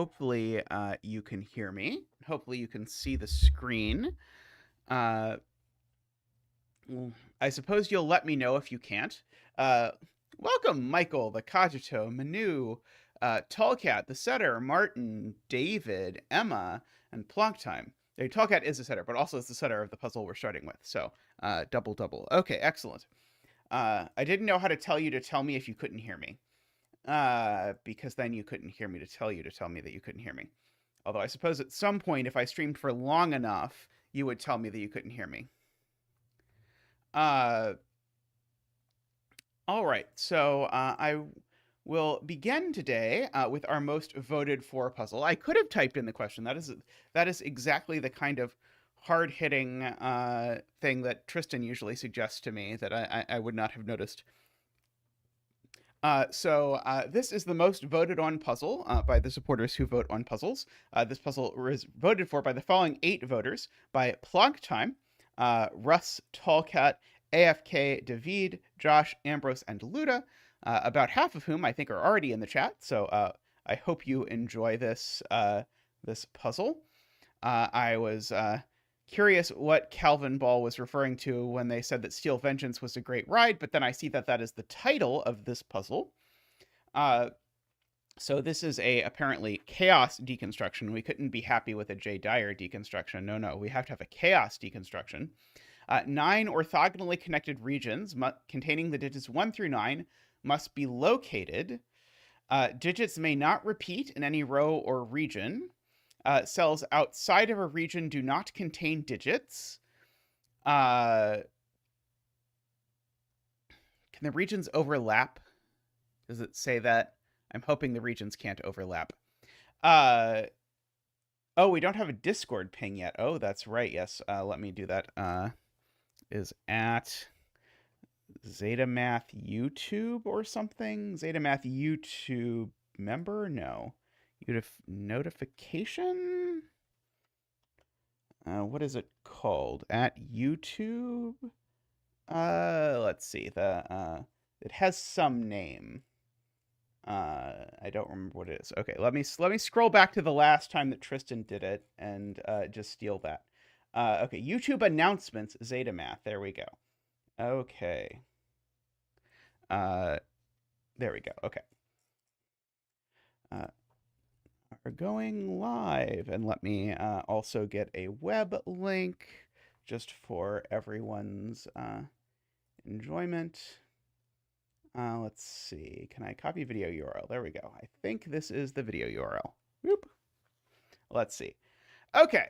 hopefully you can hear me. Hopefully you can see the screen. Uh, I suppose you'll let me know if you can't. Uh, Welcome, Michael, the Cogito, Manu, Tallcat, the Setter, Martin, David, Emma, and Plonktime. Tallcat is the setter, but also is the setter of the puzzle we're starting with. So double, double. Okay, excellent. I didn't know how to tell you to tell me if you couldn't hear me. Because then you couldn't hear me to tell me that you couldn't hear me. Although I suppose at some point, if I streamed for long enough, you would tell me that you couldn't hear me. All right, so I will begin today with our most voted for puzzle. I could have typed in the question. That is exactly the kind of hard-hitting thing that Tristan usually suggests to me that I would not have noticed. This is the most voted on puzzle by the supporters who vote on puzzles. This puzzle was voted for by the following 8 voters: by Plonktime, Russ, Tallcat, AFK, David, Josh, Ambrose, and Luda, about half of whom I think are already in the chat. So I hope you enjoy this this puzzle. I was curious what Calvin Ball was referring to when they said that Steel Vengeance was a great ride, but then I see that that is the title of this puzzle. So this is a apparently chaos deconstruction. We couldn't be happy with a J. Dyer deconstruction. No, we have to have a chaos deconstruction. 9 orthogonally connected regions containing the digits 1 through 9 must be located. Digits may not repeat in any row or region. Cells outside of a region do not contain digits. Can the regions overlap? Does it say that? I'm hoping the regions can't overlap. Oh, we don't have a Discord ping yet. Oh, that's right. Yes. Let me do that. Is at zetamath YouTube or something? Zetamath YouTube member? No. Notification? What is it called? At YouTube? Let's see. It has some name. I don't remember what it is. Okay, let me scroll back to the last time that Tristan did it and just steal that. Okay, YouTube announcements, Zetamath. There we go. Okay. There we go. Okay. Are going live, and let me also get a web link just for everyone's enjoyment. Let's see. Can I copy video URL? There we go. I think this is the video URL. Whoop. Let's see. Okay.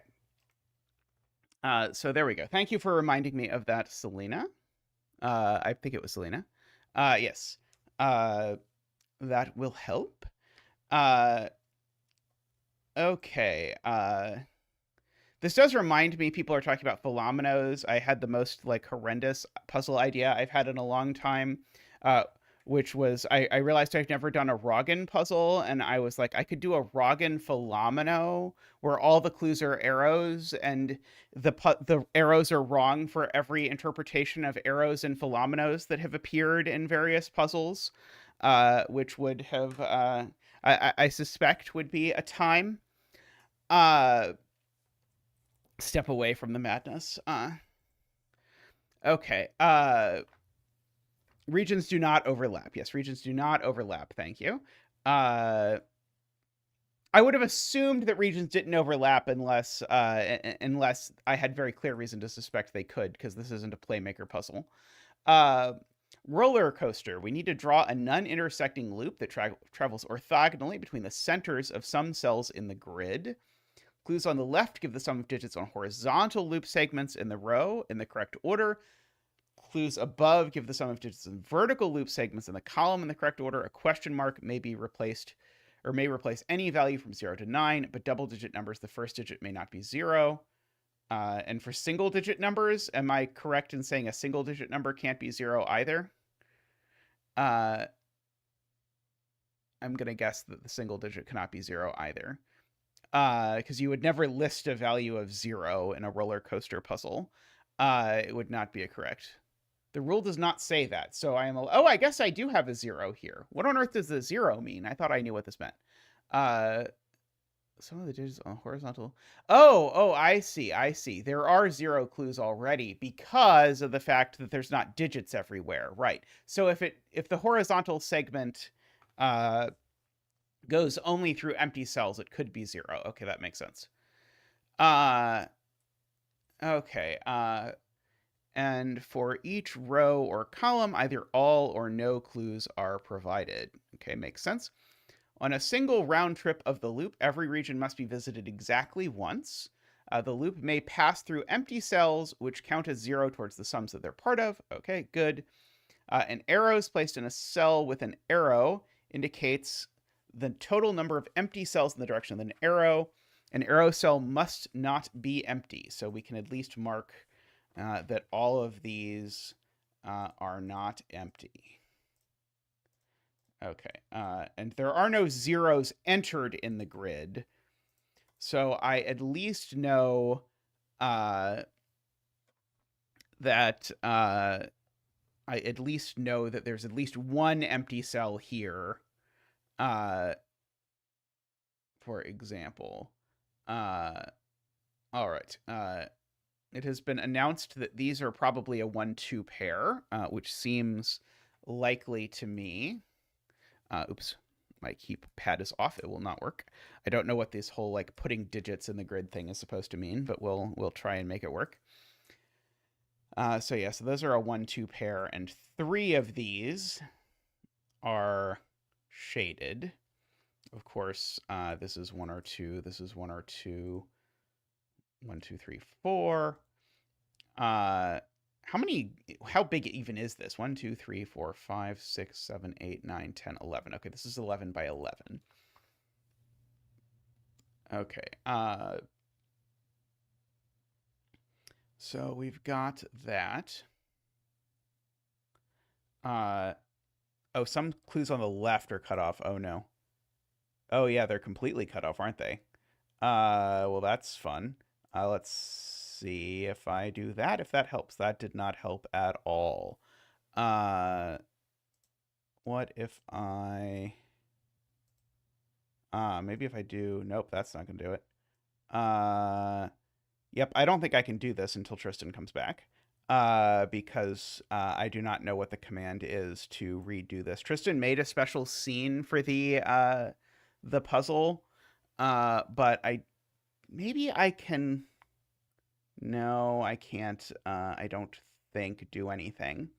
So there we go. Thank you for reminding me of that, Selena. I think it was Selena. Yes. That will help. Okay. This does remind me, people are talking about philomenoes. I had the most like horrendous puzzle idea I've had in a long time, which was I realized I've never done a Roggen puzzle, and I was like, I could do a Roggen philomeno where all the clues are arrows, and the arrows are wrong for every interpretation of arrows and philomenos that have appeared in various puzzles, which would have I suspect would be a time step away from the madness. Okay. Regions do not overlap. Yes, regions do not overlap. Thank you. I would have assumed that regions didn't overlap unless unless I had very clear reason to suspect they could, because this isn't a Playmaker puzzle. Roller coaster. We need to draw a non-intersecting loop that travels orthogonally between the centers of some cells in the grid. Clues on the left give the sum of digits on horizontal loop segments in the row in the correct order. Clues above give the sum of digits in vertical loop segments in the column in the correct order. A question mark may be replaced or may replace any value from 0 to 9, but double-digit numbers, the first digit may not be 0. And for single-digit numbers, am I correct in saying a single-digit number can't be 0 either? I'm going to guess that the single digit cannot be 0 either. Because you would never list a value of 0 in a roller coaster puzzle. It would not be a correct. The rule does not say that, so I am... Oh, I guess I do have a 0 here. What on earth does the 0 mean? I thought I knew what this meant. some of the digits on horizontal. Oh, I see. I see. There are 0 clues already because of the fact that there's not digits everywhere. Right. So if the horizontal segment goes only through empty cells, it could be 0. Okay, that makes sense. Okay. And for each row or column, either all or no clues are provided. Okay, makes sense. On a single round trip of the loop, every region must be visited exactly once. The loop may pass through empty cells, which count as 0 towards the sums that they're part of. Okay, good. An arrow is placed in a cell with an arrow indicates the total number of empty cells in the direction of an arrow. An arrow cell must not be empty, so we can at least mark that all of these are not empty. Okay, and there are no zeros entered in the grid, so I at least know that there's at least one empty cell here. For example, all right. It has been announced that these are probably a 1-2 pair, which seems likely to me. Oops, my keypad is off. It will not work. I don't know what this whole like putting digits in the grid thing is supposed to mean, but we'll try and make it work. So those are a 1-2 pair, and 3 of these are shaded. Of course, this is 1 or 2. This is 1 or 2. 1, 2, 3, 4. How big even is this? 1, 2, 3, 4, 5, 6, 7, 8, 9, 10, 11. Okay, this is 11 by 11. Okay. So we've got that. Oh, some clues on the left are cut off. Oh, no. Oh, yeah, they're completely cut off, aren't they? Well, that's fun. Let's see if I do that, if that helps. That did not help at all. What if I... maybe if I do... Nope, that's not going to do it. Yep, I don't think I can do this until Tristan comes back. Because I do not know what the command is to redo this. Tristan made a special scene for the puzzle, but maybe I can... No, I can't. I don't think do anything.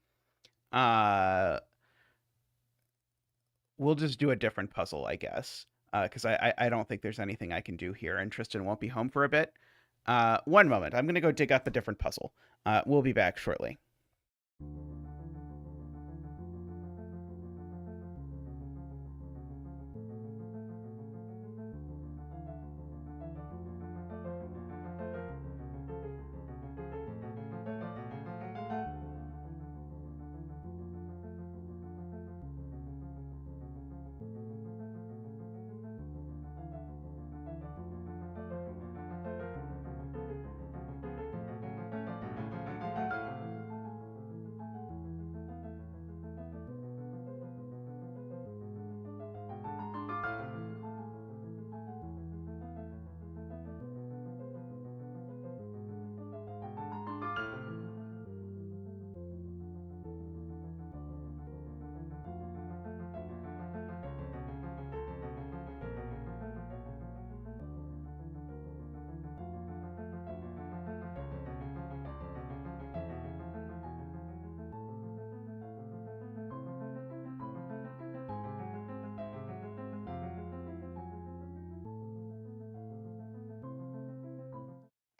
We'll just do a different puzzle, I guess, because I don't think there's anything I can do here, and Tristan won't be home for a bit. One moment. I'm going to go dig up a different puzzle. We'll be back shortly.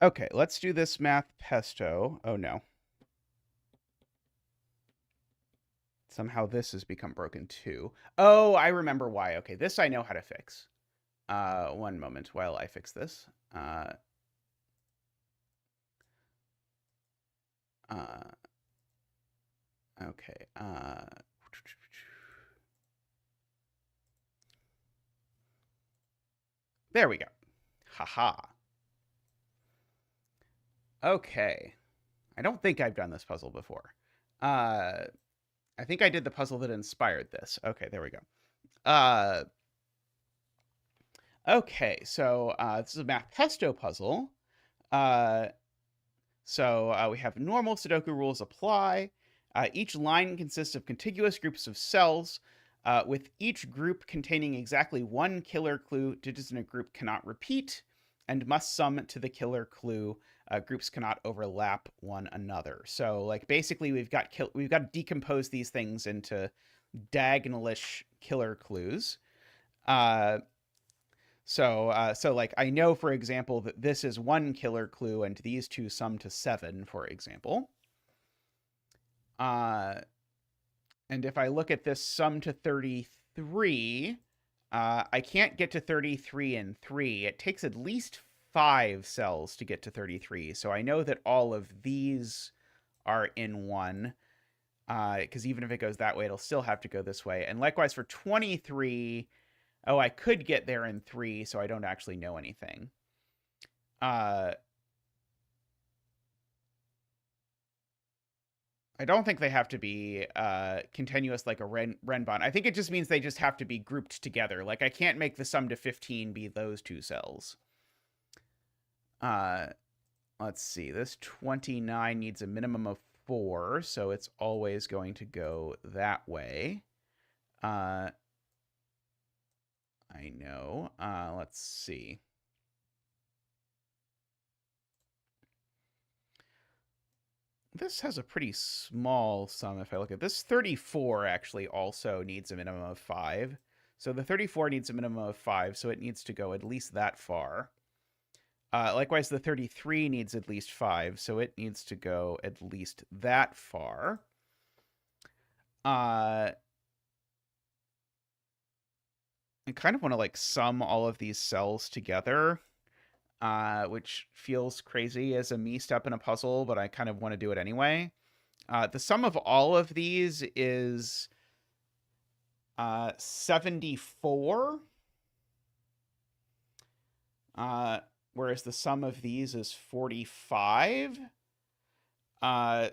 Okay, let's do this math pesto. Oh, no. Somehow this has become broken too. Oh, I remember why. Okay, this I know how to fix. One moment while I fix this. Okay. There we go. Haha. Okay. I don't think I've done this puzzle before. I think I did the puzzle that inspired this. Okay, there we go. Okay, so this is a math pesto puzzle. Uh, so we have normal Sudoku rules apply. Each line consists of contiguous groups of cells, with each group containing exactly one killer clue. Digits in a group cannot repeat and must sum to the killer clue. Groups cannot overlap one another. So, like, basically, we've got to decompose these things into diagonalish killer clues. So like I know, for example, that this is one killer clue and these two sum to 7, for example. And if I look at this sum to 33, I can't get to 33 in 3. It takes at least 5 cells to get to 33. So I know that all of these are in 1, because even if it goes that way, it'll still have to go this way. And likewise for 23, oh, I could get there in 3, so I don't actually know anything. I don't think they have to be continuous like a Renbon. I think it just means they just have to be grouped together. Like, I can't make the sum to 15 be those two cells. Let's see. This 29 needs a minimum of 4, so it's always going to go that way. I know. Let's see. This has a pretty small sum if I look at this. 34 actually also needs a minimum of 5. So the 34 needs a minimum of 5, so it needs to go at least that far. Likewise, the 33 needs at least 5, so it needs to go at least that far. I kind of want to like sum all of these cells together, which feels crazy as a me step in a puzzle, but I kind of want to do it anyway. The sum of all of these is 74. Whereas the sum of these is 45.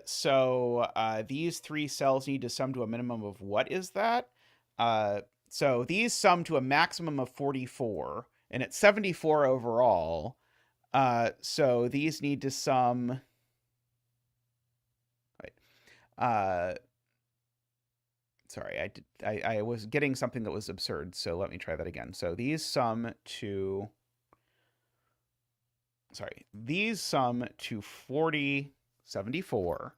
So these 3 cells need to sum to a minimum of what is that? So these sum to a maximum of 44, and it's 74 overall. So these need to sum. Wait. Sorry, I was getting something that was absurd, so let me try that again. So these sum to. Sorry, these sum to 74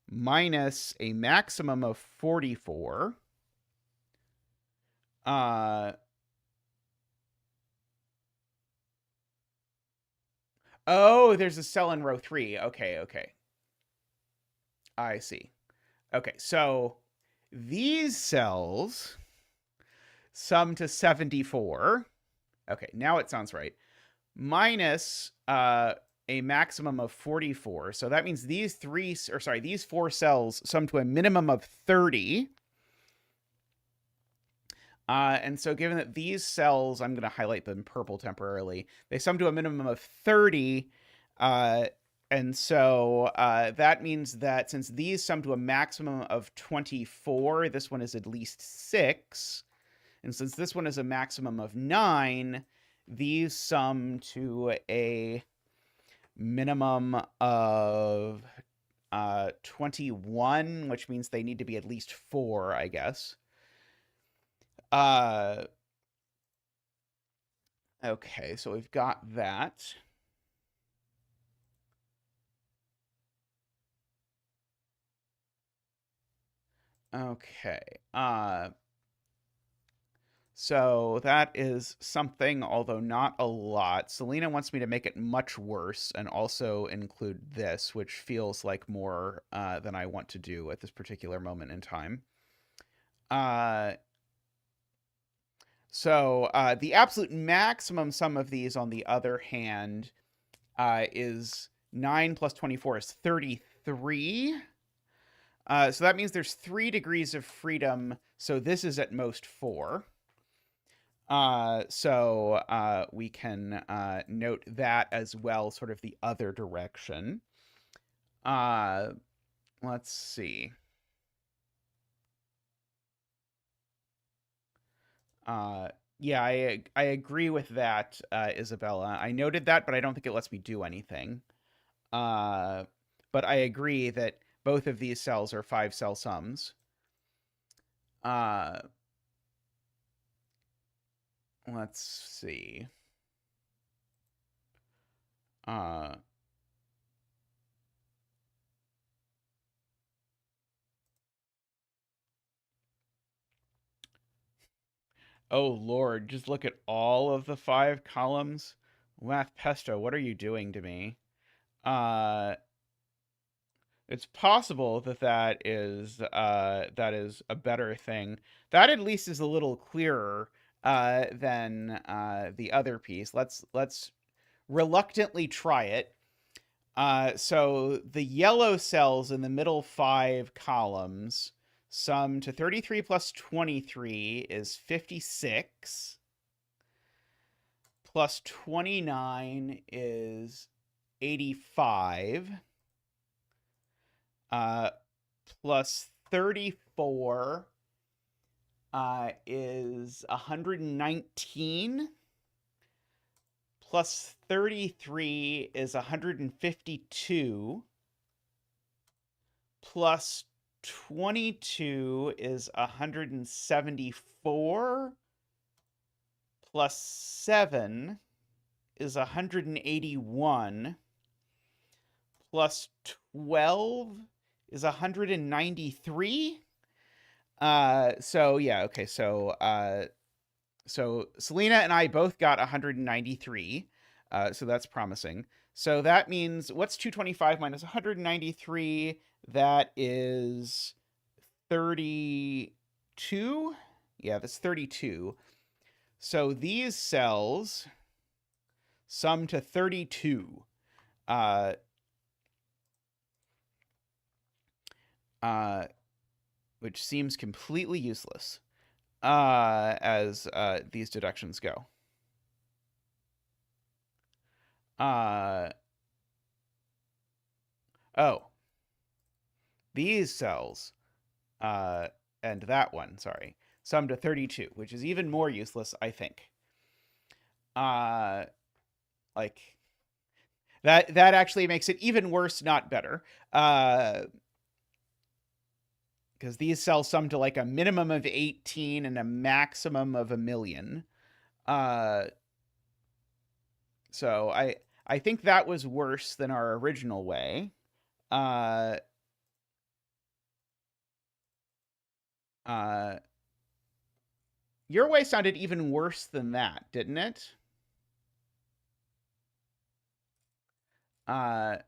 minus a maximum of 44. Oh, there's a cell in row 3. Okay. I see. Okay, so these cells sum to 74. Okay, now it sounds right. Minus a maximum of 44. So that means these 4 cells sum to a minimum of 30. And so given that these cells, I'm going to highlight them purple temporarily, they sum to a minimum of 30. And so that means that since these sum to a maximum of 24, this one is at least 6. And since this one is a maximum of 9, these sum to a minimum of 21, which means they need to be at least 4, I guess. Okay, so we've got that. Okay. So that is something, although not a lot. Selena wants me to make it much worse and also include this, which feels like more than I want to do at this particular moment in time. So the absolute maximum sum of these, on the other hand, is 9 plus 24 is 33. So that means there's 3 degrees of freedom. So this is at most 4. So we can note that as well, sort of the other direction. Let's see. Yeah, I agree with that, Isabella. I noted that, but I don't think it lets me do anything. Uh, but I agree that both of these cells are 5-cell sums. Uh, let's see. Uh, oh Lord, just look at all of the 5 columns. Math Pesto, what are you doing to me? Uh, it's possible that that is a better thing. That at least is a little clearer than the other piece. Let's reluctantly try it. So the yellow cells in the middle 5 columns sum to 33 plus 23 is 56. Plus 29 is 85. Plus 34 is 119. Plus 33 is 152. Plus 22 is 174. Plus 7 is 181. Plus 12 is 193. So yeah, okay. So Selena and I both got 193. So that's promising. So that means what's 225 minus 193? That is 32. Yeah, that's 32. So these cells sum to 32. Uh, which seems completely useless as these deductions go. Oh, these cells and that one, sorry, sum to 32, which is even more useless, I think. Like that actually makes it even worse, not better. Because these cells sum to like a minimum of 18 and a maximum of 1,000,000. So I think that was worse than our original way. Uh, uh, your way sounded even worse than that, didn't it? Uh,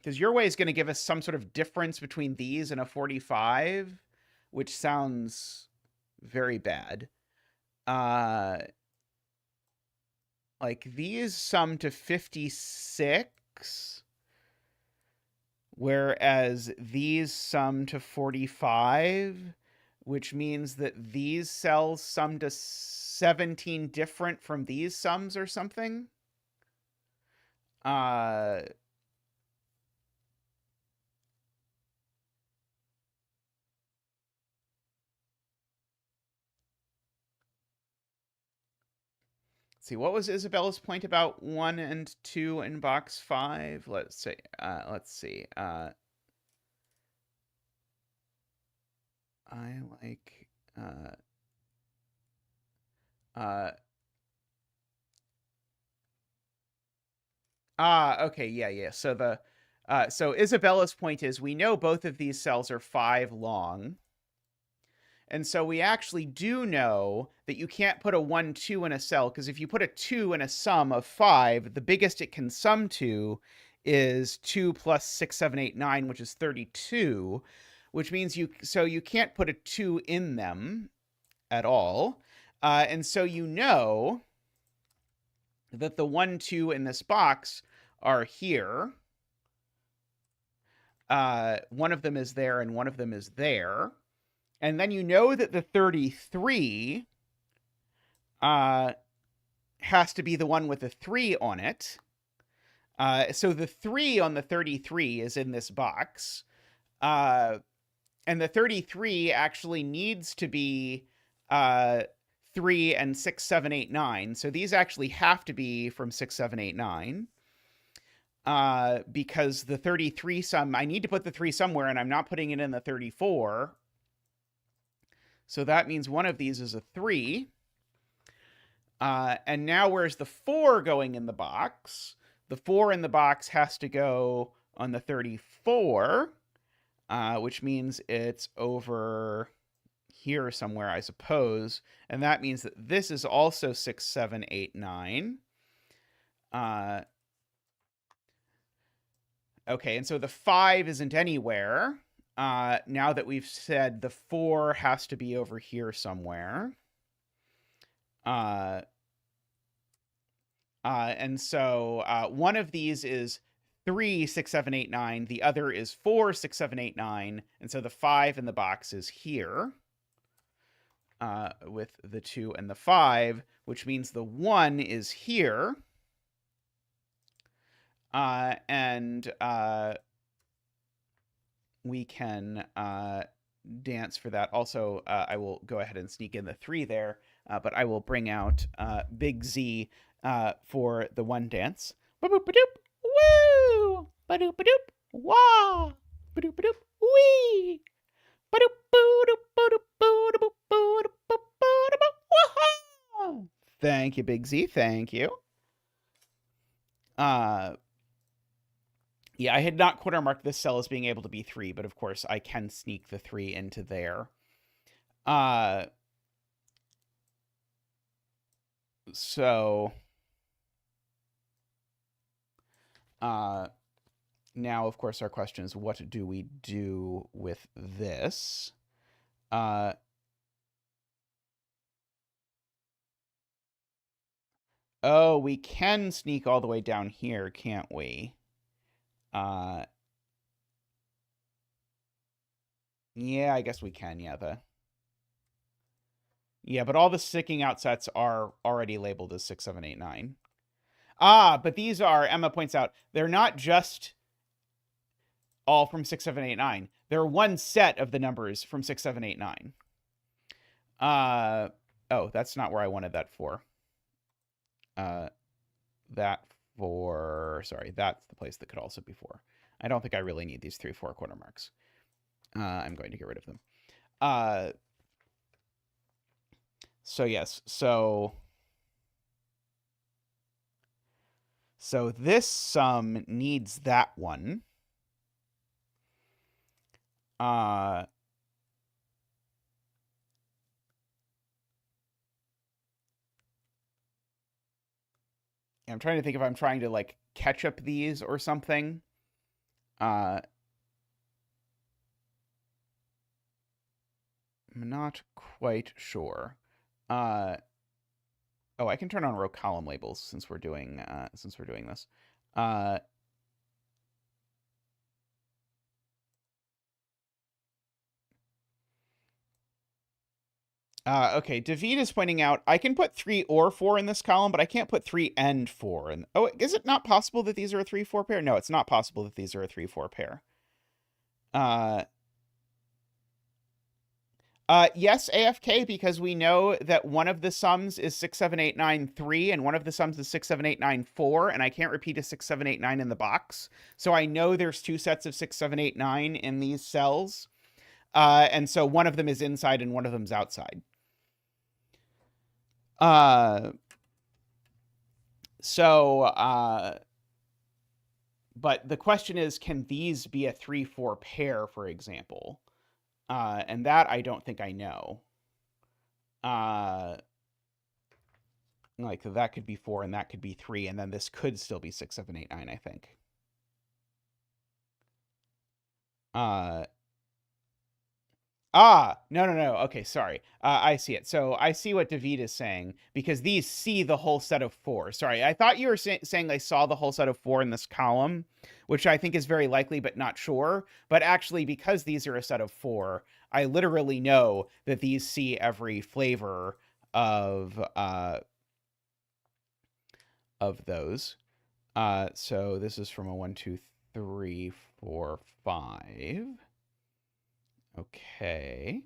because your way is going to give us some sort of difference between these and a 45, which sounds very bad. Like these sum to 56, whereas these sum to 45, which means that these cells sum to 17 different from these sums or something. See, what was Isabella's point about 1 and 2 in box 5? Let's see. I like okay, yeah. So Isabella's point is we know both of these cells are 5 long. And so we actually do know that you can't put a 1, 2 in a cell, because if you put a 2 in a sum of 5, the biggest it can sum to is 2 plus 6, 7, 8, 9, which is 32, which means you can't put a 2 in them at all. And so you know that the 1, 2 in this box are here. One of them is there and one of them is there. And then you know that the 33 has to be the one with the 3 on it. So the 3 on the 33 is in this box. And the 33 actually needs to be 3 and 6, 7, 8, 9. So these actually have to be from 6, 7, 8, 9. Because the 33 sum, I need to put the 3 somewhere, and I'm not putting it in the 34. So that means one of these is a 3. And now where's the 4 going in the box? The 4 in the box has to go on the 34, which means it's over here somewhere, I suppose. And that means that this is also 6, 7, 8, 9. Okay, and so the 5 isn't anywhere. Now that we've said the 4 has to be over here somewhere. And so one of these is 3, 6, 7, 8, 9. The other is 4, 6, 7, 8, 9. And so the 5 in the box is here with the 2 and the 5, which means the 1 is here. And we can dance for that. Also, I will go ahead and sneak in the 3 there, but I will bring out Big Z for the 1 dance. Ba-boop-ba-doop, woo! Ba-doop-ba-doop, wah! Ba-doop-ba-doop, wee! Ba-doop-ba-doop-ba-doop-ba-doop-ba-doop-ba-doop-ba-doop-ba-doop. Thank you, Big Z. Thank you. Yeah, I had not quarter marked this cell as being able to be 3, but of course I can sneak the 3 into there. So now, of course, our question is, what do we do with this? Oh, we can sneak all the way down here, can't we? Yeah, I guess we can, yeah. Yeah, but all the sticking out sets are already labeled as 6, 7, 8, 9. But these are, Emma points out, they're not just all from 6, 7, 8, 9. They're one set of the numbers from 6, 7, 8, 9. Oh, that's not where I wanted that for. Sorry, that's the place that could also be 4. I don't think I really need these 3, 4 quarter marks. I'm going to get rid of them. So yes, so this sum needs that one. I'm trying to think if I'm trying to like catch up these or something. I'm not quite sure. Oh, I can turn on row column labels since we're doing this. Okay, David is pointing out I can put 3 or 4 in this column, but I can't put 3 and 4. And oh, is it not possible that these are a 3-4 pair? No, it's not possible that these are a 3-4 pair. Yes, AFK, because we know that one of the sums is 6, 7, 8, 9, 3, and one of the sums is 6, 7, 8, 9, 4, and I can't repeat a 6, 7, 8, 9 in the box. So I know there's 2 sets of 6, 7, 8, 9 in these cells. And so one of them is inside and one of them's outside. But the question is, can these be a 3-4 pair, for example? And that I don't think I know. Like that could be 4 and that could be 3, and then this could still be 6, 7, 8, 9, I think. No. Okay, sorry. I see it. So I see what David is saying, because these see the whole set of 4. Sorry, I thought you were saying they saw the whole set of 4 in this column, which I think is very likely, but not sure. But actually, because these are a set of 4, I literally know that these see every flavor of those. So this is from a 1, 2, 3, 4, 5. Okay.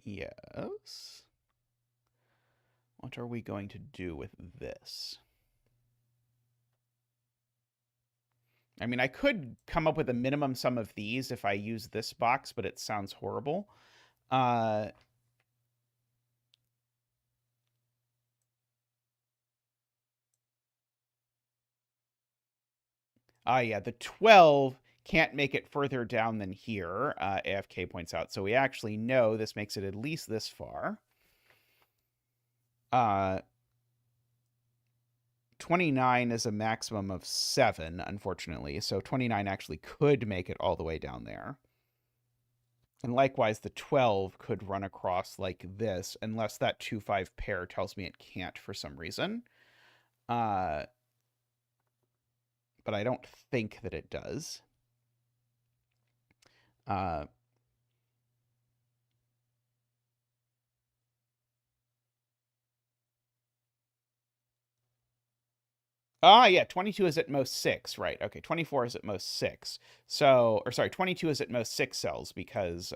Yes. What are we going to do with this? I mean, I could come up with a minimum sum of these if I use this box, but it sounds horrible. Yeah, the 12 can't make it further down than here, AFK points out. So we actually know this makes it at least this far. 29 is a maximum of 7, unfortunately. So 29 actually could make it all the way down there. And likewise, the 12 could run across like this, unless that 2-5 pair tells me it can't for some reason. But I don't think that it does. Yeah, 22 is at most 6, right? Okay, 24 is at most 6. So, or sorry, 22 is at most 6 cells because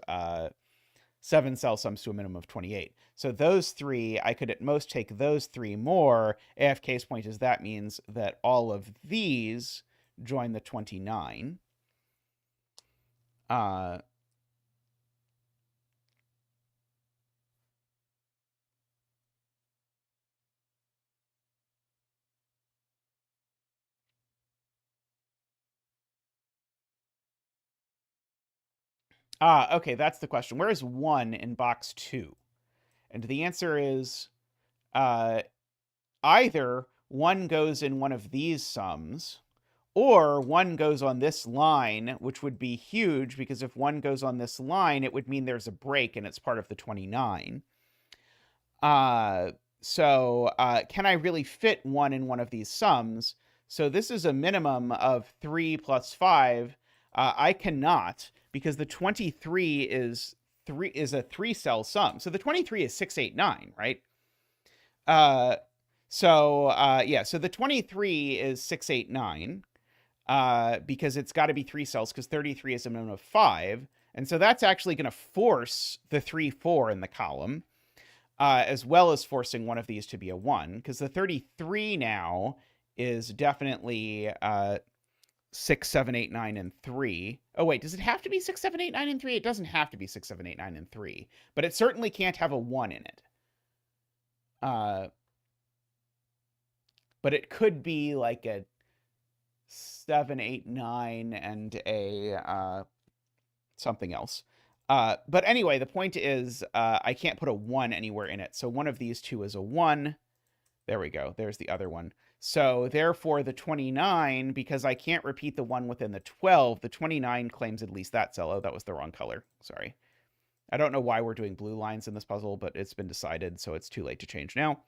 7 cell sums to a minimum of 28. So those 3, I could at most take those 3 more. AFK's point is that means that all of these join the 29. Okay, that's the question. Where is 1 in box 2? And the answer is either 1 goes in one of these sums, or 1 goes on this line, which would be huge, because if 1 goes on this line, it would mean there's a break and it's part of the 29. So can I really fit 1 in one of these sums? So this is a minimum of 3 plus 5. I cannot, because the 23 is a 3-cell sum. So the 23 is 6, 8, 9, right? So the 23 is 6, 8, 9. Because it's got to be 3 cells, because 33 is a minimum of 5. And so that's actually going to force the 3, 4 in the column, as well as forcing one of these to be a 1, because the 33 now is definitely 6, 7, 8, 9, and 3. Oh, wait, does it have to be 6, 7, 8, 9, and 3? It doesn't have to be 6, 7, 8, 9, and 3, but it certainly can't have a 1 in it. But it could be like a 7, 8, 9, and a something else. But anyway, the point is I can't put a 1 anywhere in it. So one of these two is a 1. There we go. There's the other one. So therefore, the 29, because I can't repeat the 1 within the 12, the 29 claims at least that cell. Oh, that was the wrong color. Sorry. I don't know why we're doing blue lines in this puzzle, but it's been decided, so it's too late to change now.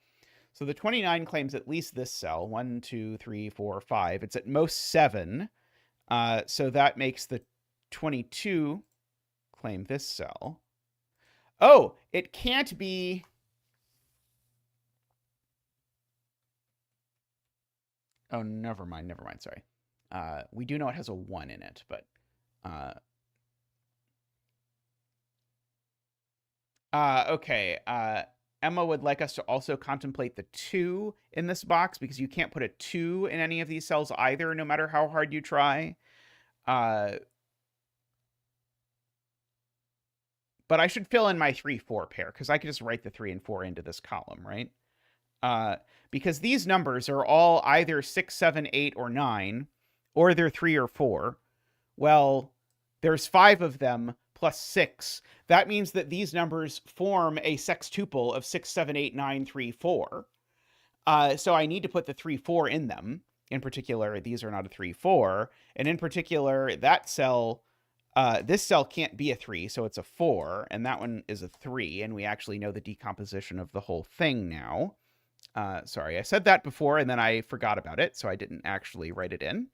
So the 29 claims at least this cell. 1, 2, 3, 4, 5. It's at most 7. So that makes the 22 claim this cell. Oh, it can't be... Oh, never mind, sorry. We do know it has a 1 in it, but... okay, Emma would like us to also contemplate the 2 in this box, because you can't put a 2 in any of these cells either, no matter how hard you try. But I should fill in my 3, 4 pair, because I could just write the 3 and 4 into this column, right? Because these numbers are all either 6, 7, 8, or 9, or they're 3 or 4. Well, there's 5 of them plus 6. That means that these numbers form a sextuple of 6, 7, 8, 9, 3, 4. So I need to put the 3, 4 in them. In particular, these are not a 3, 4. And in particular, that cell, this cell can't be a 3, so it's a 4. And that one is a 3. And we actually know the decomposition of the whole thing now. Sorry, I said that before, and then I forgot about it, so I didn't actually write it in.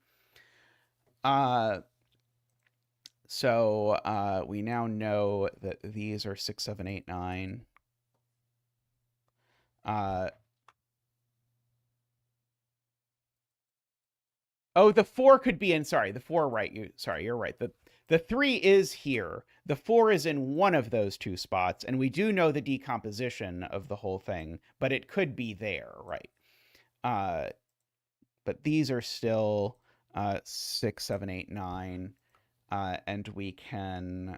So we now know that these are 6, 7, 8, 9. Oh, the 4 could be in. Sorry, the 4. Right. You're right. The 3 is here. The 4 is in one of those two spots, and we do know the decomposition of the whole thing, but it could be there, right? But these are still 6, 7, 8, 9, and we can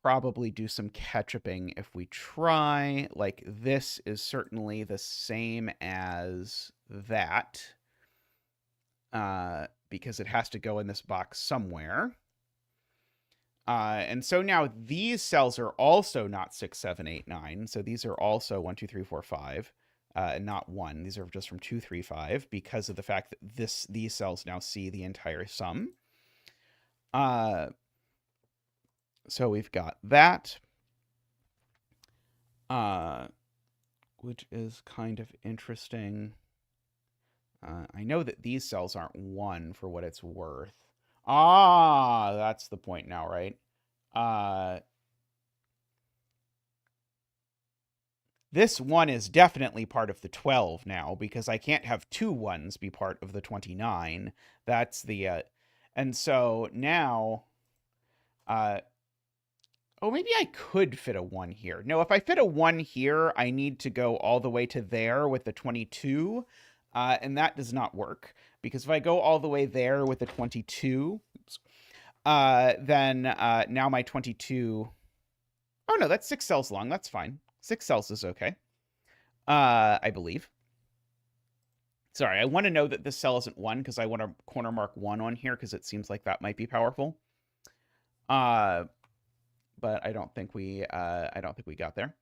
probably do some ketchuping if we try. Like, this is certainly the same as that, because it has to go in this box somewhere. And so now these cells are also not 6, 7, 8, 9. So these are also 1, 2, 3, 4, 5, and not 1. These are just from 2, 3, 5 because of the fact that these cells now see the entire sum. So we've got that, which is kind of interesting. I know that these cells aren't 1 for what it's worth. Ah, that's the point now, right? This 1 is definitely part of the 12 now, because I can't have 2 1s be part of the 29. That's the, and so now, oh, maybe I could fit a 1 here. No, if I fit a 1 here, I need to go all the way to there with the 22, and that does not work, because if I go all the way there with the 22, then now my 22... Oh, no, that's 6 cells long. That's fine. 6 cells is okay, I believe. Sorry, I want to know that this cell isn't 1 because I want to corner mark 1 on here because it seems like that might be powerful. But I don't think we got there.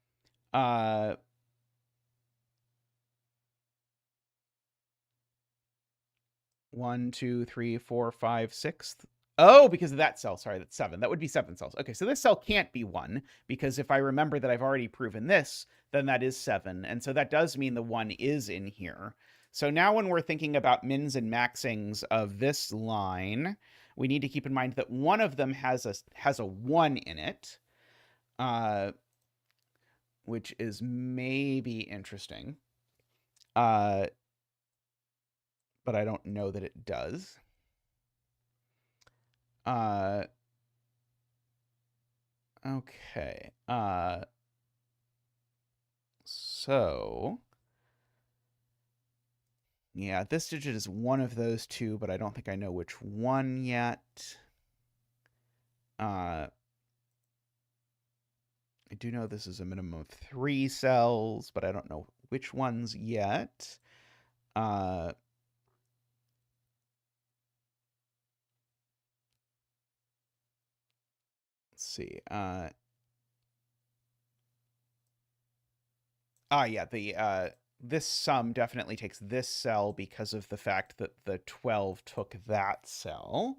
1, 2, 3, 4, 5, 6. Oh, because of that cell. Sorry, that's 7. That would be 7 cells. Okay, so this cell can't be 1, because if I remember that I've already proven this, then that is 7. And so that does mean the 1 is in here. So now when we're thinking about mins and maxings of this line, we need to keep in mind that one of them has a 1 in it, which is maybe interesting. But I don't know that it does. Okay. So yeah, this digit is one of those two, but I don't think I know which one yet. I do know this is a minimum of 3 cells, but I don't know which ones yet. Let's see. Yeah, this sum definitely takes this cell because of the fact that the 12 took that cell.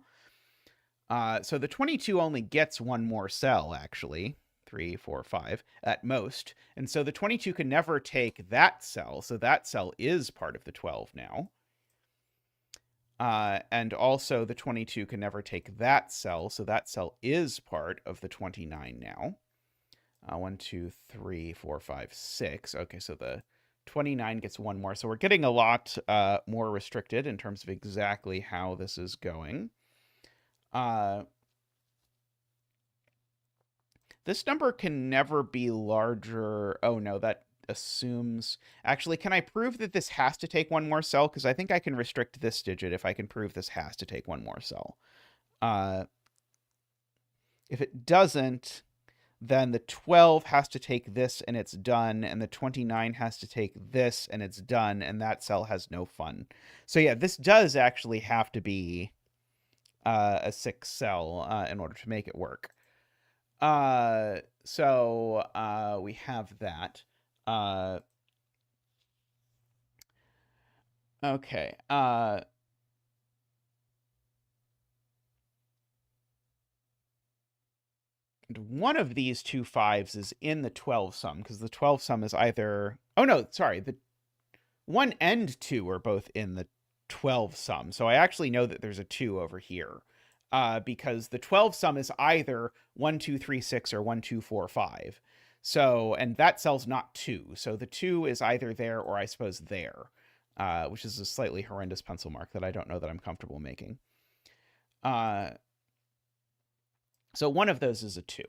So the 22 only gets one more cell, actually. 3, 4, 5 at most. And so the 22 can never take that cell, so that cell is part of the 12 now. And also the 22 can never take that cell, so that cell is part of the 29 now. 1, 2, 3, 4, 5, 6. Okay, so the 29 gets one more. So we're getting a lot more restricted in terms of exactly how this is going. This number can never be larger. Oh, no, that assumes... Actually, can I prove that this has to take one more cell? Because I think I can restrict this digit if I can prove this has to take one more cell. If it doesn't, then the 12 has to take this and it's done, and the 29 has to take this and it's done, and that cell has no fun. So yeah, this does actually have to be a 6 cell in order to make it work. So we have that. Okay. One of these two 5s is in the 12 sum, because the 12 sum is either... Oh, no, sorry. The 1 and 2 are both in the 12 sum. So I actually know that there's a 2 over here. Because the 12 sum is either 1, 2, 3, 6 or 1, 2, 4, 5. So, and that cell's not 2. So the 2 is either there or I suppose there, which is a slightly horrendous pencil mark that I don't know that I'm comfortable making. So one of those is a 2.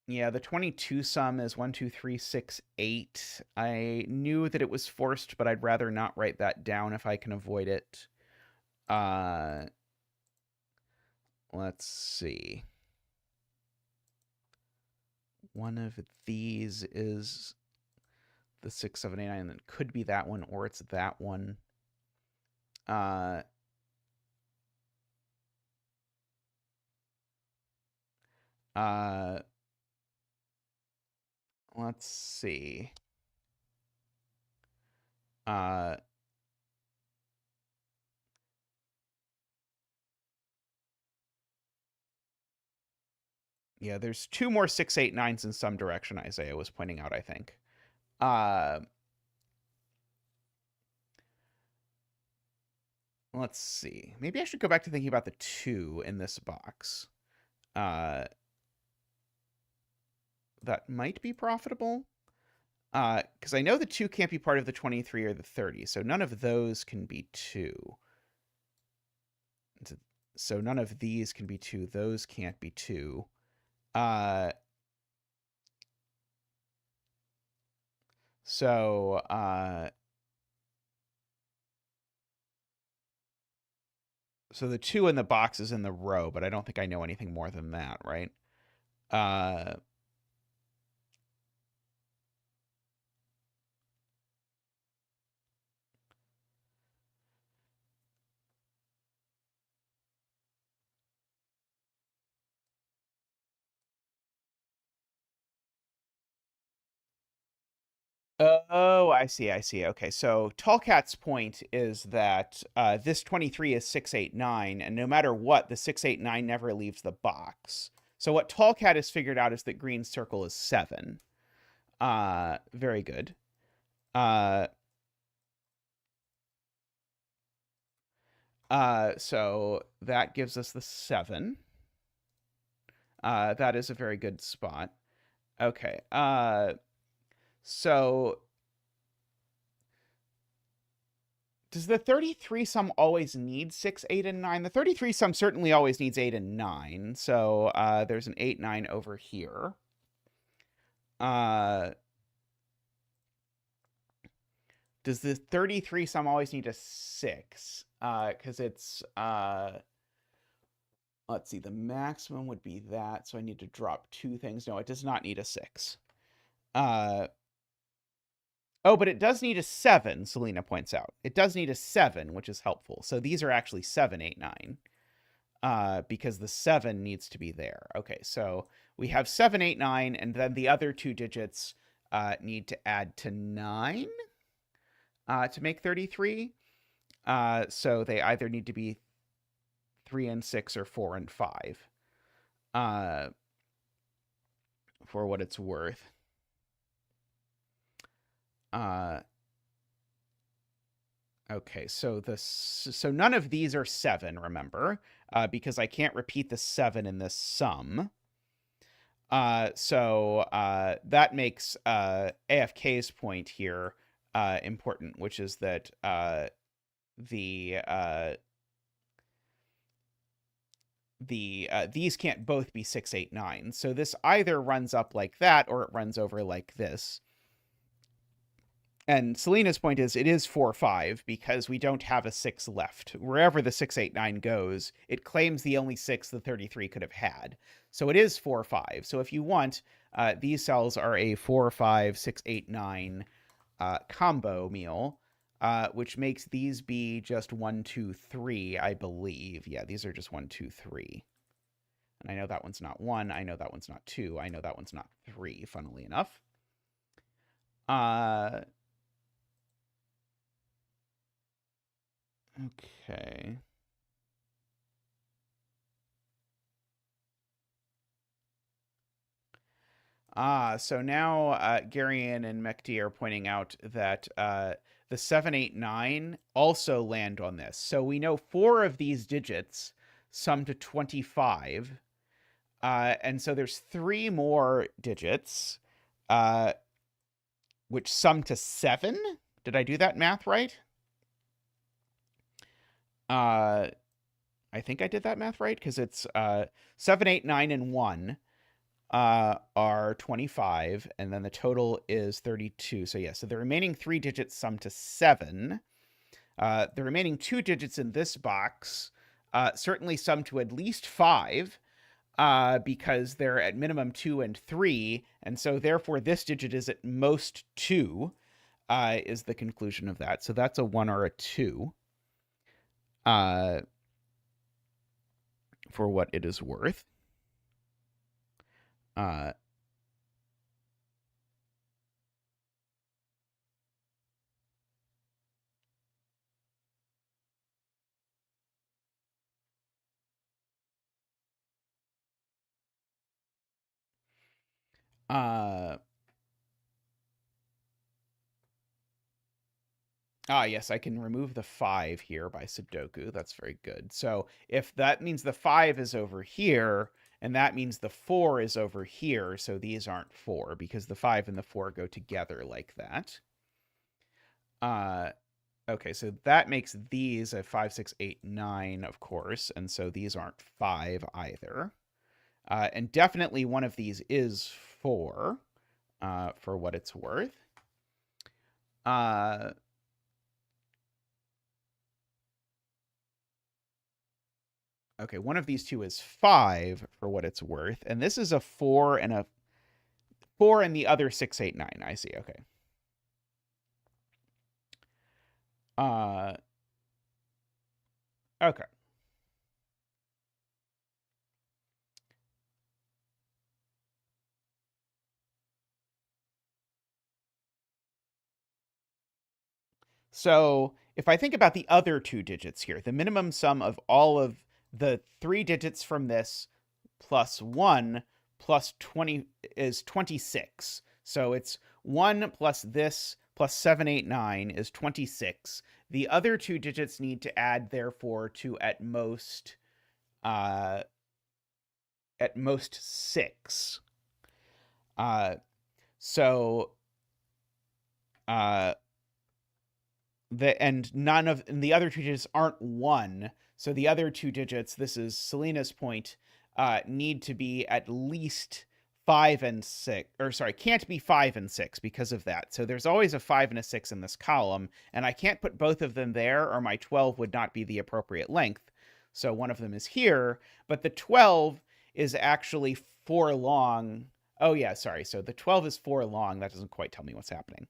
Yeah, the 22 sum is 1, 2, 3, 6, 8. I knew that it was forced, but I'd rather not write that down if I can avoid it. Let's see. One of these is the 6, 7, 8, 9, and it could be that one, or it's that one. Let's see. Yeah, there's 2 more 6, 8, 9s in some direction, Isaiah was pointing out, I think. Let's see. Maybe I should go back to thinking about the 2 in this box. That might be profitable. Because I know the 2 can't be part of the 23 or the 30, so none of those can be 2. So none of these can be 2. Those can't be 2. So the 2 in the box is in the row, but I don't think I know anything more than that, right? Oh, I see. Okay, so Tallcat's point is that this 23 is 6, 8, 9, and no matter what, the 6, 8, 9 never leaves the box. So what Tallcat has figured out is that green circle is 7. Very good. So that gives us the 7. That is a very good spot. Okay. So does the 33 sum always need 6, 8, and 9? The 33 sum certainly always needs 8 and 9. So there's an 8, 9 over here. Does the 33 sum always need a 6? Because it's, let's see, the maximum would be that. So I need to drop 2 things. No, it does not need a 6. Oh, but it does need a 7, Selena points out. It does need a 7, which is helpful. So these are actually 7, 8, 9. Because the 7 needs to be there. Okay, so we have 7, 8, 9, and then the other 2 digits need to add to 9 to make 33. So they either need to be 3 and 6 or 4 and 5 for what it's worth. Okay, so none of these are 7, remember, because I can't repeat the 7 in this sum. So that makes AFK's point here important, which is that these can't both be 6, 8, 9. So this either runs up like that or it runs over like this. And Selena's point is it is 4, 5 because we don't have a 6 left. Wherever the 6, 8, 9 goes, it claims the only 6 the 33 could have had. So it is 4, 5. So if you want, these cells are a 4, 5, 6, 8, 9 combo meal, which makes these be just 1, 2, 3, I believe. Yeah, these are just 1, 2, 3. And I know that one's not 1. I know that one's not 2. I know that one's not 3, funnily enough. Okay. So now Garian and Mekti are pointing out that the 7, 8, 9 also land on this. So we know 4 of these digits sum to 25. And so there's 3 more digits, which sum to 7. Did I do that math right? I think I did that math right, because it's 7, 8, 9, and 1 are 25, and then the total is 32. So yeah, so the remaining 3 digits sum to 7. The remaining 2 digits in this box certainly sum to at least 5, because they're at minimum 2 and 3, and so therefore this digit is at most 2, is the conclusion of that. So that's a 1 or a 2, for what it is worth. Yes, I can remove the 5 here by sudoku. That's very good. So if that means the 5 is over here, and that means the 4 is over here, so these aren't 4, because the 5 and the 4 go together like that. Okay, so that makes these a 5, 6, 8, 9, of course, and so these aren't 5 either. And definitely one of these is 4, for what it's worth. Okay, one of these two is 5 for what it's worth, and this is a 4 and a 4 and the other 6, 8, 9. I see. Okay. Okay. So if I think about the other 2 digits here, the minimum sum of all of the 3 digits from this plus 1 plus 20 is 26. So it's 1 plus this plus 7, 8, 9 is 26. The other 2 digits need to add, therefore, to at most 6. So and the other 2 digits aren't 1. So the other 2 digits, this is Selena's point, need to be at least 5 and 6, or sorry, can't be 5 and 6 because of that. So there's always a 5 and a 6 in this column, and I can't put both of them there, or my 12 would not be the appropriate length. So one of them is here, but the 12 is actually 4 long. Oh yeah, sorry. So the 12 is 4 long. That doesn't quite tell me what's happening.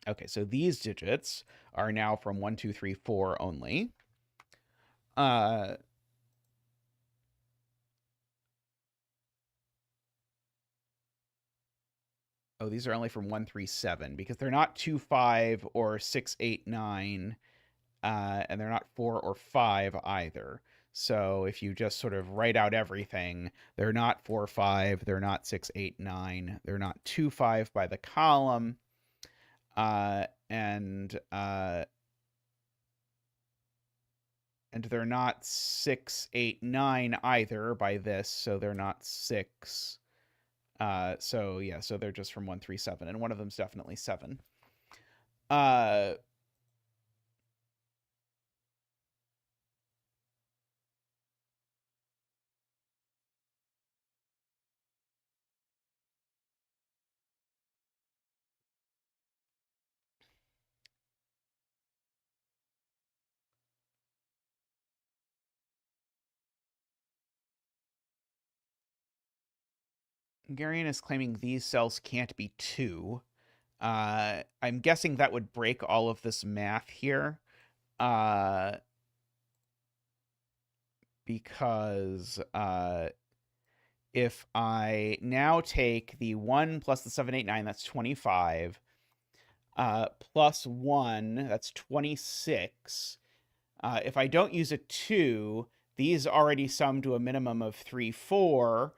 Okay, so these digits are now from 1, 2, 3, 4 only. Oh, these are only from 1, 3, 7, because they're not 2, 5 or 6, 8, 9, and they're not 4 or 5 either. So if you just sort of write out everything, they're not 4, 5, they're not 6, 8, 9, they're not 2, 5 by the column, and they're not 6, 8, 9 either by this, so they're not 6. So yeah, so they're just from 1, 3, 7, and one of them's definitely 7. Garian is claiming these cells can't be 2. I'm guessing that would break all of this math here. Because if I now take the 1 plus the 7, 8, 9, that's 25, plus 1, that's 26. If I don't use a 2, these already sum to a minimum of 3, 4.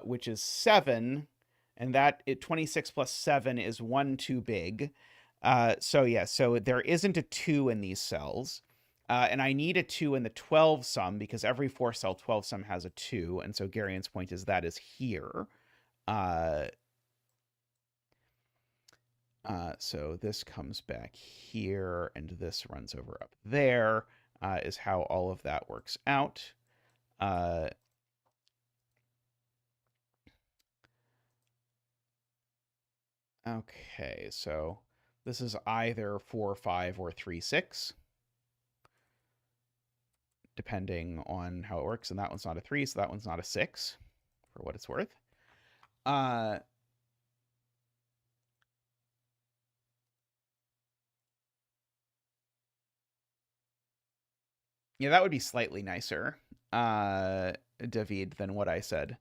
which is 7, and that 26 plus 7 is 1 too big. So yeah, so there isn't a 2 in these cells. And I need a 2 in the 12 sum because every 4-cell 12 sum has a 2, and so Garian's point is that is here. So this comes back here, and this runs over up there, is how all of that works out. Okay, so this is either 4, 5, or 3, 6, depending on how it works. And that one's not a 3, so that one's not a 6, for what it's worth. Yeah, that would be slightly nicer, David, than what I said.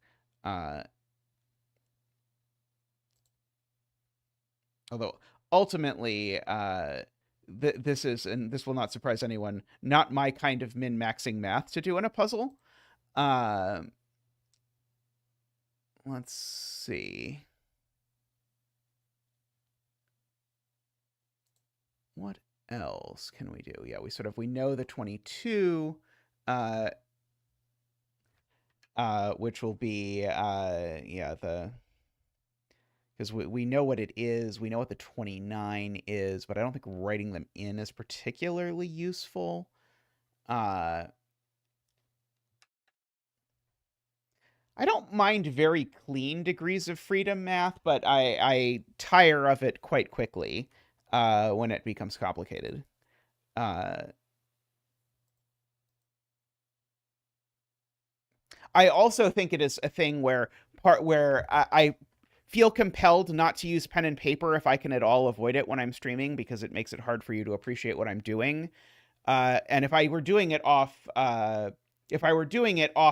Although ultimately, this is, and this will not surprise anyone, not my kind of min-maxing math to do in a puzzle. Let's see. What else can we do? Yeah, we know the 22, which will be, because we know what it is. We know what the 29 is, but I don't think writing them in is particularly useful. I don't mind very clean degrees of freedom math, but I tire of it quite quickly when it becomes complicated. I also think it is a thing where I feel compelled not to use pen and paper if I can at all avoid it when I'm streaming, because it makes it hard for you to appreciate what I'm doing. And if I were doing it off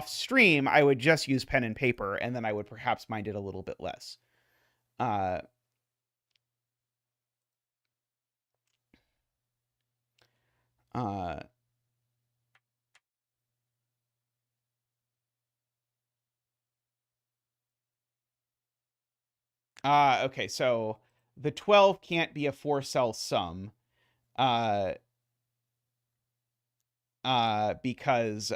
stream, I would just use pen and paper, and then I would perhaps mind it a little bit less. Okay, so the 12 can't be a 4-cell sum. Because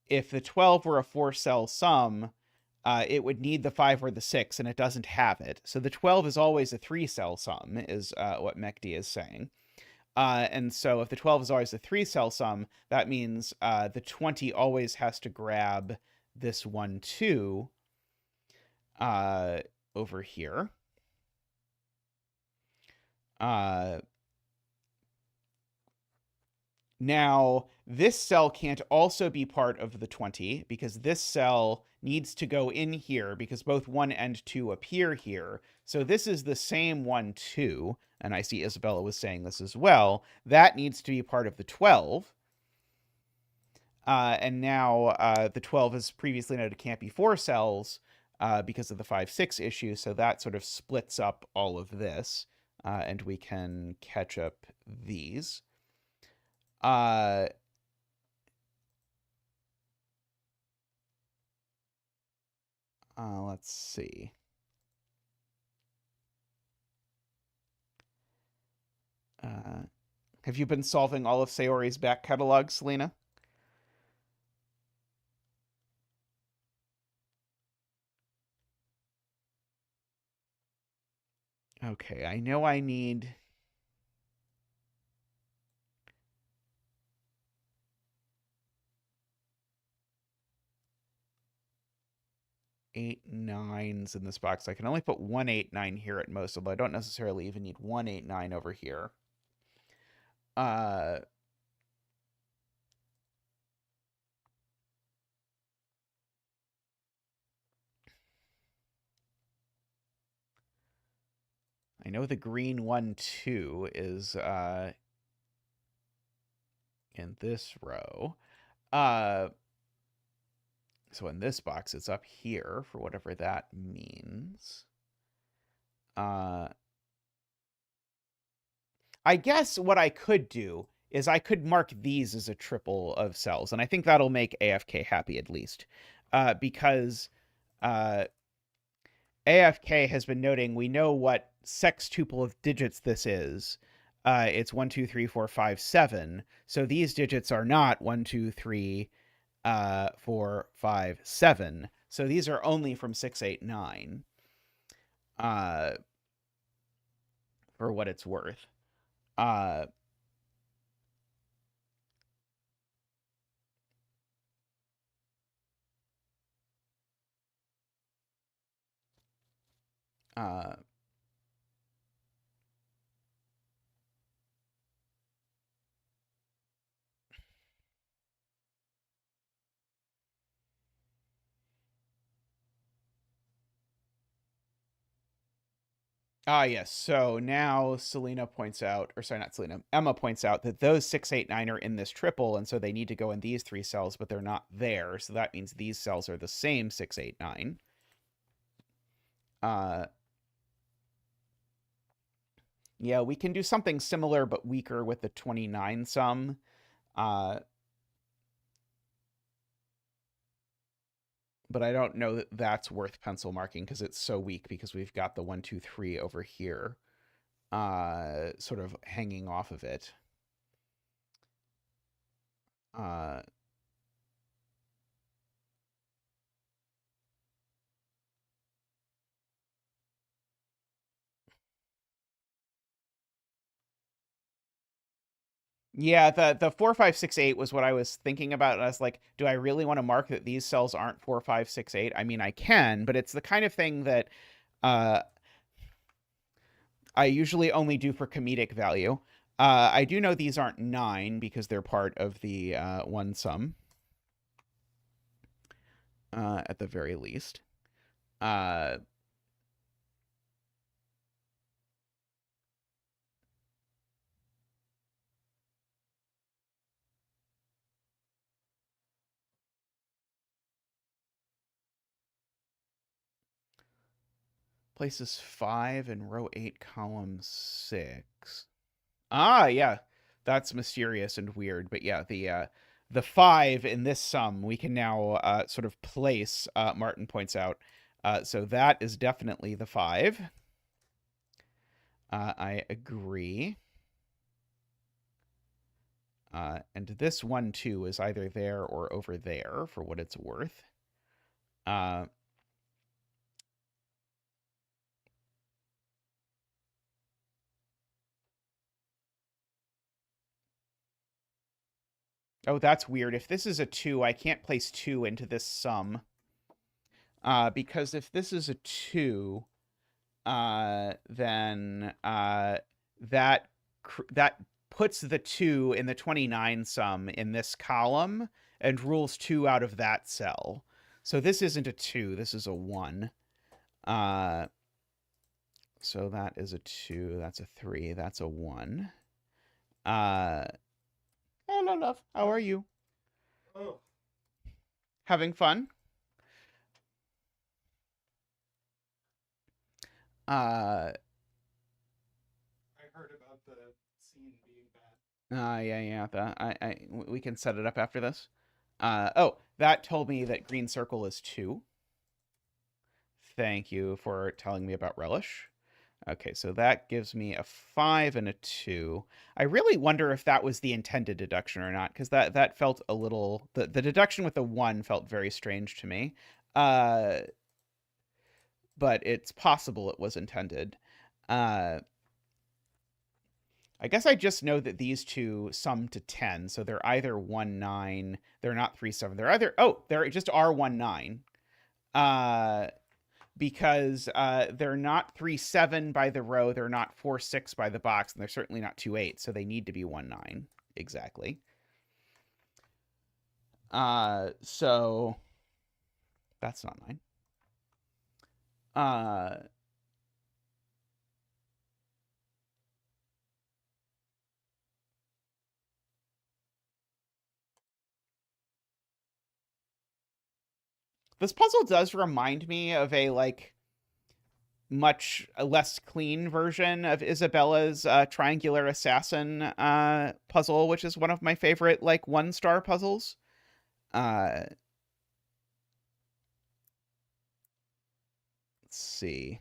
if the 12 were a 4-cell sum, it would need the 5 or the 6, and it doesn't have it. So the 12 is always a 3-cell sum, is what Mekdi is saying. And so if the 12 is always a 3-cell sum, that means the 20 always has to grab this 1, 2 over here. Now, this cell can't also be part of the 20 because this cell needs to go in here because both 1 and 2 appear here. So this is the same 1, 2, and I see Isabella was saying this as well. That needs to be part of the 12. And now the 12 is previously noted can't be 4 cells because of the 5, 6 issue. So that sort of splits up all of this, and we can catch up these. Let's see. Have you been solving all of Sayori's back catalog, Selena? Okay, I know I need... eight nines in this box. I can only put 1 8 9 here at most, although I don't necessarily even need 1 8 9 over here. I know the green 1 2 is in this row. So in this box, it's up here for whatever that means. I guess what I could do is I could mark these as a triple of cells, and I think that'll make AFK happy at least. because AFK has been noting we know what sextuple of digits this is. It's 1, 2, 3, 4, 5, 7. So these digits are not 1, 2, 3, 4, 5, 7. So these are only from 6, 8, 9. For what it's worth. Yes. So now Selena points out, or sorry, not Selena, Emma points out that those 6, 8, 9 are in this triple, and so they need to go in these 3 cells, but they're not there. So that means these cells are the same 6, 8, 9. Yeah, we can do something similar but weaker with the 29 sum. But I don't know that that's worth pencil marking because it's so weak because we've got the 1, 2, 3 over here sort of hanging off of it. Yeah, the 4, 5, 6, 8 was what I was thinking about. And I was like, do I really want to mark that these cells aren't 4, 5, 6, 8? I mean, I can, but it's the kind of thing that I usually only do for comedic value. I do know these aren't 9 because they're part of the 1 sum. At the very least. Places 5 in row 8, column 6. Yeah. That's mysterious and weird. But yeah, the 5 in this sum we can now sort of place, Martin points out. So that is definitely the 5. I agree. And this 1, 2 is either there or over there for what it's worth. Oh, that's weird. If this is a 2, I can't place 2 into this sum. Because if this is a 2, then that puts the 2 in the 29 sum in this column and rules 2 out of that cell. So this isn't a 2, this is a 1. So that is a 2, that's a 3, that's a 1. Hello, love. How are you? Oh, Having fun? I heard about the scene being bad. Yeah. We can set it up after this. Oh, that told me that green circle is 2. Thank you for telling me about relish. Okay, so that gives me a 5 and a 2. I really wonder if that was the intended deduction or not, because that felt a little... The deduction with the 1 felt very strange to me. But it's possible it was intended. I guess I just know that these two sum to 10, so they're either 1, 9. They're not 3, 7. They're either... Oh, they're just are 1, 9. Because they're not 3, 7 by the row, they're not 4, 6 by the box, and they're certainly not 2, 8, so they need to be 1, 9. Exactly. So that's not 9. This puzzle does remind me of a, like, much less clean version of Isabella's Triangular Assassin puzzle, which is one of my favorite, like, 1-star puzzles. let's see.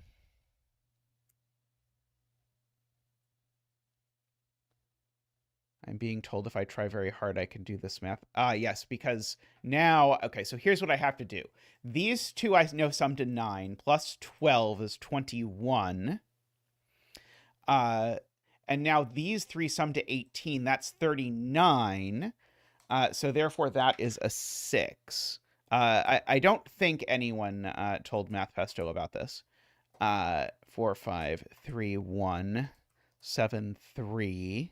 I'm being told if I try very hard, I can do this math. Yes, because now, okay, so here's what I have to do. These two I know sum to 9, plus 12 is 21. And now these three sum to 18, that's 39. So therefore, that is a 6. I don't think anyone told Math Pesto about this. 4, 5, 3, 1, 7, 3.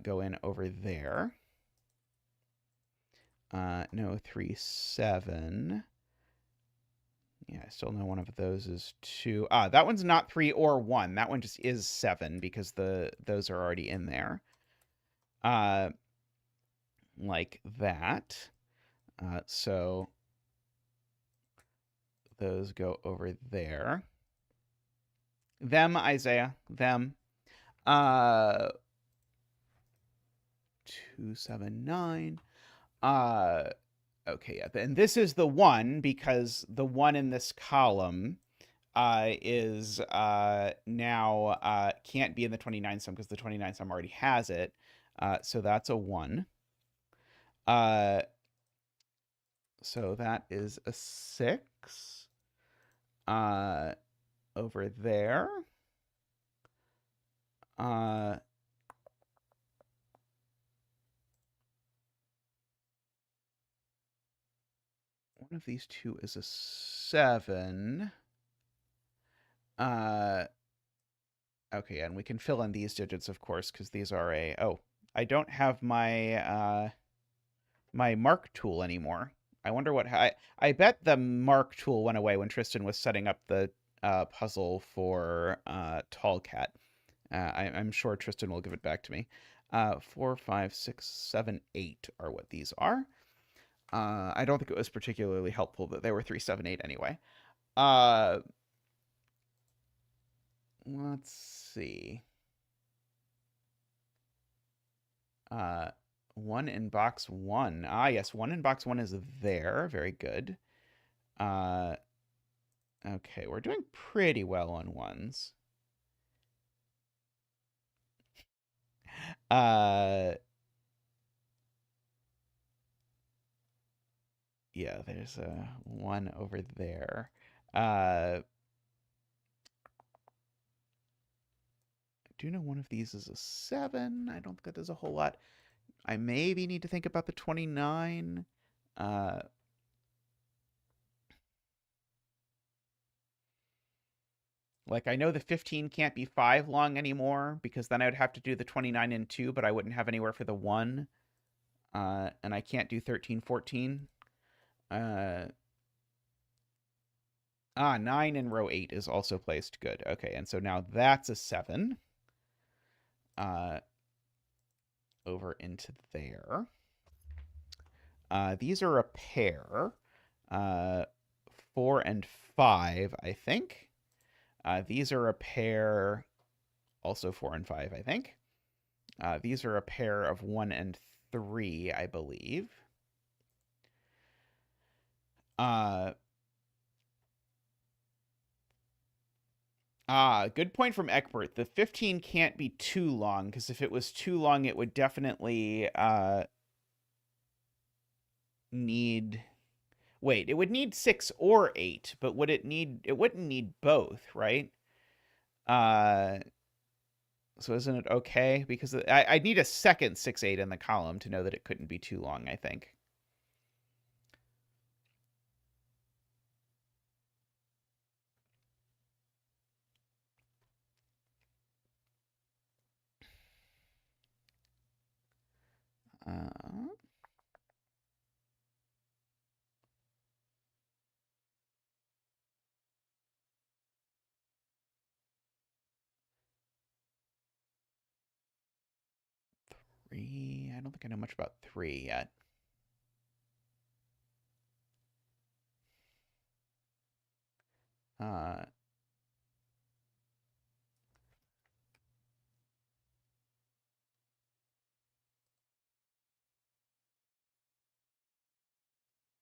Go in over there. No, 3, 7. Yeah, I still know one of those is 2. That one's not 3 or 1. That one just is 7 because those are already in there. Like that. So those go over there. Them, Isaiah. Them. 2, 7, 9. Okay, yeah. And this is the 1 because the 1 in this column is now can't be in the 29 sum because the 29 sum already has it. So that's a 1. So that is a 6. Over there. One of these two is a 7. Okay, and we can fill in these digits, of course, because these are a... Oh, I don't have my my mark tool anymore. I wonder what... I bet the mark tool went away when Tristan was setting up the puzzle for Tall Cat. I'm sure Tristan will give it back to me. 4, 5, 6, 7, 8 are what these are. I don't think it was particularly helpful that they were 3, 7, 8 anyway. Let's see. 1 in box 1. Yes, 1 in box 1 is there. Very good. Okay, we're doing pretty well on 1s. Yeah, there's a 1 over there. I do know one of these is a 7. I don't think that does a whole lot. I maybe need to think about the 29. Like, I know the 15 can't be 5 long anymore, because then I would have to do the 29 in 2, but I wouldn't have anywhere for the 1. And I can't do 13, 14. 9 in row 8 is also placed. Good. Okay, and so now that's a 7. Over into there. These are a pair. 4 and 5, I think. These are a pair, also 4 and 5, I think. These are a pair of 1 and 3, I believe. Good point from Eckbert. The 15 can't be too long, because if it was too long, it would definitely need... Wait, it would need 6 or 8, but would it need... It wouldn't need both, right? So isn't it okay? Because I need a second 6, 8 in the column to know that it couldn't be too long, I think. Uh... 3. I don't think I know much about 3 yet.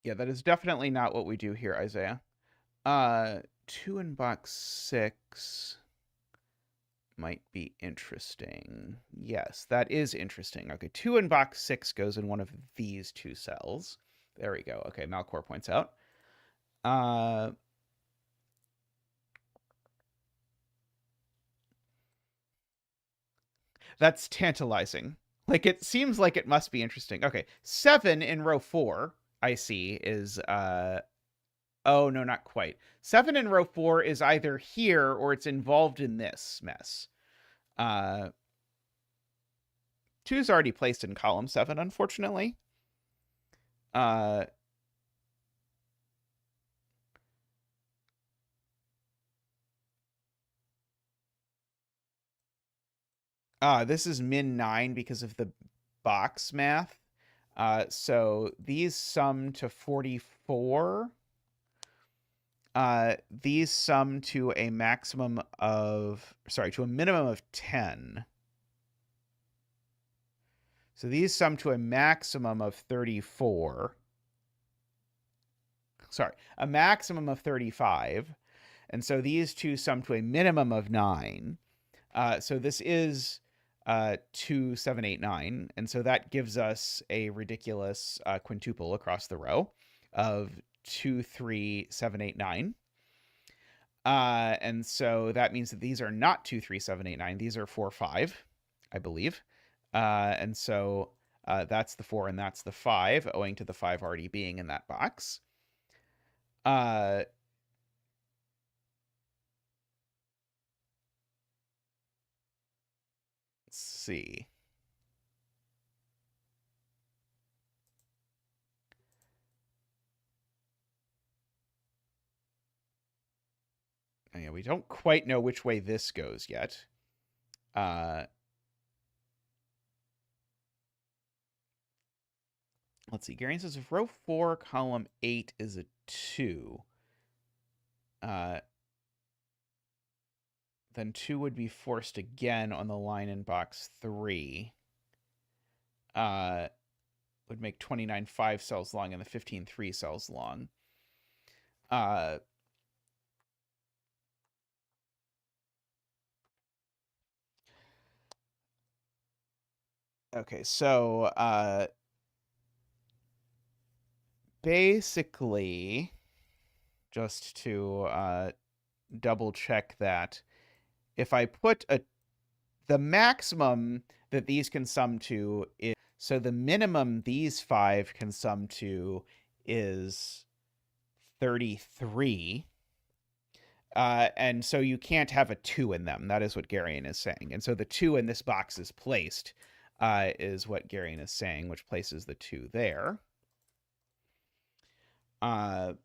Yeah, that is definitely not what we do here, Isaiah. 2 in box 6 might be interesting. Yes, that is interesting. Okay, 2 in box 6 goes in one of these 2 cells. There we go. Okay, Malcor points out. That's tantalizing. Like, it seems like it must be interesting. Okay, 7 in row 4, I see, is oh, no, not quite. 7 in row 4 is either here or it's involved in this mess. 2 is already placed in column 7, unfortunately. This is min 9 because of the box math. So these sum to 44. These sum to a minimum of 10. So these sum to a maximum of 34. Sorry, a maximum of 35. And so these two sum to a minimum of 9. So this is 2, 7, 8, 9. And so that gives us a ridiculous quintuple across the row of 2, 3, 7, 8, 9. And so that means that these are not 2, 3, 7, 8, 9. These are 4, 5, I believe. And so that's the 4 and that's the 5, owing to the 5 already being in that box. Let's see. Yeah, we don't quite know which way this goes yet. Let's see. Garian says if row 4, column 8 is a 2, then 2 would be forced again on the line in box 3. Would make 29 5 cells long and the 15 3 cells long. Okay, so basically, just to double check that, if I put the maximum that these can sum to is, so the minimum these 5 can sum to is 33. And so you can't have a 2 in them. That is what Garian is saying. And so the 2 in this box is placed, is what Garian is saying, which places the 2 there. Okay.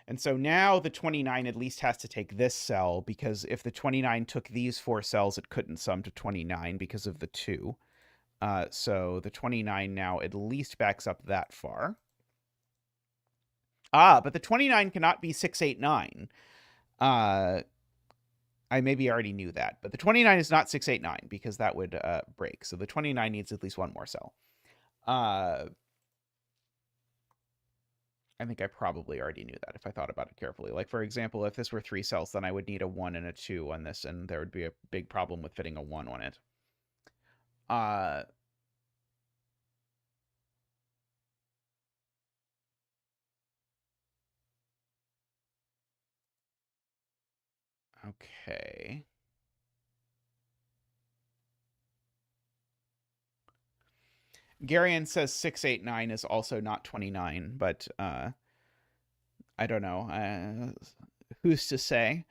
And so now the 29 at least has to take this cell, because if the 29 took these 4 cells, it couldn't sum to 29 because of the 2. So the 29 now at least backs up that far. But the 29 cannot be 6, 8, 9. I maybe already knew that. But the 29 is not 6, 8, 9 because that would break. So the 29 needs at least one more cell. I think I probably already knew that if I thought about it carefully. Like, for example, if this were 3 cells, then I would need a 1 and a 2 on this, and there would be a big problem with fitting a 1 on it. Okay. Garian says 6, 8, 9 is also not 29, but I don't know. Who's to say?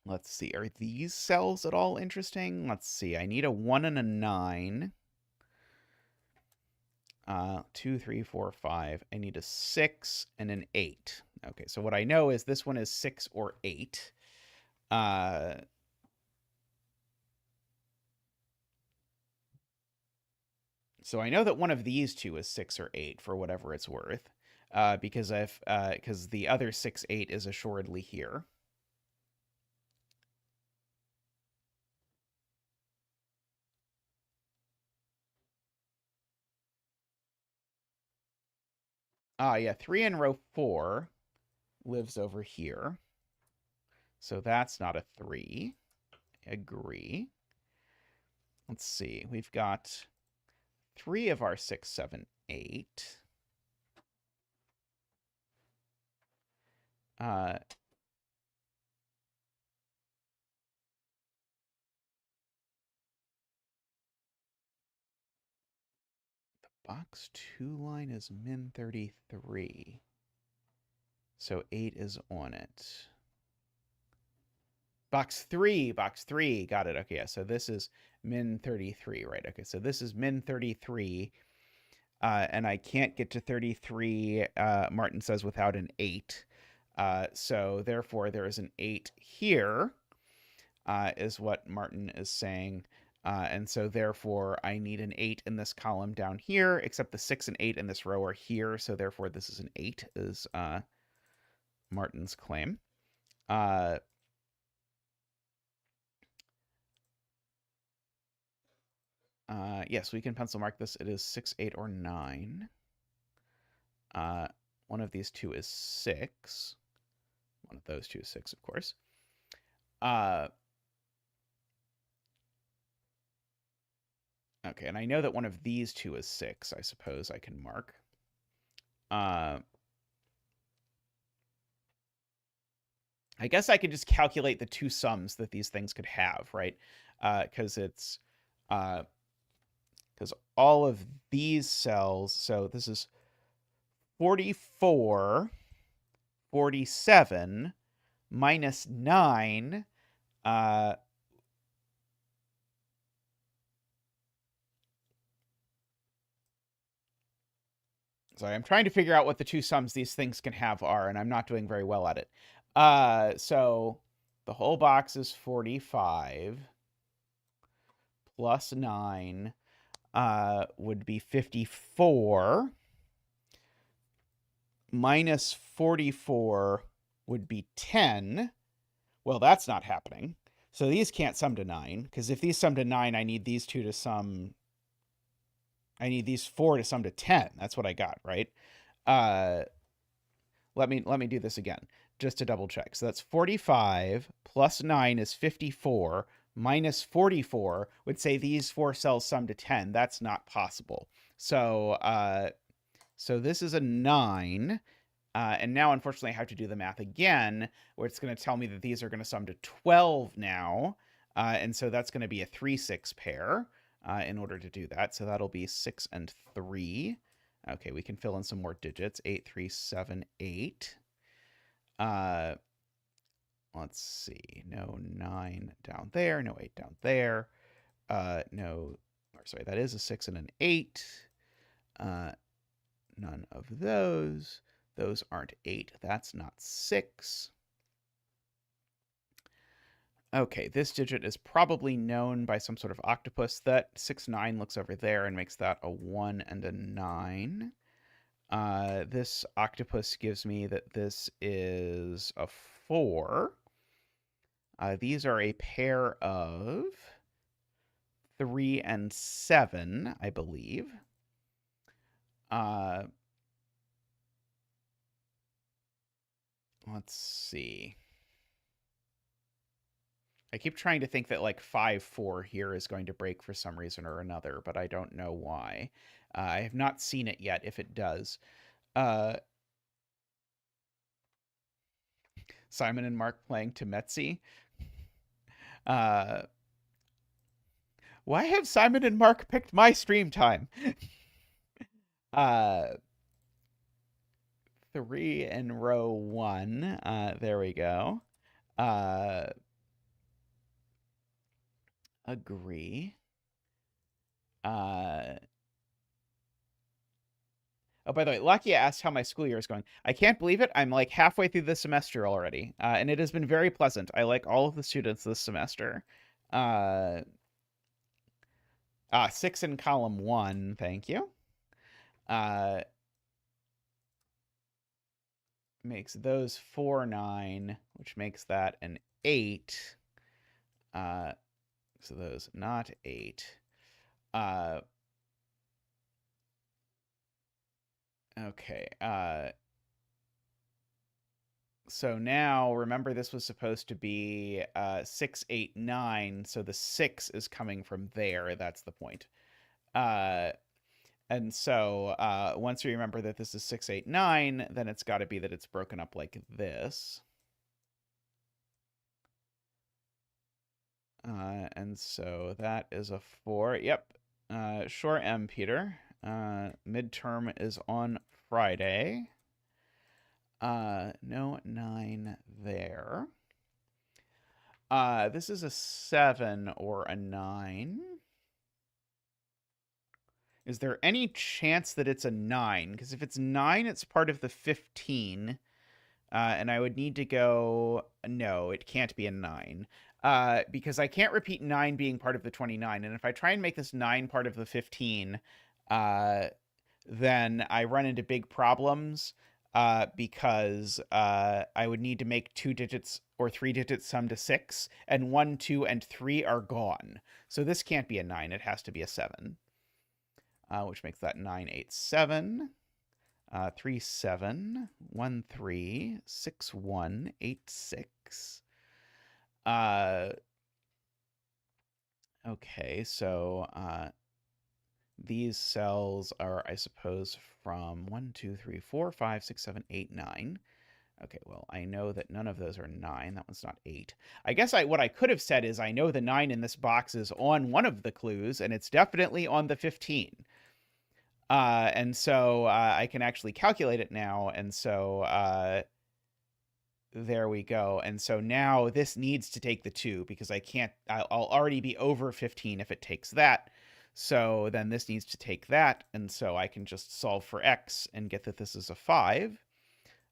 Let's see. Are these cells at all interesting? Let's see. I need a 1 and a 9. 2, 3, 4, 5. I need a 6 and an 8. Okay, so what I know is this one is 6 or 8. So I know that one of these two is 6 or 8 for whatever it's worth, because the other 6, 8 is assuredly here. Yeah, 3 in row 4 lives over here. So that's not a 3. Agree. Let's see. We've got 3 of our 6, 7, 8. The box 2 line is min 33. So 8 is on it. Box 3. Got it. Okay, yeah. So this is min 33, right? Okay, so this is min 33. And I can't get to 33, Martin says, without an 8. So therefore, there is an 8 here, is what Martin is saying. And so therefore, I need an 8 in this column down here, except the 6 and 8 in this row are here. So therefore, this is an 8, is Martin's claim. Yes, we can pencil mark this. It is 6, 8, or 9. One of these two is 6. One of those two is 6, of course. Okay, and I know that one of these two is 6. I suppose I can mark. I guess I could just calculate the two sums that these things could have, right? Because it's because all of these cells, so this is 44, 47 minus 9. Sorry, I'm trying to figure out what the two sums these things can have are, and I'm not doing very well at it. So the whole box is 45 plus 9 would be 54. Minus 44 would be 10. Well, that's not happening. So these can't sum to 9, because if these sum to 9, I need these two to sum. I need these 4 to sum to 10. That's what I got, right? Let me do this again, just to double check. So that's 45 plus 9 is 54. Minus 44 would say these 4 cells sum to 10. That's not possible. So this is a 9. And now, unfortunately, I have to do the math again, where it's going to tell me that these are going to sum to 12 now. And so that's going to be a 3-6 pair in order to do that. So that'll be 6 and 3. Okay, we can fill in some more digits. 8, 3, 7, 8. Let's see. No 9 down there. No 8 down there. Sorry, that is a 6 and an 8. None of those. Those aren't 8. That's not 6. Okay, this digit is probably known by some sort of octopus. That 6, 9 looks over there and makes that a 1 and a 9. This octopus gives me that this is a 4. These are a pair of 3 and 7, I believe. Let's see. I keep trying to think that like 5, 4 here is going to break for some reason or another, but I don't know why. I have not seen it yet if it does. Simon and Mark playing Temetsi. Why have Simon and Mark picked my stream time? 3 in row 1. There we go. Agree. Oh, by the way, Lucky asked how my school year is going. I can't believe it. I'm like halfway through the semester already, and it has been very pleasant. I like all of the students this semester. 6 in column 1, thank you. Makes those 4, 9, which makes that an 8. So those not 8. Okay. So now, remember this was supposed to be 6, 8, 9, so the 6 is coming from there. That's the point. And so once we remember that this is 6, 8, 9, then it's got to be that it's broken up like this. And so that is a 4. Yep. Sure M, Peter. Midterm is on Friday. No 9 there. This is a 7 or a 9. Is there any chance that it's a 9? Because if it's 9, it's part of the 15. And I would need to go... No, it can't be a 9. Because I can't repeat 9 being part of the 29. And if I try and make this 9 part of the 15, then I run into big problems. Because I would need to make 2 digits or 3 digits sum to 6, and 1, 2, and 3 are gone. So this can't be a 9. It has to be a 7. Which makes that 9, 8, 7. 3, 7, 1, 3, 6, 1, 8, 6. Okay, so these cells are, I suppose, from 1, 2, 3, 4, 5, 6, 7, 8, 9. Okay, well, I know that none of those are 9. That one's not 8. I guess what I could have said is I know the 9 in this box is on one of the clues, and it's definitely on the 15. And so I can actually calculate it now, and so there we go. And so now this needs to take the 2, because I'll already be over 15 if it takes that. So then this needs to take that, and so I can just solve for x and get that this is a 5.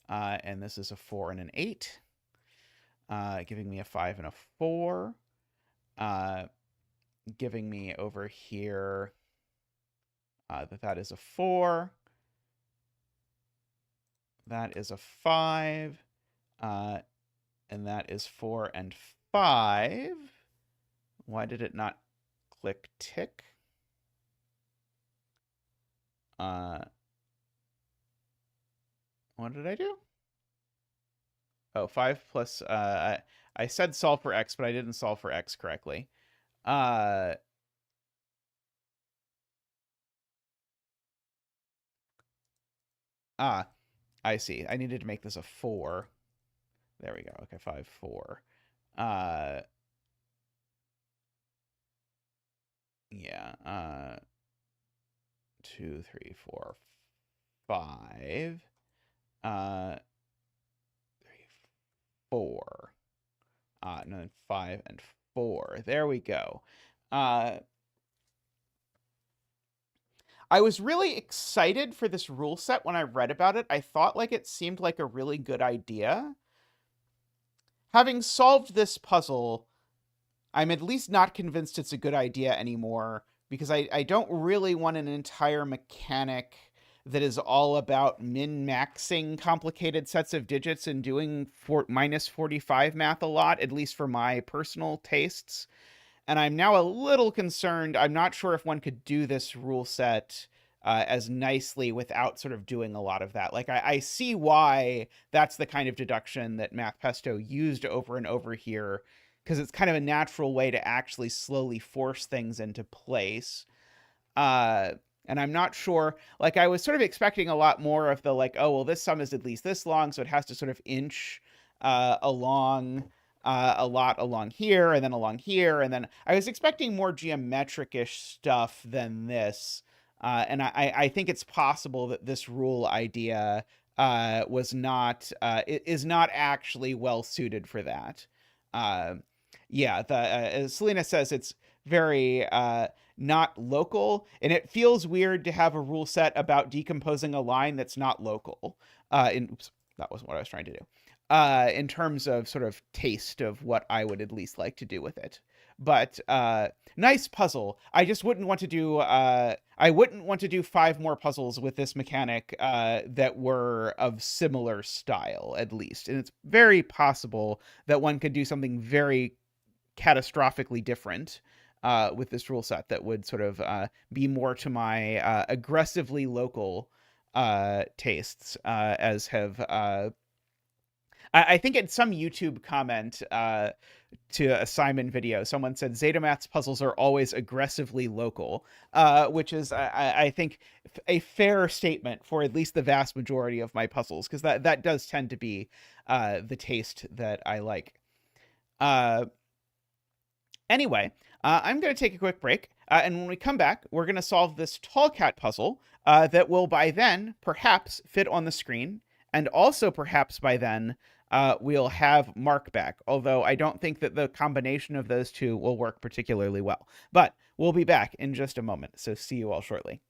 And this is a 4 and an 8, giving me a 5 and a 4, giving me over here that is a 4, that is a 5, and that is 4 and 5. Why did it not click tick? What did I do? Oh, 5 plus... I said solve for x, but I didn't solve for x correctly. I see. I needed to make this a 4. There we go. Okay, 5, 4. Yeah. 2, 3, 4, 5. 3, 4. No, then 5 and 4. There we go. I was really excited for this rule set when I read about it. I thought it seemed like a really good idea. Having solved this puzzle, I'm at least not convinced it's a good idea anymore, because I don't really want an entire mechanic that is all about min-maxing complicated sets of digits and doing minus 45 math a lot, at least for my personal tastes. And I'm now a little concerned. I'm not sure if one could do this rule set as nicely without sort of doing a lot of that. I see why that's the kind of deduction that Math Pesto used over and over here, because it's kind of a natural way to actually slowly force things into place. And I'm not sure, I was sort of expecting a lot more of the oh, well, this sum is at least this long, so it has to sort of inch along a lot along here, and then along here, and then I was expecting more geometric-ish stuff than this. And I think it's possible that this rule idea is not actually well suited for that. Yeah, Selena says it's very not local, and it feels weird to have a rule set about decomposing a line that's not local. Oops, that wasn't what I was trying to do. In terms of sort of taste of what I would at least like to do with it. But nice puzzle. I just wouldn't want to do I wouldn't want to do 5 more puzzles with this mechanic that were of similar style, at least. And it's very possible that one could do something very catastrophically different with this rule set that would sort of be more to my aggressively local tastes, as have I think in some YouTube comment to a Simon video, someone said zetamath's puzzles are always aggressively local, which is, I think, a fair statement for at least the vast majority of my puzzles, because that does tend to be the taste that I like. Anyway, I'm going to take a quick break, and when we come back, we're going to solve this tall cat puzzle that will by then perhaps fit on the screen, and also perhaps by then we'll have Mark back, although I don't think that the combination of those two will work particularly well. But we'll be back in just a moment, so see you all shortly.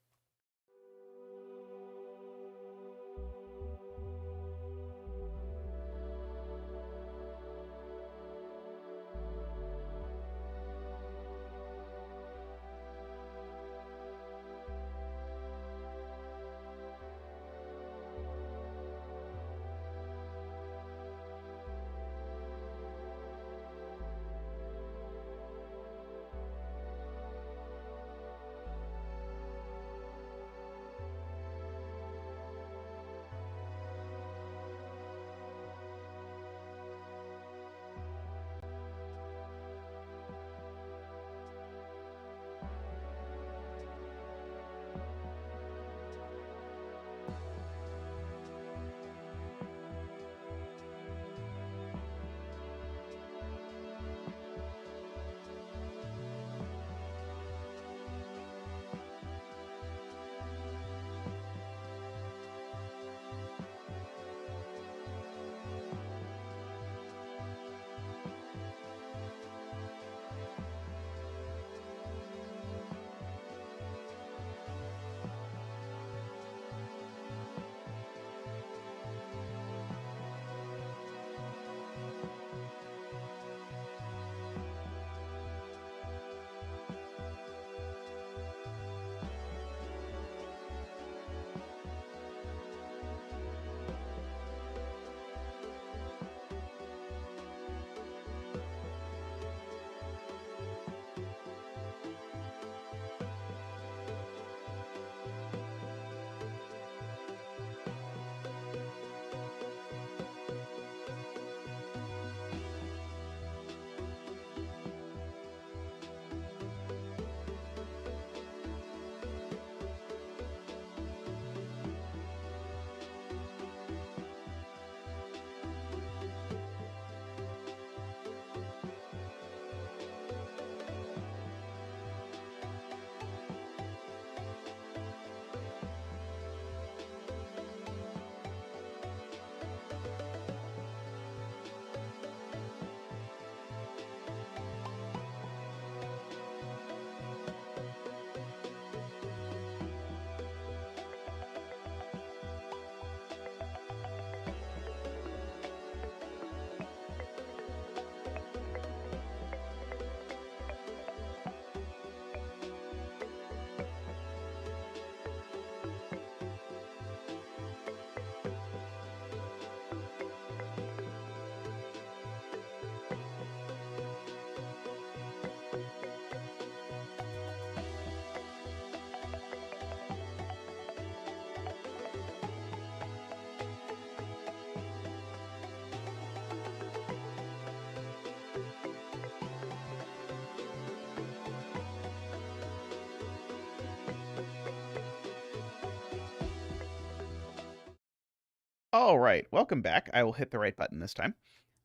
All right, welcome back. I will hit the right button this time.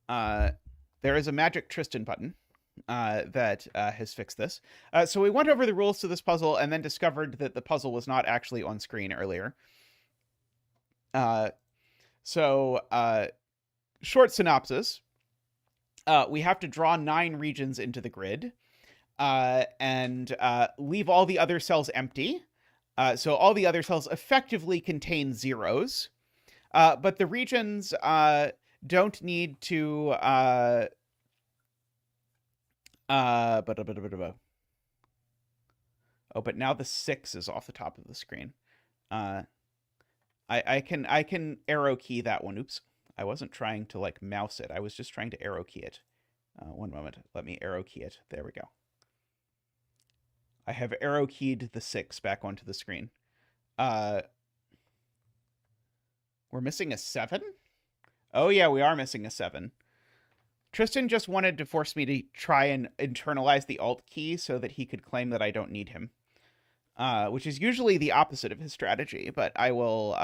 There is a magic Tristan button that has fixed this. So we went over the rules to this puzzle and then discovered that the puzzle was not actually on screen earlier. Short synopsis. We have to draw 9 regions into the grid and leave all the other cells empty. So all the other cells effectively contain zeros. But the regions don't need to but now the 6 is off the top of the screen. I can arrow key that one. Oops. I wasn't trying to like mouse it. I was just trying to arrow key it. One moment. Let me arrow key it. There we go. I have arrow keyed the 6 back onto the screen. We're missing a 7? Oh, yeah, we are missing a 7. Tristan just wanted to force me to try and internalize the Alt key so that he could claim that I don't need him, which is usually the opposite of his strategy, but I will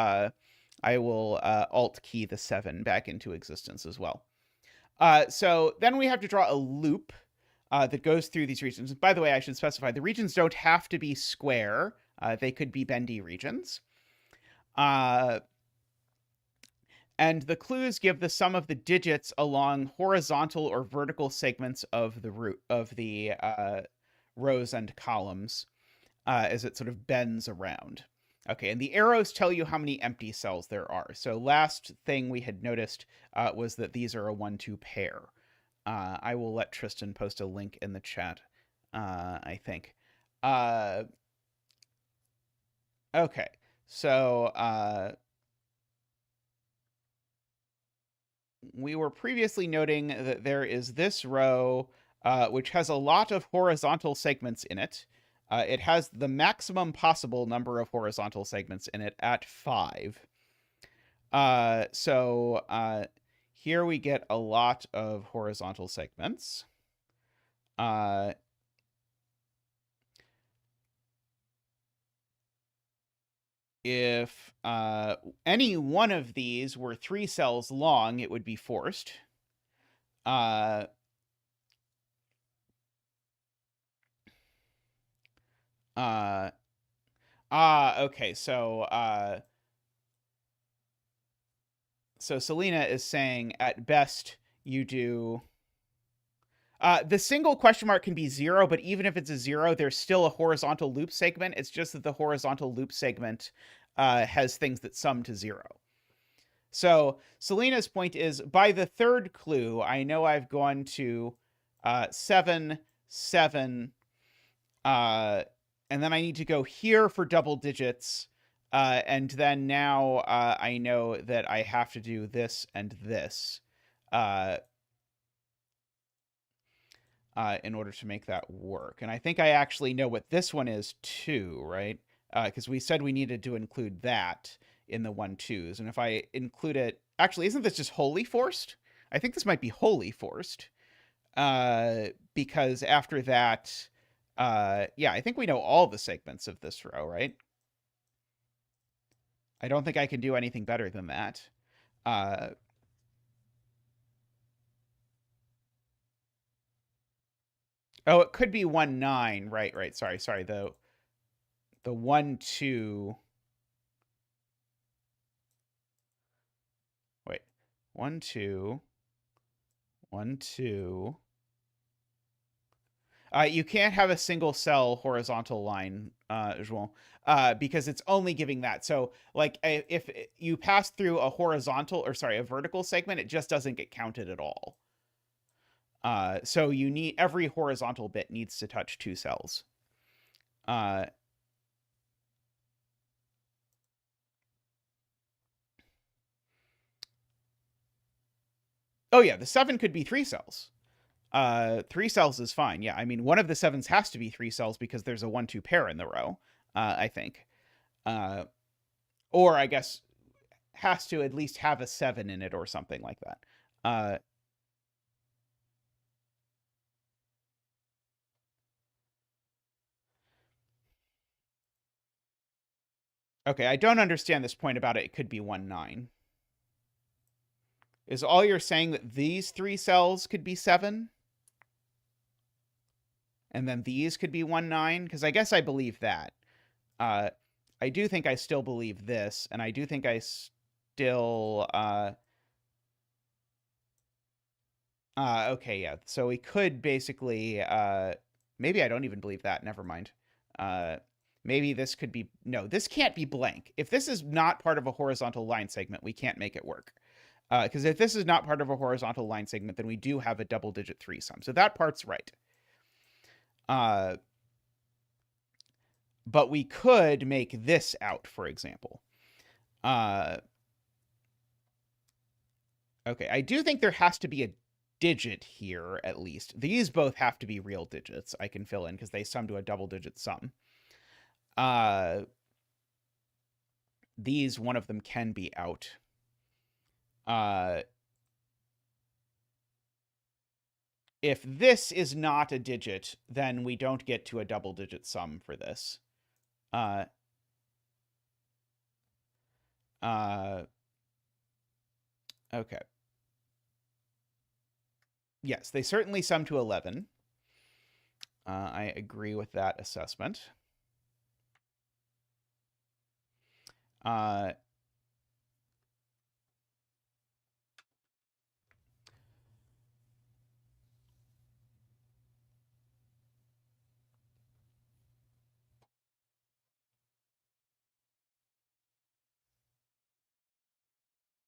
Alt key the 7 back into existence as well. So then we have to draw a loop that goes through these regions. By the way, I should specify the regions don't have to be square. They could be bendy regions. And the clues give the sum of the digits along horizontal or vertical segments of the rows and columns as it sort of bends around. Okay, and the arrows tell you how many empty cells there are. So last thing we had noticed was that these are a 1-2 pair. I will let Tristan post a link in the chat, I think. Okay, so we were previously noting that there is this row, which has a lot of horizontal segments in it. It has the maximum possible number of horizontal segments in it at 5. So here we get a lot of horizontal segments. If any one of these were 3 cells long, it would be forced. Okay, so Selena is saying at best you do the single question mark can be 0, but even if it's a 0, there's still a horizontal loop segment. It's just that the horizontal loop segment has things that sum to 0. So Selena's point is, by the third clue, I know I've gone to 7, 7, and then I need to go here for double digits, and then now I know that I have to do this and this in order to make that work. And I think I actually know what this one is too, right? Because we said we needed to include that in the 1-2s. And if I include it... Actually, isn't this just wholly forced? I think this might be wholly forced. Because after that... yeah, I think we know all the segments of this row, right? I don't think I can do anything better than that. Oh, it could be 1-9. Right. Sorry. The 1-2... Wait. 1-2... 1-2... you can't have a single cell horizontal line, Joel, because it's only giving that. So, like, if you pass through a vertical segment, it just doesn't get counted at all. So you need... every horizontal bit needs to touch 2 cells. Oh yeah, the 7 could be 3 cells. 3 cells is fine. Yeah, I mean, one of the 7s has to be 3 cells because there's a 1-2 pair in the row, I think. Or I guess has to at least have a 7 in it or something like that. Okay, I don't understand this point about it could be 1-9. Is all you're saying that these 3 cells could be 7? And then these could be 1-9? Because I guess I believe that. I do think I still believe this, and I do think I still... okay, yeah. So we could basically... maybe I don't even believe that. Never mind. Maybe this could be... No, this can't be blank. If this is not part of a horizontal line segment, we can't make it work. Because if this is not part of a horizontal line segment, then we do have a double-digit 3-sum. So that part's right. But we could make this out, for example. Okay, I do think there has to be a digit here, at least. These both have to be real digits I can fill in because they sum to a double-digit sum. These, one of them can be out. If this is not a digit, then we don't get to a double-digit sum for this. Okay. Yes, they certainly sum to 11. I agree with that assessment.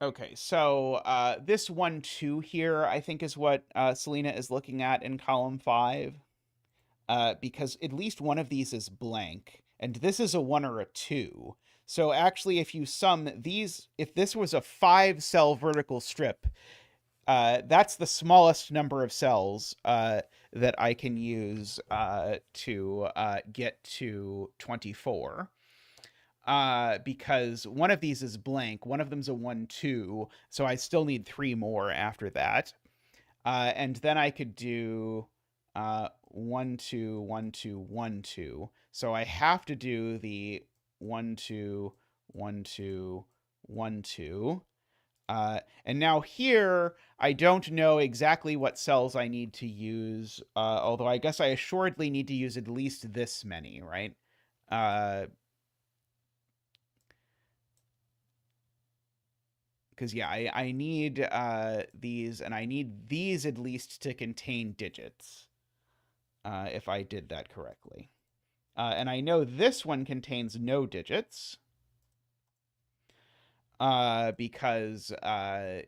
Okay, so this 1, 2 here, I think, is what Selena is looking at in column 5, because at least one of these is blank, and this is a 1 or a 2. So actually, if you sum these, if this was a 5-cell vertical strip, that's the smallest number of cells that I can use to get to 24. Because one of these is blank, one of them's a 1, 2, so I still need 3 more after that. And then I could do 1, 2, 1, 2, 1, 2. So I have to do the 1, 2, 1, 2, 1, 2. And now here, I don't know exactly what cells I need to use, although I guess I assuredly need to use at least this many, right? Because, yeah, I need these, and I need these at least to contain digits, if I did that correctly. And I know this one contains no digits, because their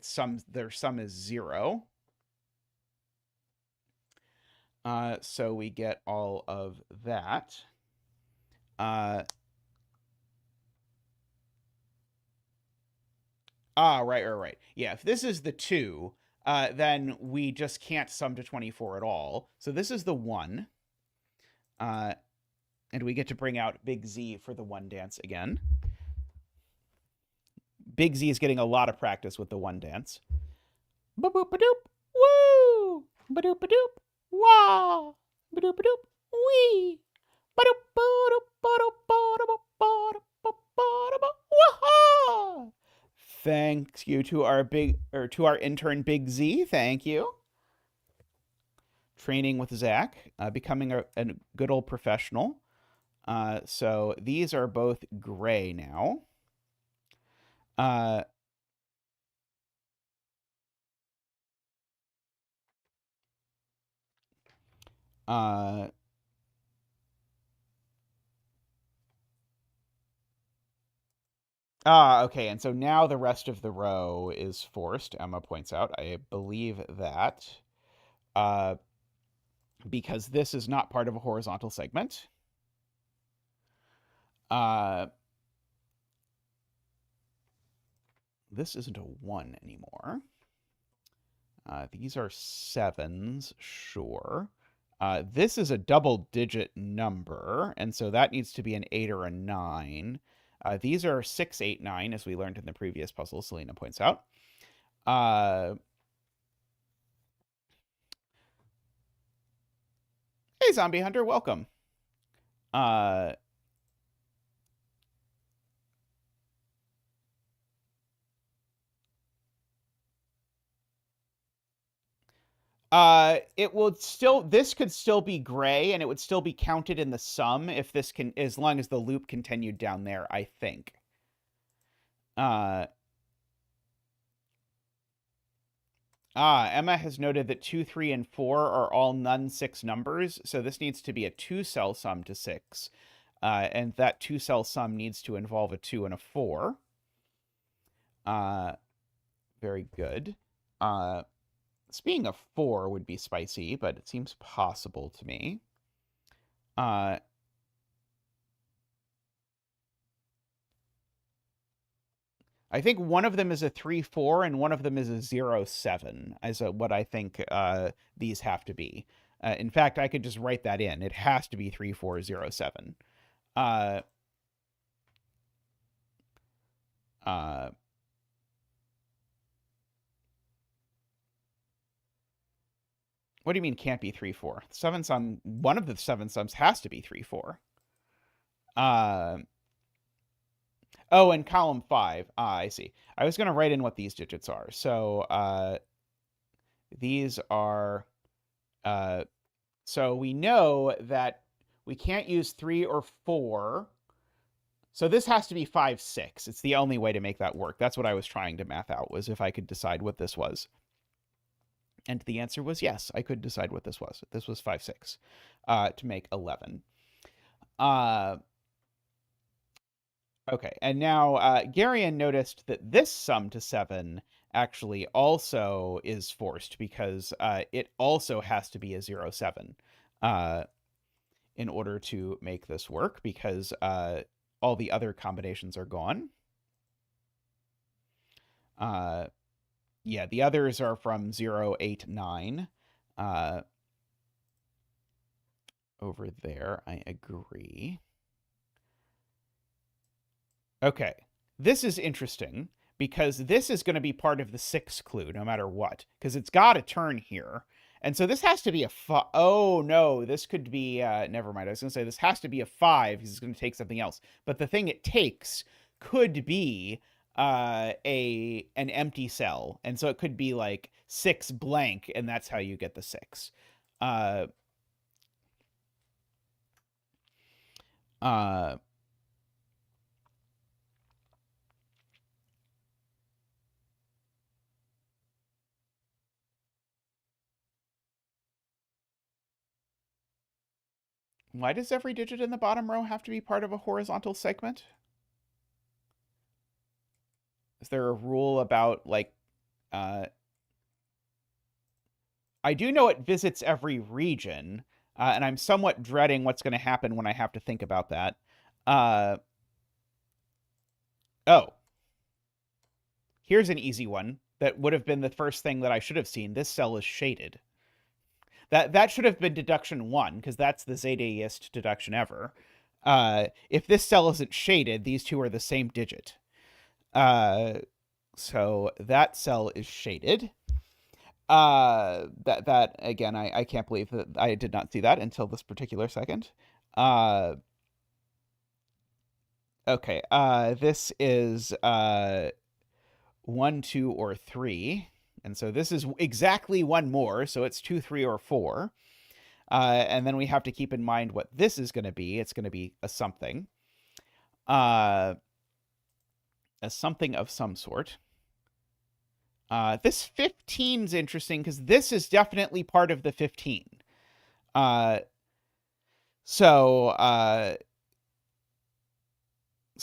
sum is 0. So we get all of that. Right. Yeah, if this is the 2, then we just can't sum to 24 at all. So this is the 1. And we get to bring out Big Z for the 1 dance again. Big Z is getting a lot of practice with the 1 dance. Ba-boop-a-doop. Woo! Ba-doop-a-doop. Wah! Ba-doop-a-doop. Wee! Wah! Thank you to our intern Big Z. Thank you. Training with Zach, becoming a good old professional. So these are both gray now. Okay, and so now the rest of the row is forced, Emma points out. I believe that. Because this is not part of a horizontal segment. This isn't a 1 anymore. These are 7s, sure. This is a double-digit number, and so that needs to be an 8 or a 9. These are 6, 8, 9, as we learned in the previous puzzle, Selena points out. Hey, Zombie Hunter, welcome. This could still be gray, and it would still be counted in the sum if this can, as long as the loop continued down there, I think. Emma has noted that 2, 3, and 4 are all non-6 numbers, so this needs to be a 2-cell sum to 6. And that 2-cell sum needs to involve a 2 and a 4. Very good. This being a 4 would be spicy, but it seems possible to me. I think one of them is a 3, 4, and one of them is a 0, 7, as what I think these have to be. In fact, I could just write that in. It has to be 3, 4, 0, 7. What do you mean can't be 3, 4? Seven sum, one of the 7 sums has to be 3, 4. Oh, and column 5. Ah, I see. I was going to write in what these digits are. So these are... so we know that we can't use 3 or 4. So this has to be 5, 6. It's the only way to make that work. That's what I was trying to math out, was if I could decide what this was. And the answer was yes, I could decide what this was. This was 5, 6 to make 11. Okay, and now Garion noticed that this sum to 7 actually also is forced because it also has to be a 0, 7 in order to make this work, because all the other combinations are gone. Yeah, the others are from 0, 8, 9. Over there, I agree. Okay, this is interesting because this is going to be part of the 6 clue no matter what, because it's got a turn here. And so this has to be a oh no, this could be never mind. I was going to say this has to be a 5 because it's going to take something else. But the thing it takes could be an empty cell, and so it could be like 6 blank, and that's how you get the 6. Why does every digit in the bottom row have to be part of a horizontal segment? Is there a rule about, like, I do know it visits every region, and I'm somewhat dreading what's going to happen when I have to think about that. Oh. Here's an easy one that would have been the first thing that I should have seen. This cell is shaded. That should have been deduction 1, because that's the zeta-east deduction ever. If this cell isn't shaded, these two are the same digit. So that cell is shaded. That again, I can't believe that I did not see that until this particular second. Okay, this is 1, 2, or 3. And so this is exactly one more, so it's 2, 3, or 4. And then we have to keep in mind what this is going to be. It's going to be a something. A something of some sort. This 15 is interesting because this is definitely part of the 15. So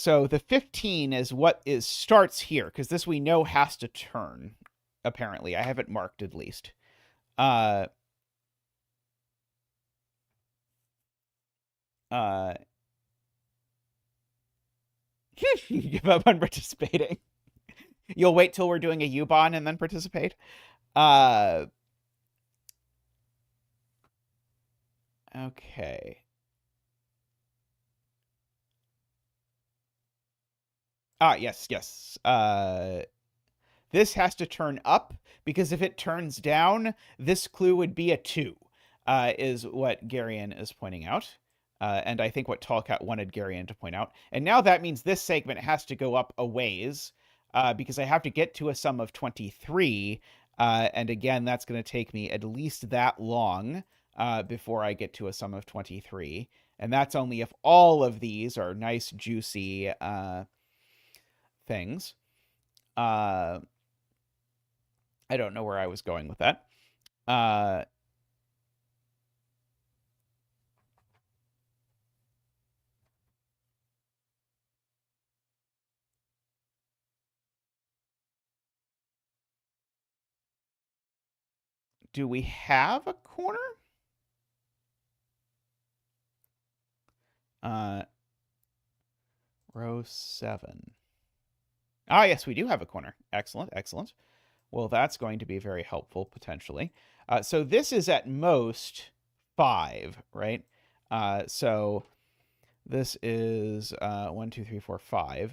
the 15 is what starts here, because this we know has to turn, apparently. I have it marked at least. Give up on participating. You'll wait till we're doing a U-Bahn and then participate? Okay. Yes. This has to turn up, because if it turns down, this clue would be a 2, is what Garion is pointing out. And I think what Tallcat wanted Garion to point out. And now that means this segment has to go up a ways, because I have to get to a sum of 23. And again, that's going to take me at least that long before I get to a sum of 23. And that's only if all of these are nice, juicy things. I don't know where I was going with that. Do we have a corner? Row 7. Ah, yes, we do have a corner. Excellent. Well, that's going to be very helpful, potentially. So this is at most 5, right? So this is 1, 2, 3, 4, 5.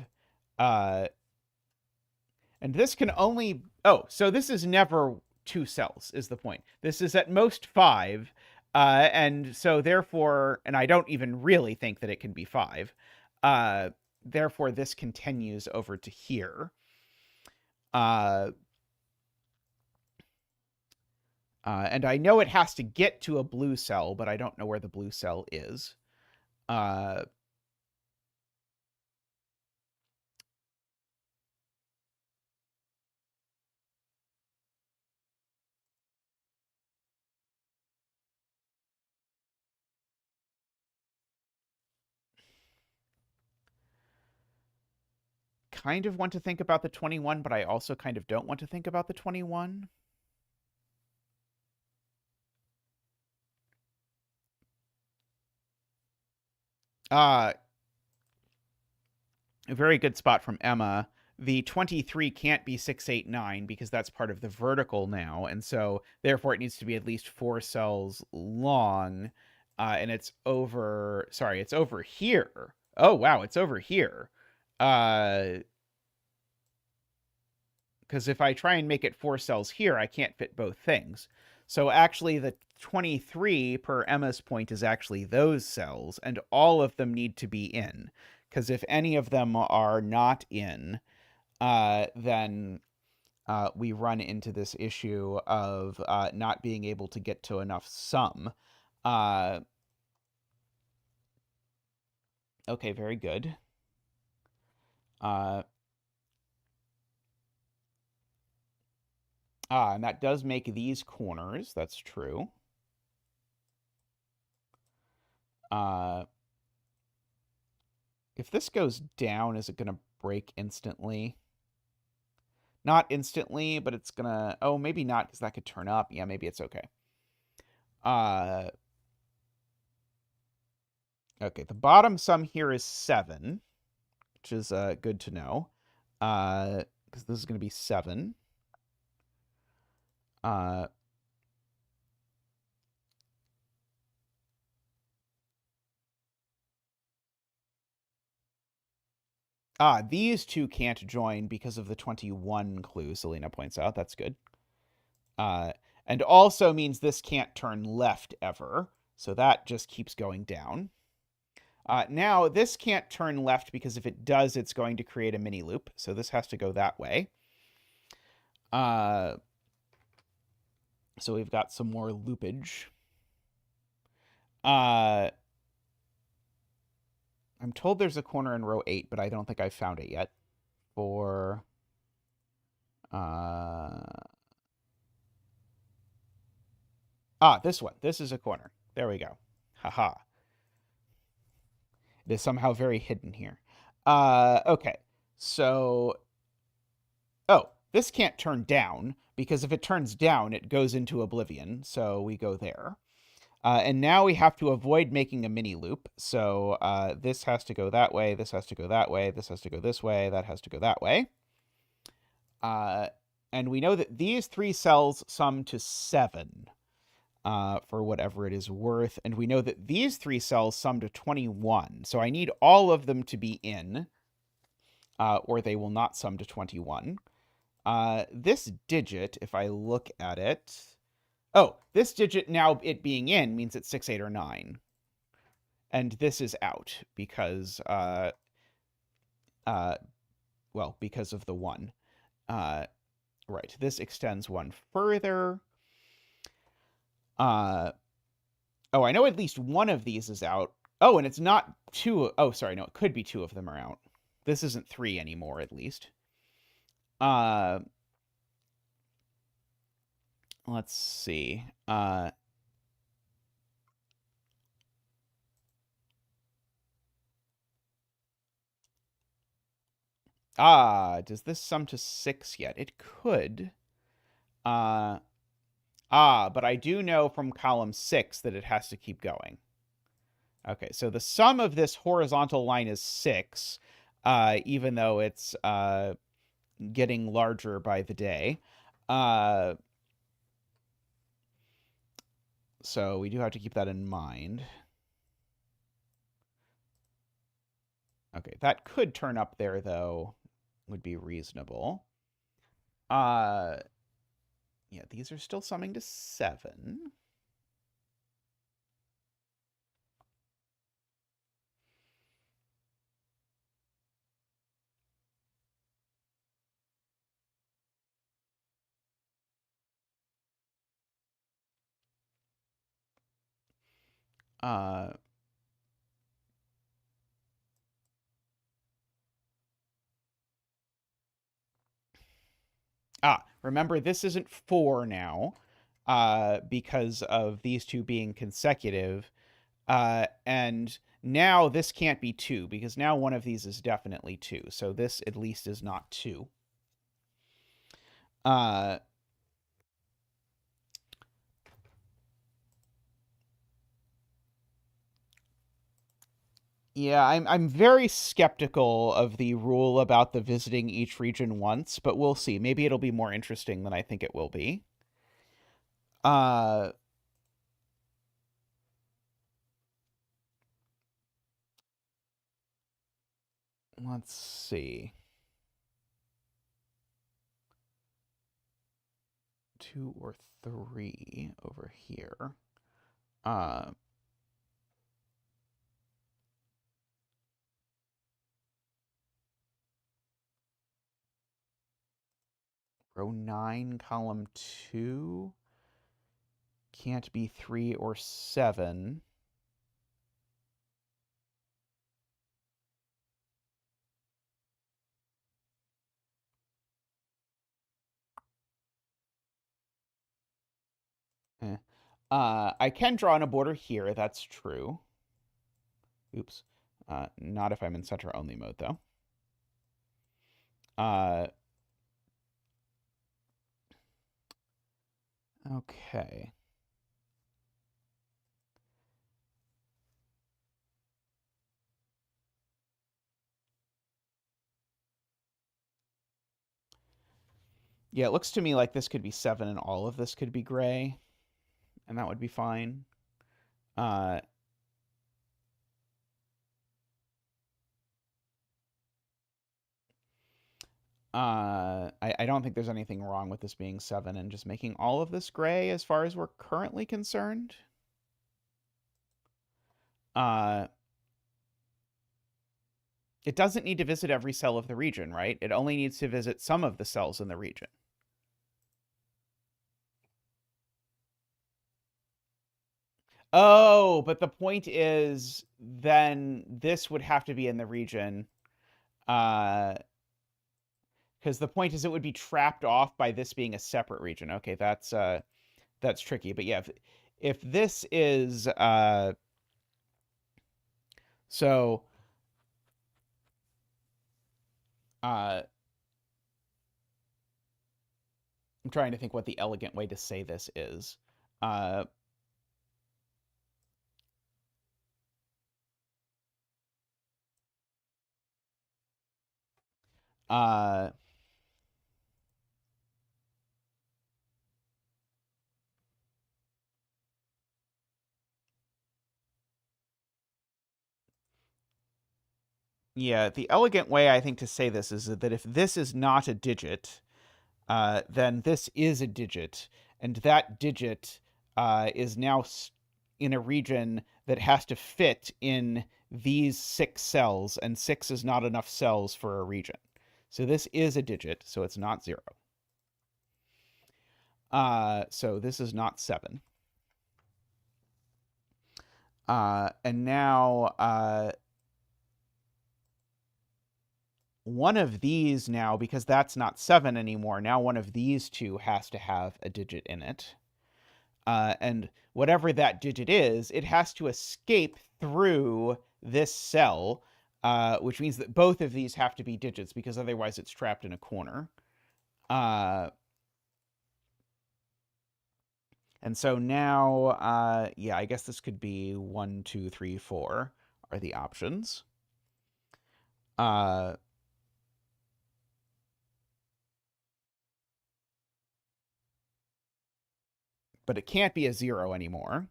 And this can only... Oh, so this is never 2 cells is the point. This is at most 5. And so therefore, and I don't even really think that it can be 5. Therefore, this continues over to here. And I know it has to get to a blue cell, but I don't know where the blue cell is. Kind of want to think about the 21, but I also kind of don't want to think about the 21. A very good spot from Emma. The 23 can't be 689 because that's part of the vertical now, and so therefore it needs to be at least 4 cells long, and it's over. Sorry, it's over here. Oh wow, it's over here. Because if I try and make it 4 cells here, I can't fit both things. So actually, the 23 per Emma's point is actually those cells, and all of them need to be in. Because if any of them are not in, then we run into this issue of not being able to get to enough sum. Okay, very good. And that does make these corners. That's true. If this goes down, is it going to break instantly? Not instantly, but it's going to... Oh, maybe not, because that could turn up. Yeah, maybe it's okay. Okay, the bottom sum here is 7, which is good to know. Because this is going to be 7. These two can't join because of the 21 clue, Selena points out. That's good. And also means this can't turn left ever. So that just keeps going down. Now, this can't turn left because if it does, it's going to create a mini loop. So this has to go that way. So we've got some more loopage. I'm told there's a corner in row 8, but I don't think I've found it yet. For... this one. This is a corner. There we go. Haha. It is somehow very hidden here. Okay. So... Oh, this can't turn down, because if it turns down, it goes into oblivion. So we go there. And now we have to avoid making a mini loop. So this has to go that way, this has to go that way, this has to go this way, that has to go that way. And we know that these 3 cells sum to 7 for whatever it is worth. And we know that these 3 cells sum to 21. So I need all of them to be in, or they will not sum to 21. This digit, if I look at it... Oh, this digit, now it being in, means it's 6, 8, or 9. And this is out because, well, because of the 1. Right, this extends 1 further. Oh, I know at least one of these is out. Oh, and it's not 2. Oh, sorry, no, it could be 2 of them are out. This isn't 3 anymore, at least. Let's see. Does this sum to 6 yet? It could. But I do know from column 6 that it has to keep going. Okay, so the sum of this horizontal line is 6, even though it's getting larger by the day. So we do have to keep that in mind. Okay, that could turn up there, though. Would be reasonable. Yeah, these are still summing to 7. Remember, this isn't 4 now, because of these two being consecutive. And now this can't be 2, because now one of these is definitely 2. So this at least is not 2. Yeah, I'm very skeptical of the rule about the visiting each region once, but we'll see. Maybe it'll be more interesting than I think it will be. Uh, let's see. 2 or 3 over here. Uh, row 9, column 2. Can't be 3 or 7. I can draw on a border here. That's true. Oops. Not if I'm in center only mode, though. Okay. Yeah, it looks to me like this could be 7 and all of this could be gray, and that would be fine. I don't think there's anything wrong with this being 7 and just making all of this gray as far as we're currently concerned. It doesn't need to visit every cell of the region, right? It only needs to visit some of the cells in the region. Oh, but the point is then this would have to be in the region. Because the point is it would be trapped off by this being a separate region. Okay, that's tricky. But yeah, if this is so I'm trying to think what the elegant way to say this is. Uh, yeah, the elegant way I think to say this is that if this is not a digit, then this is a digit, and that digit is now in a region that has to fit in these 6 cells, and 6 is not enough cells for a region. So this is a digit, so it's not 0. So this is not 7. And now one of these now, because that's not 7 anymore, now one of these two has to have a digit in it. And whatever that digit is, it has to escape through this cell, which means that both of these have to be digits, because otherwise it's trapped in a corner. And so now, yeah, I guess this could be 1, 2, 3, 4 are the options. But it can't be a 0 anymore,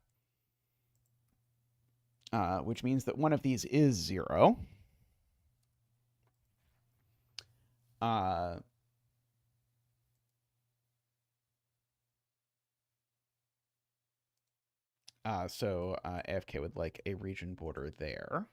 which means that one of these is 0. So AFK would like a region border there.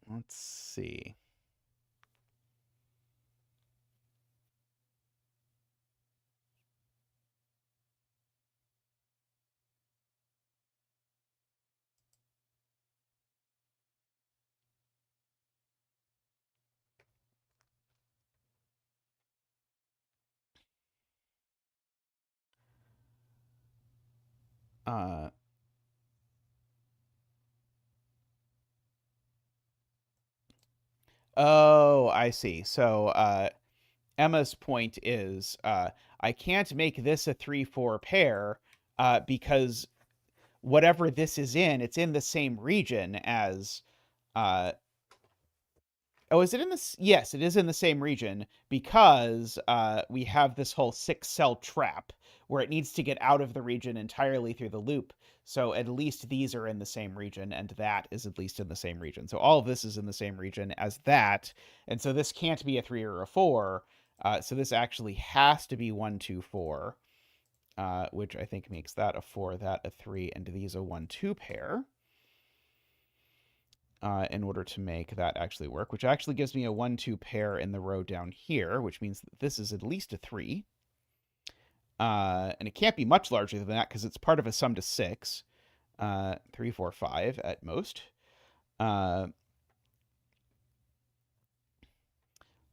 Let's see. Oh, I see. So Emma's point is I can't make this a 3-4 pair because whatever this is in, it's in the same region as oh, is it in this? Yes, it is in the same region because we have this whole 6-cell trap where it needs to get out of the region entirely through the loop. So at least these are in the same region, and that is at least in the same region. So all of this is in the same region as that, and so this can't be a 3 or a 4. So this actually has to be 1, 2, 4, which I think makes that a 4, that a 3, and these a 1, 2 pair. In order to make that actually work, which actually gives me a 1, 2 pair in the row down here, which means that this is at least a 3. And it can't be much larger than that because it's part of a sum to 6. 3, 4, 5 at most.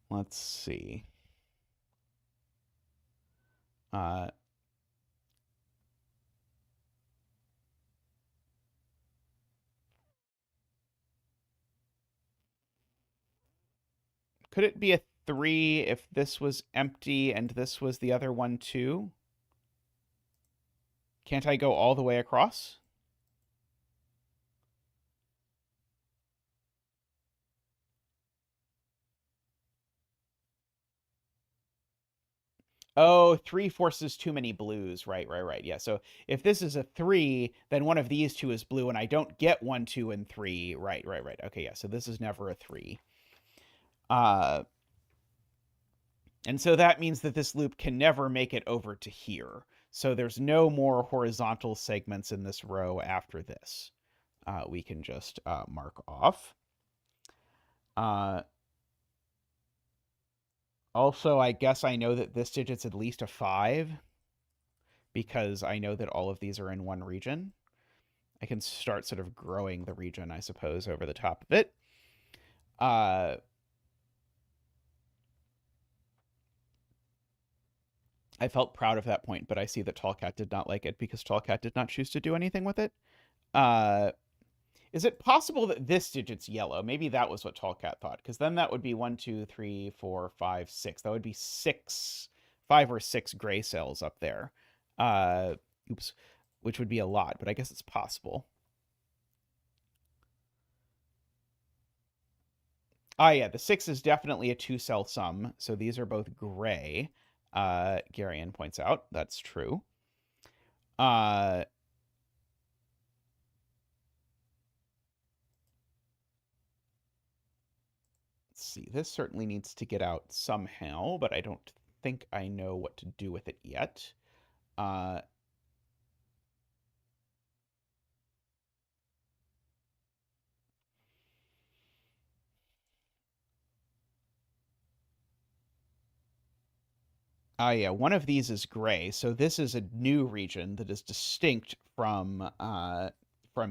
Let's see. Could it be a 3 if this was empty and this was the other one too? Can't I go all the way across? Oh, 3 forces too many blues. Right. Yeah. So if this is a 3, then one of these two is blue, and I don't get 1, 2, and 3. Right. Okay, yeah. So this is never a 3. And so that means that this loop can never make it over to here. So there's no more horizontal segments in this row after this. We can just mark off. Also, I guess I know that this digit's at least a 5 because I know that all of these are in one region. I can start sort of growing the region, I suppose, over the top of it. I felt proud of that point, but I see that Tallcat did not like it because Tallcat did not choose to do anything with it. Is it possible that this digit's yellow? Maybe that was what Tallcat thought, because then that would be 1, 2, 3, 4, 5, 6. That would be 5 or 6 gray cells up there. Oops, which would be a lot, but I guess it's possible. Yeah, the 6 is definitely a 2-cell sum, so these are both gray. Garion points out that's true. Let's see, this certainly needs to get out somehow, but I don't think I know what to do with it yet. Yeah, one of these is gray, so this is a new region that is distinct from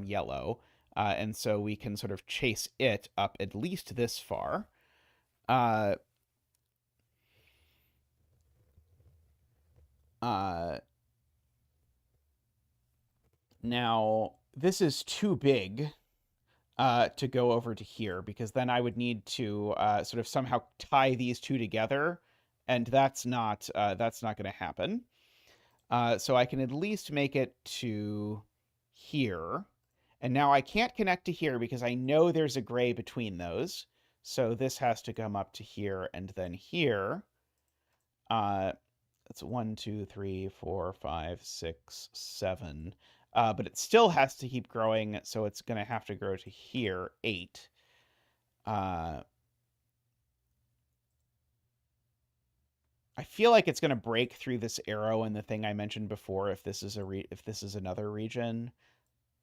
yellow, and so we can sort of chase it up at least this far. Now this is too big to go over to here because then I would need to sort of somehow tie these two together, and that's not going to happen. So I can at least make it to here. And now I can't connect to here because I know there's a gray between those. So this has to come up to here and then here. That's 1, 2, 3, 4, 5, 6, 7. But it still has to keep growing, so it's going to have to grow to here, 8. I feel like it's going to break through this arrow and the thing I mentioned before. If this is another region,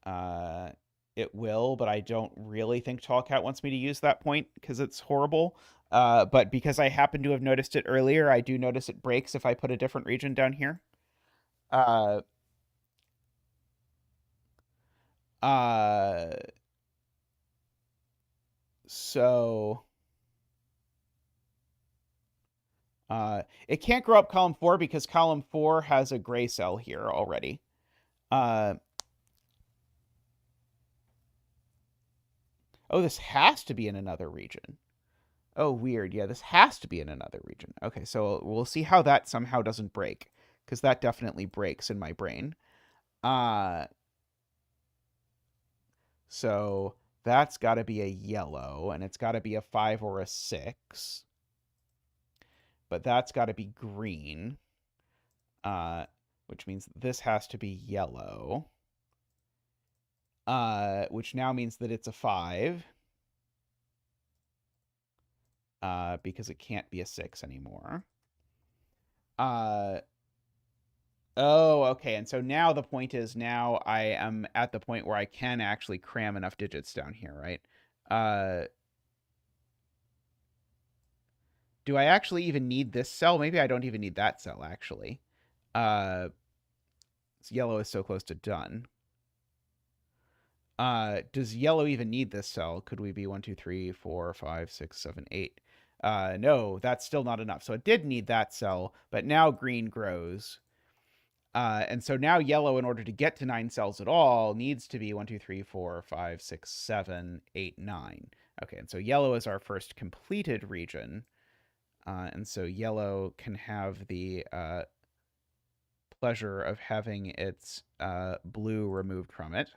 it will. But I don't really think Tallcat wants me to use that point because it's horrible. But because I happen to have noticed it earlier, I do notice it breaks if I put a different region down here. Uh, so it can't grow up column 4 because column 4 has a gray cell here already. Oh, this has to be in another region. Oh, weird. Yeah, this has to be in another region. Okay, so we'll see how that somehow doesn't break, because that definitely breaks in my brain. So that's got to be a yellow, and it's got to be a 5 or a 6. But that's got to be green, which means this has to be yellow, which now means that it's a 5. Because it can't be a 6 anymore. Oh, okay. And so now the point is, now I am at the point where I can actually cram enough digits down here, right? Do I actually even need this cell? Maybe I don't even need that cell, actually. Yellow is so close to done. Does yellow even need this cell? Could we be 1, 2, 3, 4, 5, 6, 7, 8? No, that's still not enough. So it did need that cell, but now green grows. And so now yellow, in order to get to 9 cells at all, needs to be 1, 2, 3, 4, 5, 6, 7, 8, 9. Okay, and so yellow is our first completed region. And so yellow can have the pleasure of having its blue removed from it.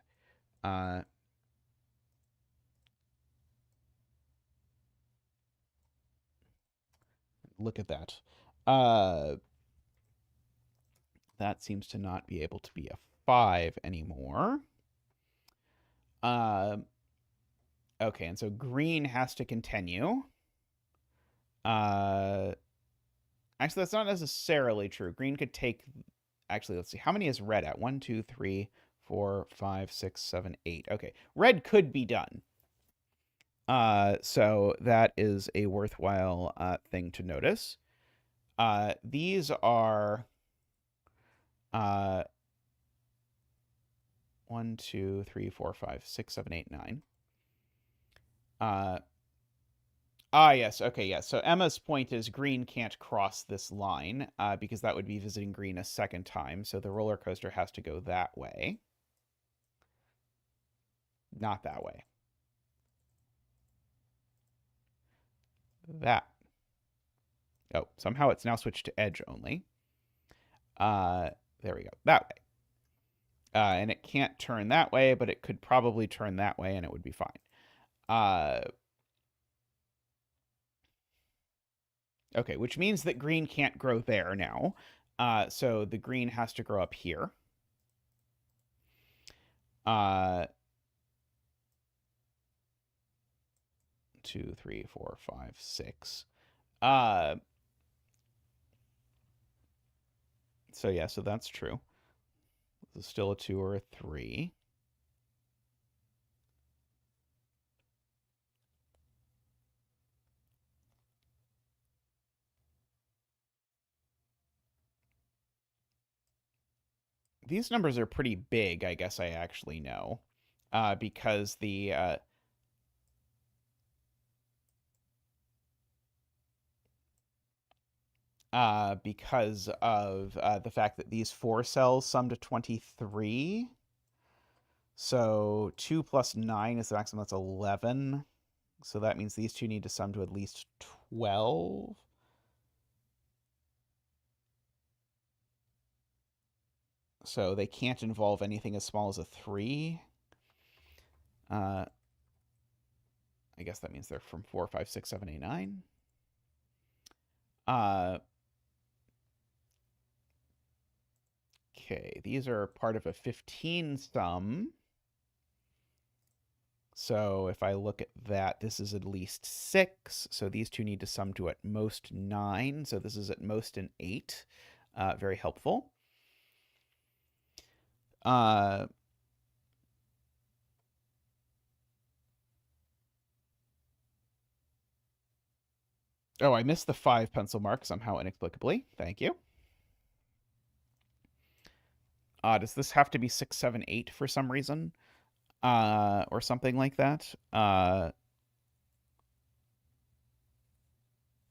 Look at that. That seems to not be able to be a 5 anymore. Okay, and so green has to continue. Actually, that's not necessarily true. Green could take... Actually, let's see. How many is red at? 1, 2, 3, 4, 5, 6, 7, 8. Okay, red could be done. So that is a worthwhile thing to notice. These are 1, 2, 3, 4, 5, 6, 7, 8, 9. Yes. Okay, yes. So Emma's point is green can't cross this line because that would be visiting green a second time. So the roller coaster has to go that way. Not that way. That. Oh, somehow it's now switched to edge only. There we go. That way. And it can't turn that way, but it could probably turn that way and it would be fine. Okay, which means that green can't grow there now. So the green has to grow up here. 2, 3, 4, 5, 6. So yeah, so that's true. This is still a 2 or a 3. These numbers are pretty big, I guess I actually know, because because of the fact that these 4 cells sum to 23. So 2 plus 9 is the maximum. That's 11. So that means these two need to sum to at least 12. So they can't involve anything as small as a 3. I guess that means they're from 4, 5, 6, 7, 8, 9. Okay, these are part of a 15 sum. So if I look at that, this is at least 6. So these two need to sum to at most 9. So this is at most an 8. Very helpful. Oh, I missed the 5 pencil mark somehow inexplicably. Thank you. Does this have to be 6, 7, 8 for some reason? Or something like that?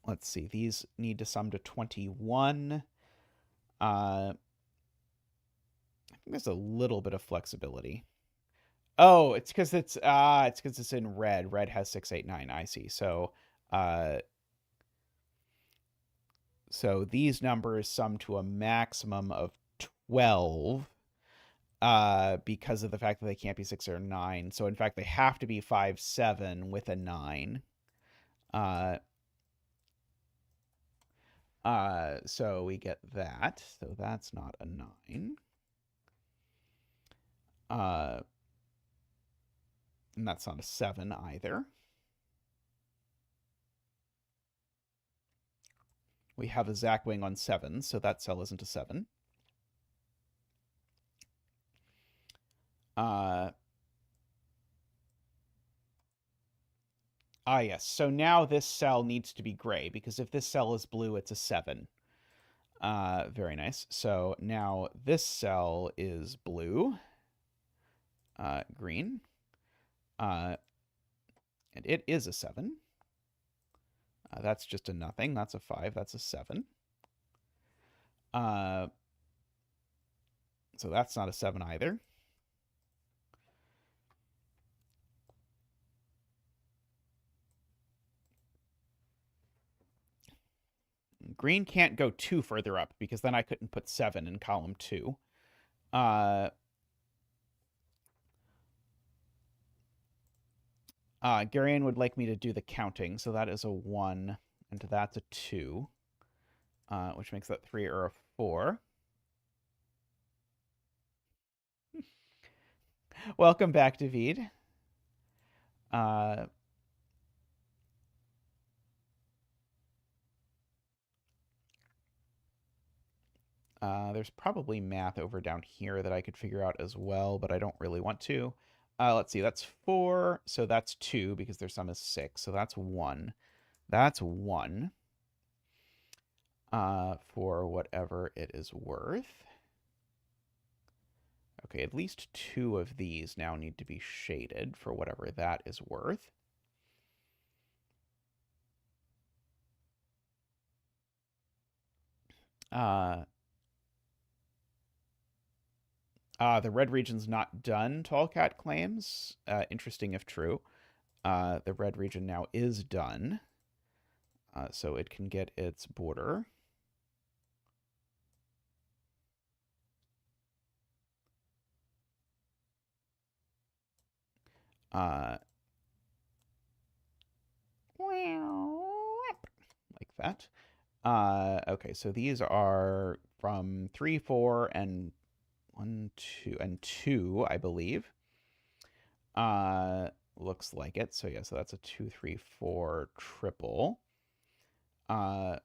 Let's see. These need to sum to 21. I think there's a little bit of flexibility. Oh, it's because it's in red. Red has 6, 8, 9. I see. So these numbers sum to a maximum of 12 because of the fact that they can't be 6 or 9. So in fact, they have to be 5, 7 with a 9. So we get that. So that's not a 9. And that's not a 7 either. We have a Zach wing on 7, so that cell isn't a 7. Yes. So now this cell needs to be gray, because if this cell is blue, it's a 7. Very nice. So now this cell is blue, green, and it is a 7. That's just a nothing. That's a 5. That's a 7. So that's not a 7 either. Green can't go 2 further up, because then I couldn't put 7 in column 2. Garion would like me to do the counting, so that is a 1, and that's a 2, which makes that 3 or a 4. Welcome back, David. There's probably math over down here that I could figure out as well, but I don't really want to. Let's see, that's 4, so that's 2, because their sum is 6, so that's 1. That's 1 for whatever it is worth. Okay, at least 2 of these now need to be shaded for whatever that is worth. The red region's not done, Tallcat claims. Interesting if true. The red region now is done. So it can get its border. Like that. Okay, so these are from 3, 4, and 1, 2, and 2, I believe. Looks like it. So yeah, so that's a 2, 3, 4 triple. Oh,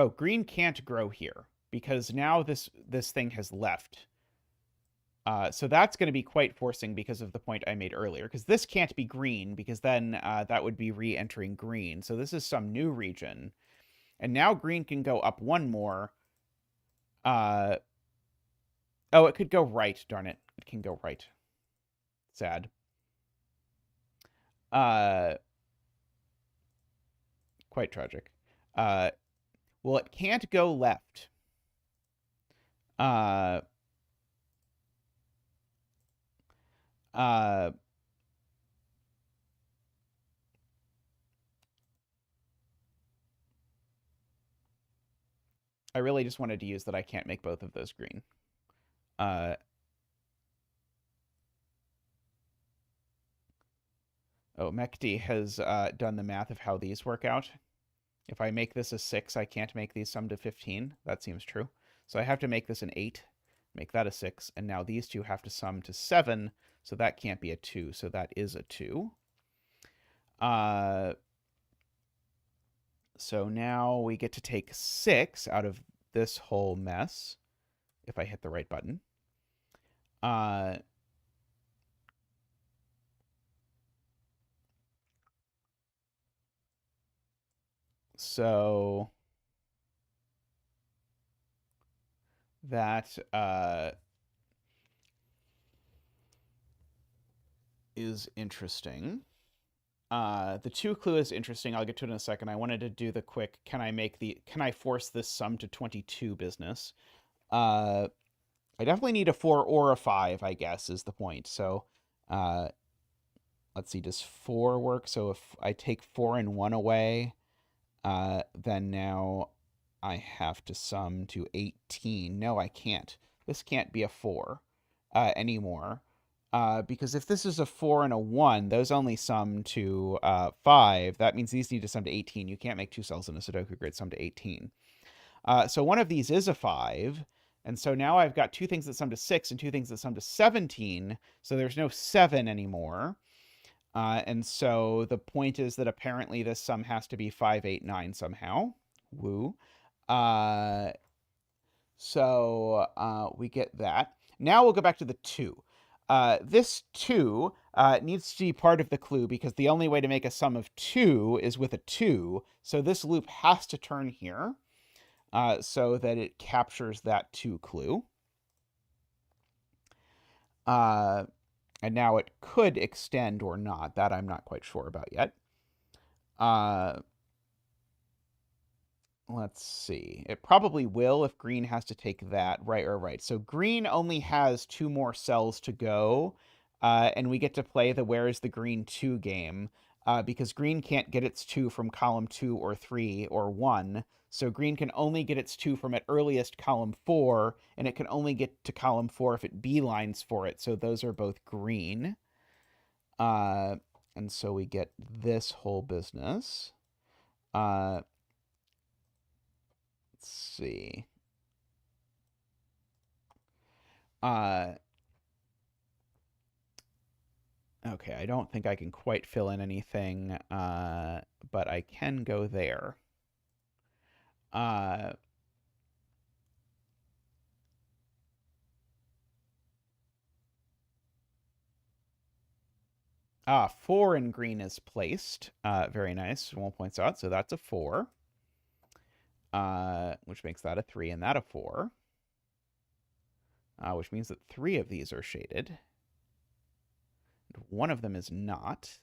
green can't grow here because now this thing has left. So that's going to be quite forcing because of the point I made earlier, because this can't be green, because then that would be re-entering green. So this is some new region. And now green can go up 1 more. Oh, it could go right, darn it. It can go right. Sad. Quite tragic. Well, it can't go left. I really just wanted to use that I can't make both of those green. Oh, Mekti has done the math of how these work out. If I make this a 6, I can't make these sum to 15. That seems true. So I have to make this an 8, make that a 6, and now these two have to sum to 7, so that can't be a 2, so that is a 2. So now we get to take 6 out of this whole mess, if I hit the right button. So that is interesting. The 2 clue is interesting. I'll get to it in a second. I wanted to do the quick, can I force this sum to 22 business? I definitely need a 4 or a 5, I guess, is the point. So, let's see, does 4 work? So if I take 4 and 1 away, then now I have to sum to 18. No, I can't. This can't be a 4 anymore. Because if this is a 4 and a 1, those only sum to 5. That means these need to sum to 18. You can't make 2 cells in a Sudoku grid sum to 18. So one of these is a 5. And so now I've got 2 things that sum to 6 and 2 things that sum to 17. So there's no 7 anymore. And so the point is that apparently this sum has to be 5, 8, 9 somehow. Woo. So we get that. Now we'll go back to the 2. This 2 needs to be part of the clue because the only way to make a sum of 2 is with a 2. So this loop has to turn here so that it captures that 2 clue. And now it could extend or not. That I'm not quite sure about yet. Let's see. It probably will if green has to take that. Right. So green only has 2 more cells to go. And we get to play the Where is the Green 2 game. Because green can't get its 2 from column 2 or 3 or 1. So green can only get its 2 from at earliest column 4. And it can only get to column 4 if it beelines for it. So those are both green. And so we get this whole business. Let's see. Okay, I don't think I can quite fill in anything, but I can go there. 4 in green is placed. Very nice. 1 points out, so that's a 4. Which makes that a 3 and that a 4. Which means that 3 of these are shaded. And 1 of them is not.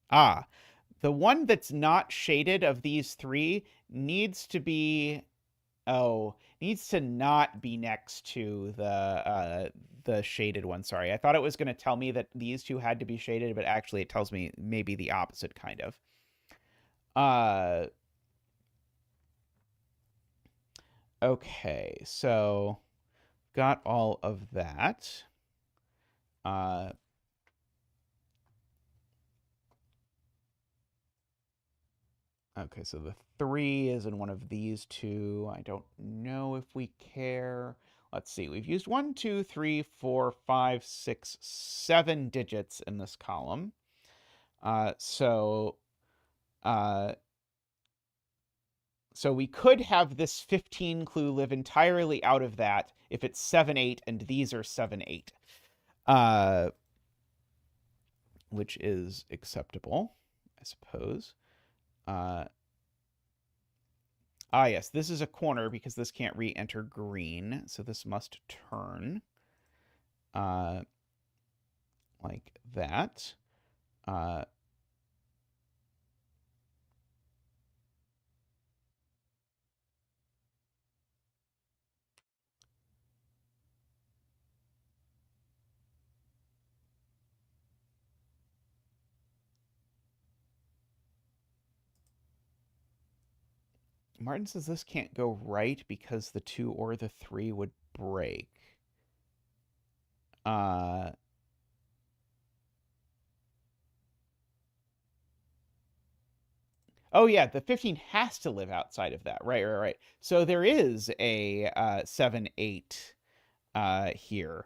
The one that's not shaded of these 3 needs to be... needs to not be next to the shaded one. Sorry, I thought it was going to tell me that these 2 had to be shaded, but actually it tells me maybe the opposite, kind of. Okay, so got all of that. Okay, so the 3 is in one of these 2. I don't know if we care. Let's see. We've used 1, 2, 3, 4, 5, 6, 7 digits in this column. So we could have this 15 clue live entirely out of that if it's 7, 8, and these are 7, 8. Which is acceptable, I suppose. Yes, this is a corner because this can't re-enter green, so this must turn. Like that. Martin says this can't go right because the 2 or the 3 would break. Oh yeah, the 15 has to live outside of that. Right. So there is a 7, 8 here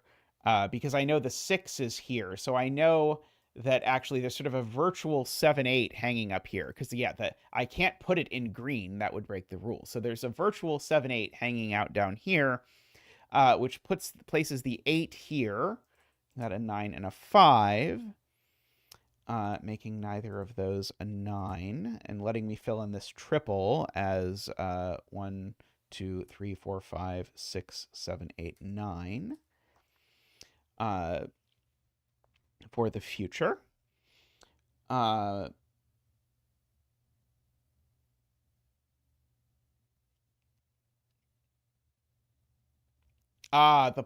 because I know the 6 is here. So I know that actually there's sort of a virtual 7, 8 hanging up here because yeah, I can't put it in green. That would break the rule. So there's a virtual 7, 8 hanging out down here, which places the 8 here. Got a 9 and a 5. Making neither of those a 9 and letting me fill in this triple as 1, 2, 3, 4, 5, 6, 7, 8, 9 for the future. The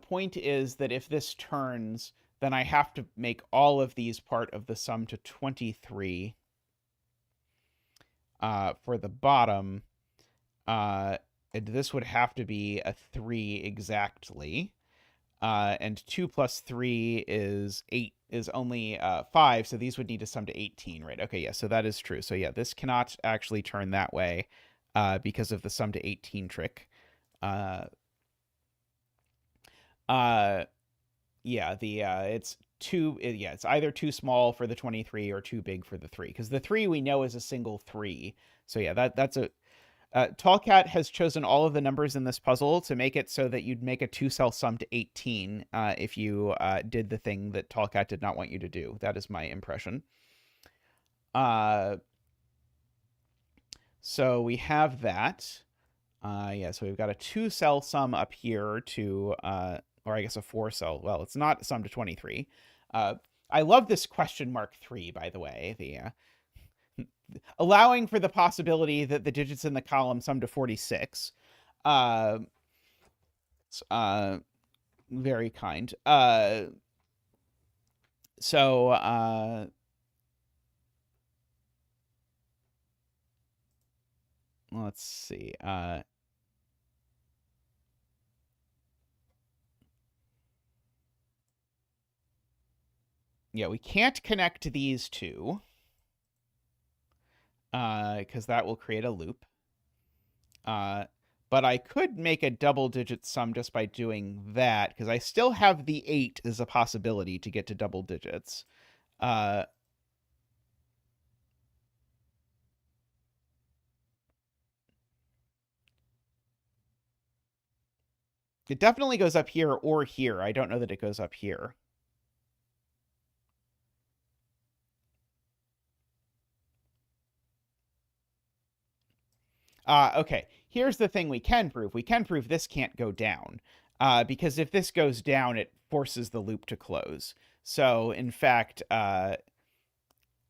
point is that if this turns, then I have to make all of these part of the sum to 23 for the bottom. This would have to be a 3 exactly. And 2 plus 3 is 8, is only 5, so these would need to sum to 18, right? Okay, yeah, so that is true. So yeah, this cannot actually turn that way because of the sum to 18 trick. Yeah, it's it's either too small for the 23 or too big for the 3, because the 3 we know is a single 3. So yeah, that's a Tallcat has chosen all of the numbers in this puzzle to make it so that you'd make a 2-cell sum to 18 if you did the thing that Tallcat did not want you to do. That is my impression. So we have that. Yeah, so we've got a 2-cell sum up here to, or I guess a 4-cell. Well, it's not a sum to 23. I love this question mark 3, by the way. Allowing for the possibility that the digits in the column sum to 46. Very kind. So let's see. Yeah, we can't connect these two because that will create a loop. But I could make a double-digit sum just by doing that, because I still have the 8 as a possibility to get to double digits. It definitely goes up here or here. I don't know that it goes up here. Okay, here's the thing we can prove. We can prove this can't go down, because if this goes down, it forces the loop to close. So, in fact,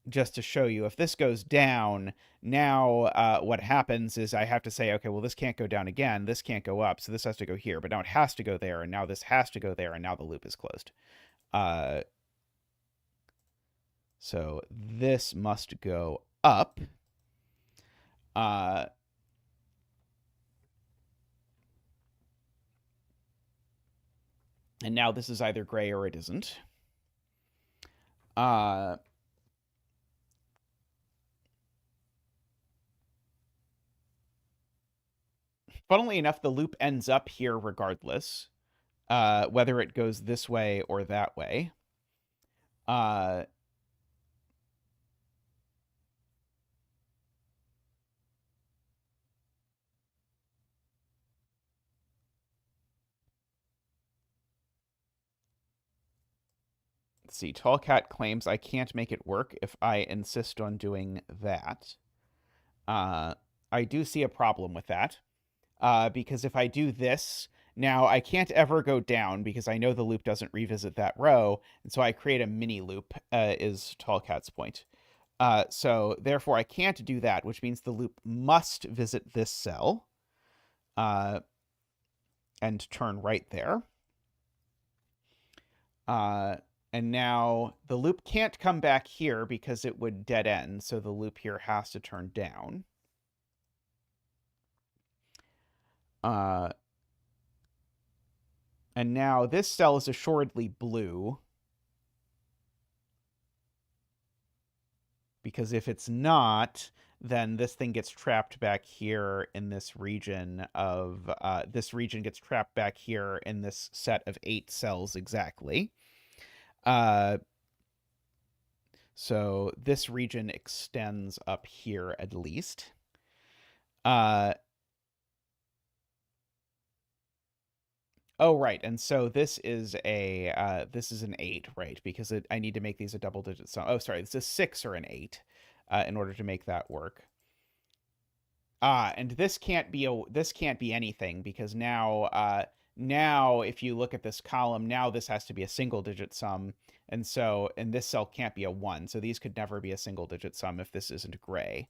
just to show you, if this goes down, now what happens is I have to say, okay, well, this can't go down again. This can't go up, so this has to go here. But now it has to go there, and now this has to go there, and now the loop is closed. So this must go up. And now this is either gray or it isn't. Funnily enough, the loop ends up here regardless, whether it goes this way or that way. Let's see, Tallcat claims I can't make it work if I insist on doing that. I do see a problem with that, because if I do this, now I can't ever go down because I know the loop doesn't revisit that row, and so I create a mini loop, is Tallcat's point. So therefore I can't do that, which means the loop must visit this cell and turn right there. And now the loop can't come back here because it would dead end, so the loop here has to turn down. And now this cell is assuredly blue Because if it's not, then this thing gets trapped back here in this region of, this region gets trapped back here in this set of 8 cells exactly. So this region extends up here at least. Oh, right. And so this is an 8, right? Because I need to make these a double-digit sum. Oh, sorry. It's a 6 or an 8 in order to make that work. And this can't be anything because now if you look at this column, now this has to be a single-digit sum, and this cell can't be a 1. So these could never be a single-digit sum if this isn't gray.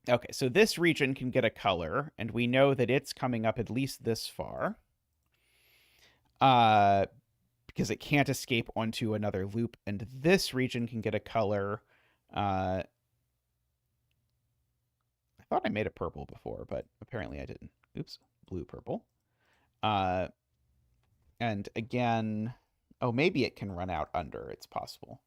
Okay, so this region can get a color, and we know that it's coming up at least this far. Because it can't escape onto another loop, and this region can get a color. I thought I made a purple before, but apparently I didn't. Oops, blue-purple. And again, oh, maybe it can run out under. It's possible.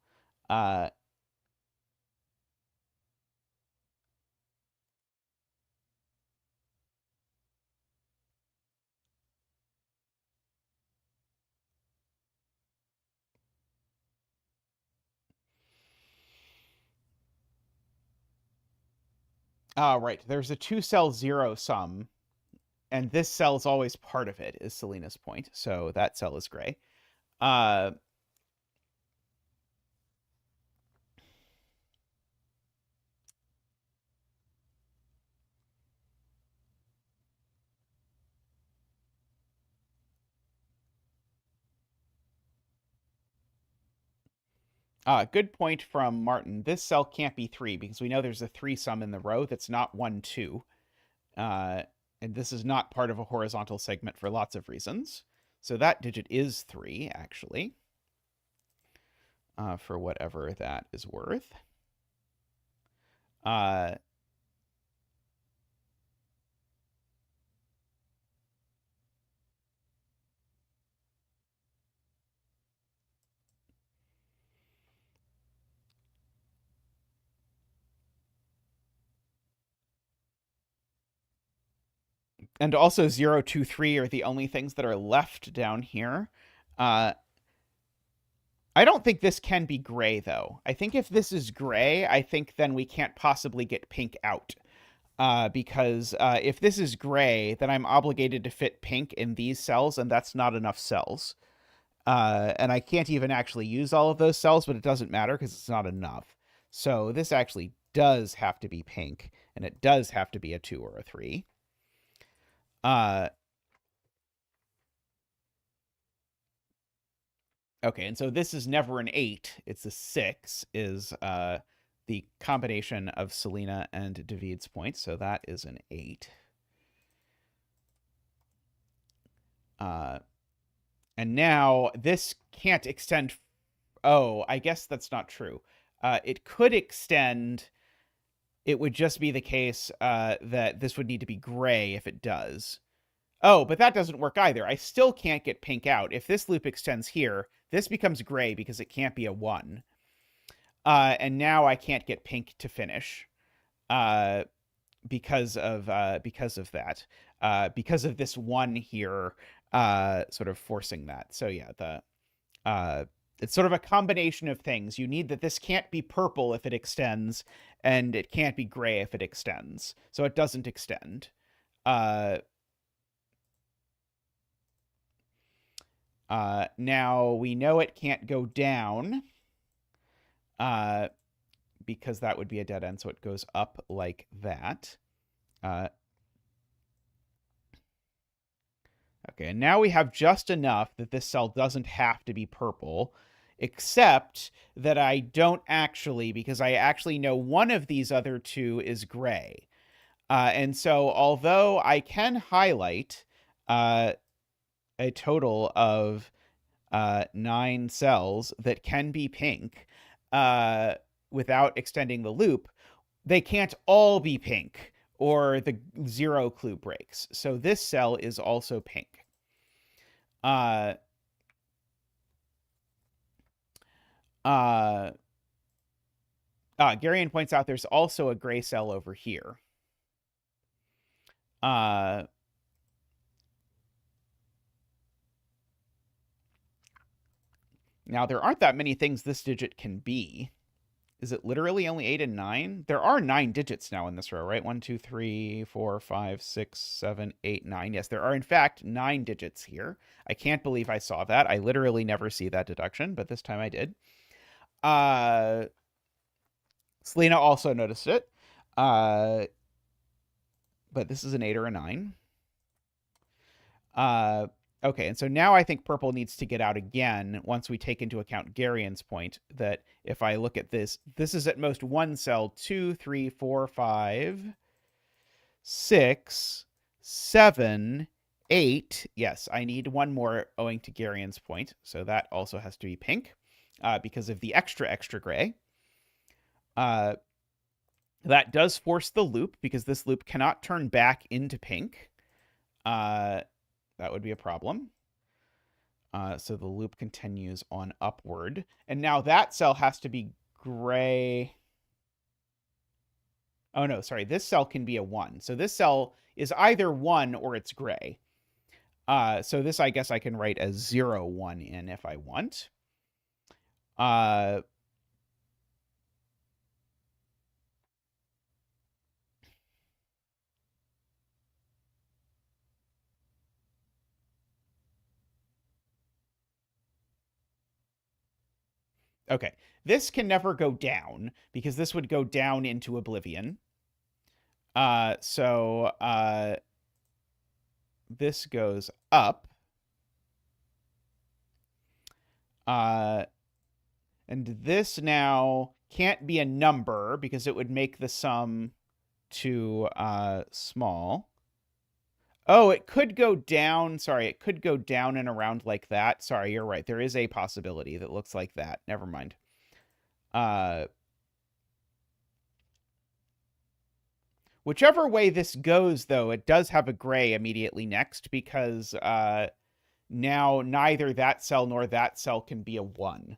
Right. There's a 2-cell 0 sum, and this cell is always part of it, is Selena's point. So that cell is gray. Good point from Martin. This cell can't be 3 because we know there's a 3 sum in the row that's not 1, 2. And this is not part of a horizontal segment for lots of reasons. So that digit is 3, actually, for whatever that is worth. And also 0, 2, 3 are the only things that are left down here. I don't think this can be gray, though. I think if this is gray, I think then we can't possibly get pink out. Because if this is gray, then I'm obligated to fit pink in these cells, and that's not enough cells. And I can't even actually use all of those cells, but it doesn't matter because it's not enough. So this actually does have to be pink, and it does have to be a 2 or a 3. Okay, and so this is never an 8. It's a 6, is the combination of Selena and David's points. So that is an 8. And now this can't extend. Oh, I guess that's not true. It could extend. It would just be the case that this would need to be gray if it does. Oh, but that doesn't work either. I still can't get pink out. If this loop extends here, this becomes gray because it can't be a 1. And now I can't get pink to finish because of that. Because of this 1 here sort of forcing that. So yeah, it's sort of a combination of things. You need that this can't be purple if it extends, and it can't be gray if it extends. So it doesn't extend. Now we know it can't go down because that would be a dead end, so it goes up like that. Okay, and now we have just enough that this cell doesn't have to be purple, except that I don't actually, because I actually know one of these other 2 is gray. And so although I can highlight a total of 9 cells that can be pink without extending the loop, they can't all be pink, or the 0 clue breaks. So this cell is also pink. Garion points out there's also a gray cell over here. Now, there aren't that many things this digit can be. Is it literally only 8 and 9? There are 9 digits now in this row, right? 1, 2, 3, 4, 5, 6, 7, 8, 9. Yes, there are, in fact, 9 digits here. I can't believe I saw that. I literally never see that deduction, but this time I did. Selena also noticed it. But this is an 8 or a 9. Okay, and so now I think purple needs to get out again once we take into account Garion's point that if I look at this, this is at most one cell, 2, 3, 4, 5, 6, 7, 8. Yes, I need one more owing to Garion's point, so that also has to be pink because of the extra gray. That does force the loop because this loop cannot turn back into pink. That would be a problem. So the loop continues on upward. And now that cell has to be gray. Oh, no, sorry. This cell can be a 1. So this cell is either 1 or it's gray. So this, I guess I can write as 0, 1 in if I want. Okay, this can never go down because this would go down into oblivion. So this goes up. And this now can't be a number because it would make the sum too small. Oh, it could go down. Sorry, it could go down and around like that. Sorry, you're right. There is a possibility that looks like that. Never mind. Whichever way this goes, though, it does have a gray immediately next because now neither that cell nor that cell can be a 1.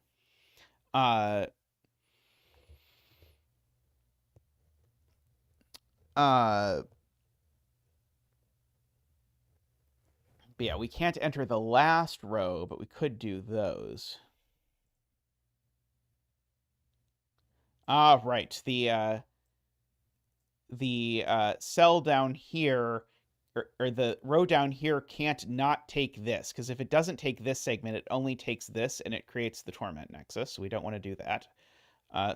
But yeah, we can't enter the last row, but we could do those. Right. The cell down here, or the row down here can't not take this, because if it doesn't take this segment, it only takes this, and it creates the torment nexus. So we don't want to do that.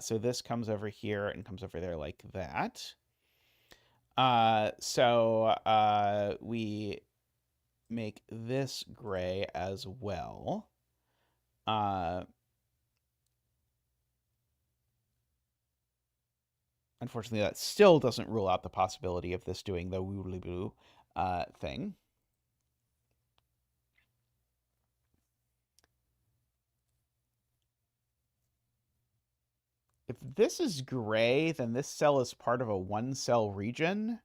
So this comes over here and comes over there like that. So we make this gray as well. Unfortunately, that still doesn't rule out the possibility of this doing the woolly blue thing. If this is gray, then this cell is part of a 1-cell region.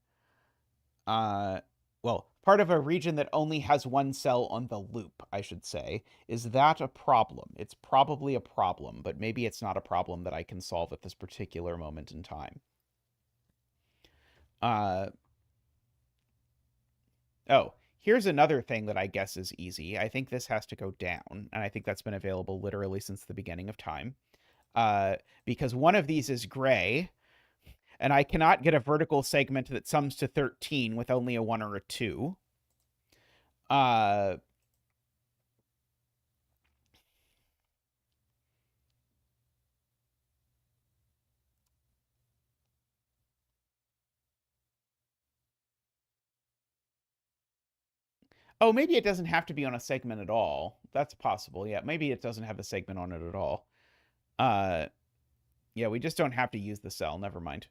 Well, part of a region that only has 1 cell on the loop, I should say. Is that a problem? It's probably a problem, but maybe it's not a problem that I can solve at this particular moment in time. Oh, here's another thing that I guess is easy. I think this has to go down, and I think that's been available literally since the beginning of time. Because one of these is gray, and I cannot get a vertical segment that sums to 13 with only a 1 or a 2. Oh, maybe it doesn't have to be on a segment at all. That's possible. Yeah, maybe it doesn't have a segment on it at all. Yeah, we just don't have to use the cell. Never mind.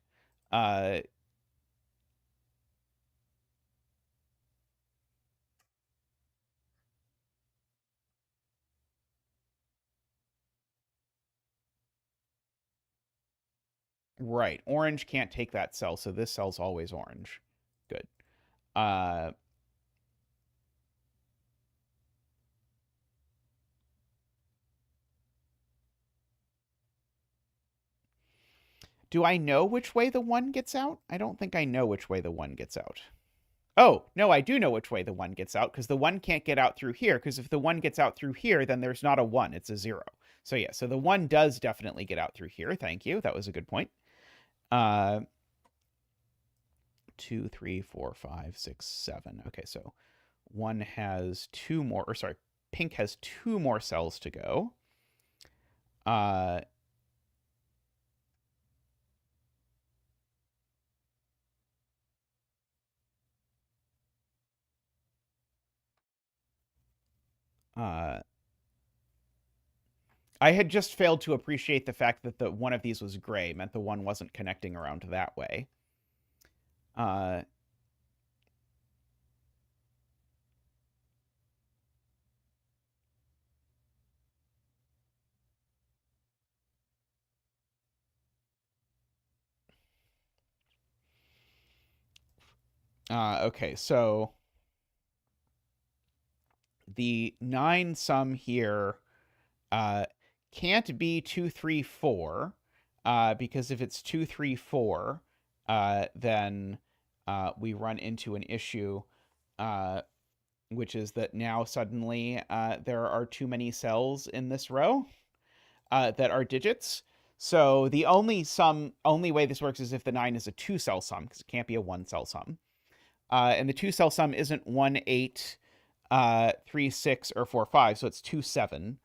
Right. Orange can't take that cell, so this cell's always orange. Good. Do I know which way the 1 gets out? I don't think I know which way the 1 gets out. Oh, no, I do know which way the 1 gets out, because the 1 can't get out through here, because if the 1 gets out through here, then there's not a 1, it's a 0. So yeah, so the 1 does definitely get out through here. Thank you. That was a good point. 2, 3, 4, 5, 6, 7. Okay, so 1 has 2 more, or sorry, pink has 2 more cells to go. I had just failed to appreciate the fact that the one of these was gray, meant the 1 wasn't connecting around that way. Okay, so the 9 sum here can't be 2, 3, 4, because if it's 2, 3, 4, then we run into an issue, which is that now suddenly there are too many cells in this row that are digits. So the only way this works is if the 9 is a 2-cell sum, because it can't be a 1-cell sum. And the 2-cell sum isn't 1, 8, 3, 6, or 4, 5, so it's 2, 7.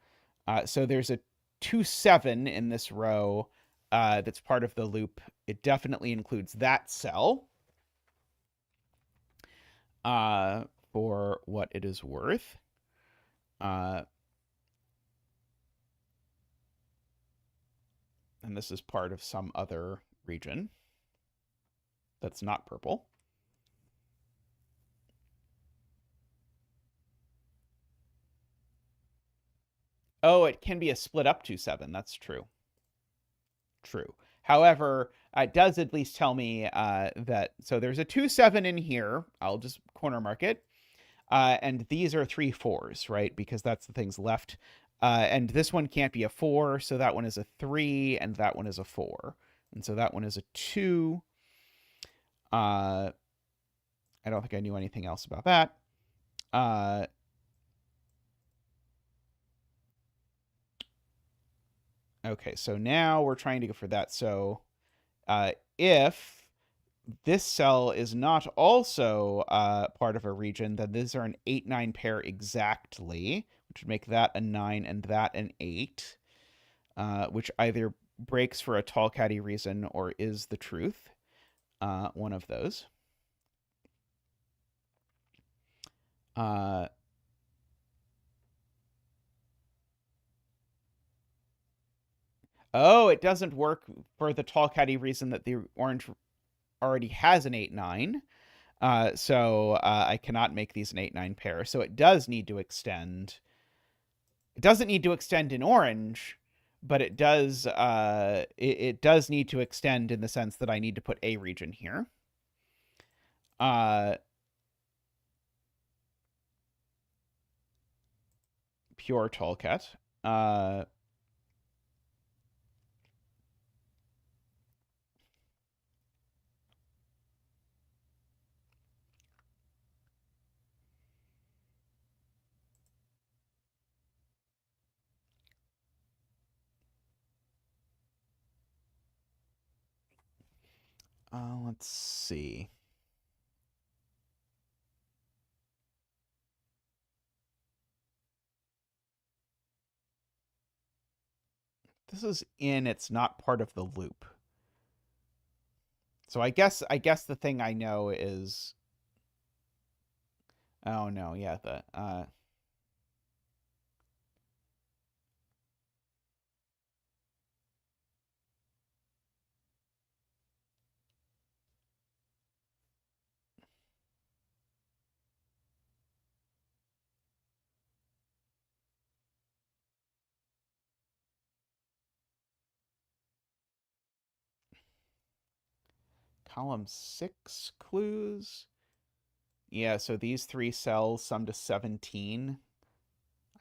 So there's a 2, 7 in this row that's part of the loop. It definitely includes that cell for what it is worth. And this is part of some other region that's not purple. Oh, it can be a split up 2, 7. That's true. True. However, it does at least tell me that, so there's a 2, 7 in here. I'll just corner mark it. And these are 3 4s, right? Because that's the things left. And this one can't be a 4, so that one is a 3, and that one is a 4. And so that one is a 2. I don't think I knew anything else about that. Okay, so now we're trying to go for that. So if this cell is not also part of a region, then these are an 8, 9 pair exactly, which would make that a 9 and that an 8, which either breaks for a tall catty reason or is the truth. One of those. Oh, it doesn't work for the tall catty reason that the orange already has an 8, 9. So I cannot make these an 8, 9 pair. So it does need to extend. It doesn't need to extend in orange, but it does it does need to extend in the sense that I need to put a region here. Pure Tolkat. Let's see. This is in, it's not part of the loop. So I guess the thing I know is, oh no, yeah, the column 6 clues. Yeah, so these 3 cells sum to 17.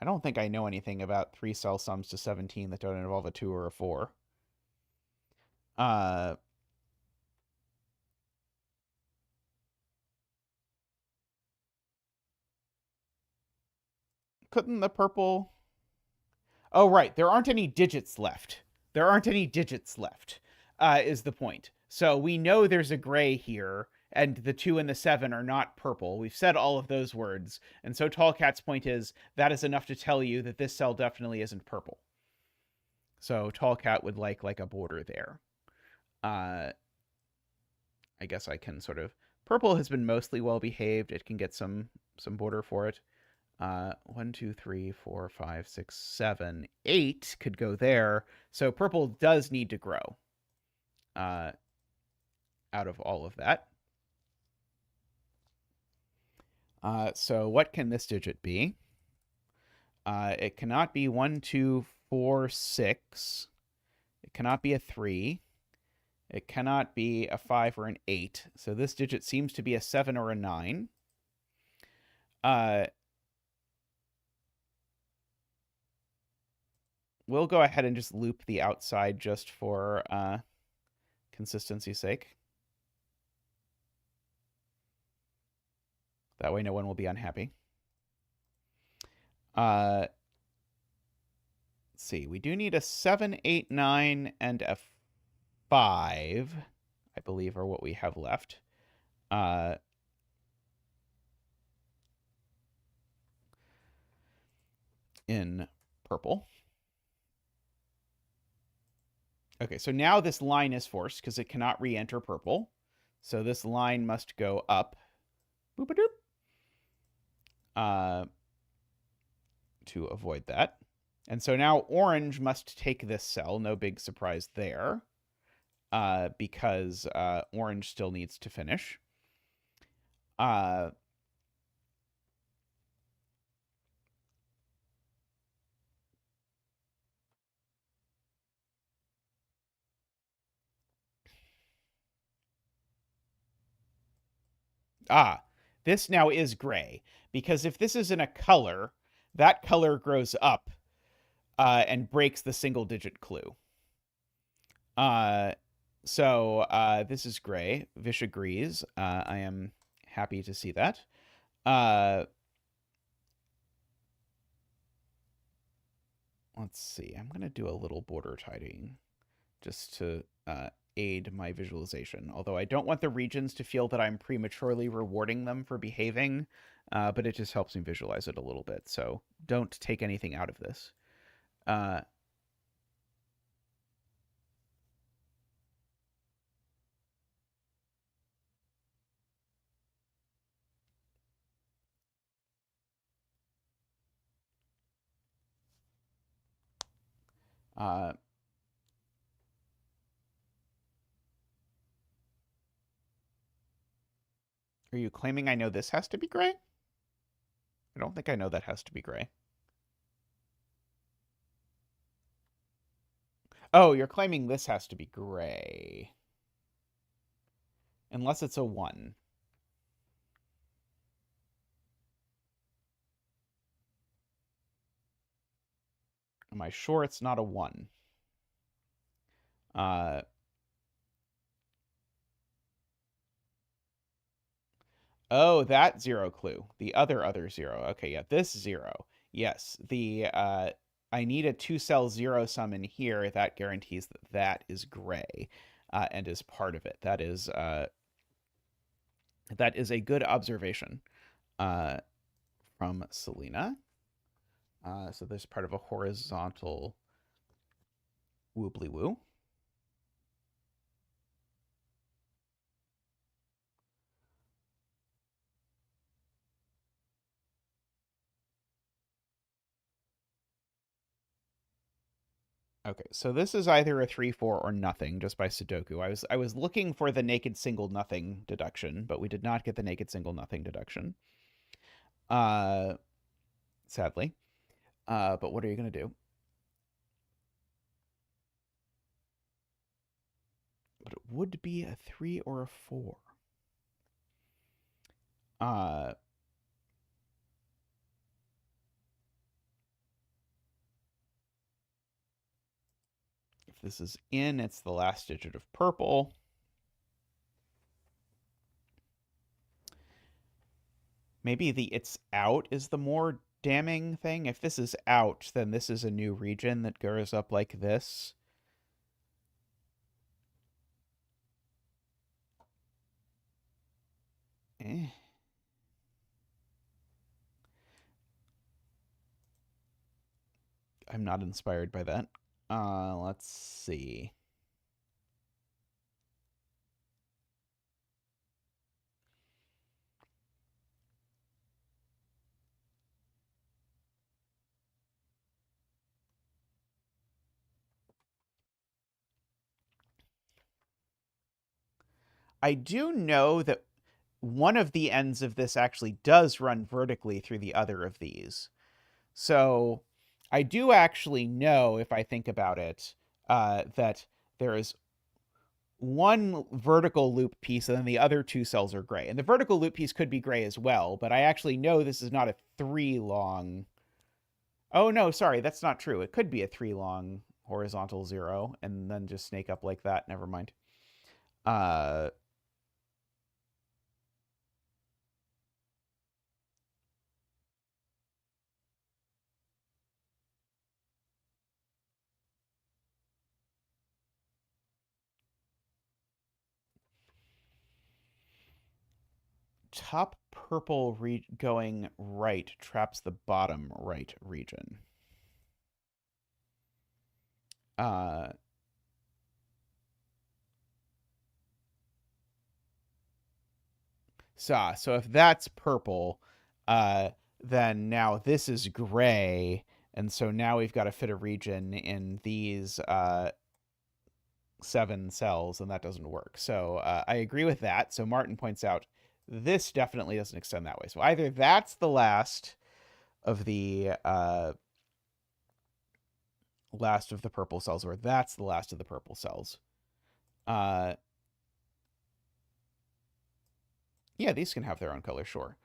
I don't think I know anything about 3 cell sums to 17 that don't involve a 2 or a 4. Couldn't the purple... Oh, right. There aren't any digits left. There aren't any digits left, is the point. So we know there's a gray here, and the 2 and the 7 are not purple. We've said all of those words. And so Tallcat's point is that is enough to tell you that this cell definitely isn't purple. So Tallcat would like a border there. I guess I can sort of... Purple has been mostly well behaved. It can get some border for it. 1, 2, 3, 4, 5, 6, 7, 8 could go there. So purple does need to grow out of all of that. So what can this digit be? It cannot be 1, 2, 4, 6. It cannot be a 3. It cannot be a 5 or an 8. So this digit seems to be a 7 or a 9. We'll go ahead and just loop the outside just for consistency's sake. That way no one will be unhappy. Let's see. We do need a 7, 8, 9, and a 5, I believe, are what we have left. In purple. Okay, so now this line is forced because it cannot re-enter purple. So this line must go up. Boop-a-doop. To avoid that. And so now orange must take this cell. No big surprise there. Because orange still needs to finish. This now is gray. Because if this is in a color, that color grows up and breaks the single-digit clue. So this is gray. Vish agrees. I am happy to see that. Let's see. I'm going to do a little border tidying just to aid my visualization. Although I don't want the regions to feel that I'm prematurely rewarding them for behaving, but it just helps me visualize it a little bit. So don't take anything out of this. Are you claiming I know this has to be gray? I don't think I know that has to be gray. Oh, you're claiming this has to be gray. Unless it's a 1. Am I sure it's not a 1? Oh, that 0 clue. The other 0. Okay, yeah, this 0. Yes, the I need a 2-cell 0 sum in here. That guarantees that that is gray and is part of it. That is a good observation from Selena. So there's part of a horizontal woobly-woo. Okay, so this is either a 3, 4, or nothing just by Sudoku. I was looking for the naked single nothing deduction, but we did not get the naked single nothing deduction. Sadly. But what are you going to do? But it would be a 3 or a 4. this is in, it's the last digit of purple. Maybe the it's out is the more damning thing. If this is out, then this is a new region that goes up like this. Eh. I'm not inspired by that. Let's see. I do know that one of the ends of this actually does run vertically through the other of these. So I do actually know, if I think about it, that there is one vertical loop piece and then the other two cells are gray. And the vertical loop piece could be gray as well, but I actually know this is not a 3 long. Oh, no, sorry, that's not true. It could be a 3 long horizontal 0 and then just snake up like that. Never mind. Top purple going right traps the bottom right region. So if that's purple, then now this is gray, and so now we've got to fit a region in these 7 cells, and that doesn't work. So I agree with that. So Martin points out this definitely doesn't extend that way. So either that's the last of the purple cells, or that's the last of the purple cells. Yeah, these can have their own color, sure.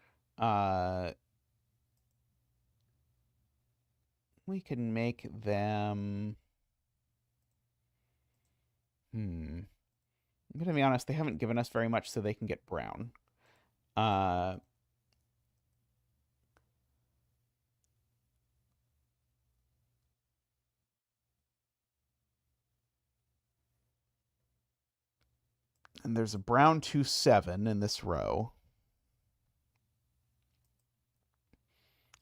We can make them. I'm gonna be honest, they haven't given us very much, so they can get brown. And there's a brown 2-7 in this row.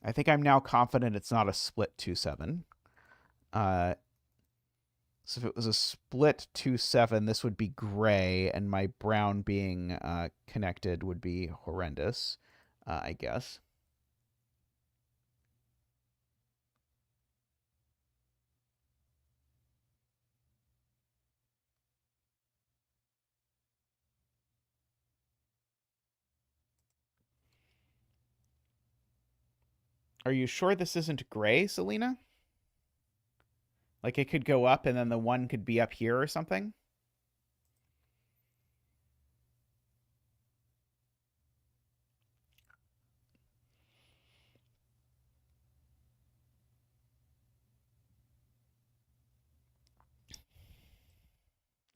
I think I'm now confident it's not a split 2-7. So if it was a split 2-7, this would be gray, and my brown being connected would be horrendous, I guess. Are you sure this isn't gray, Selena? Like it could go up and then the one could be up here or something?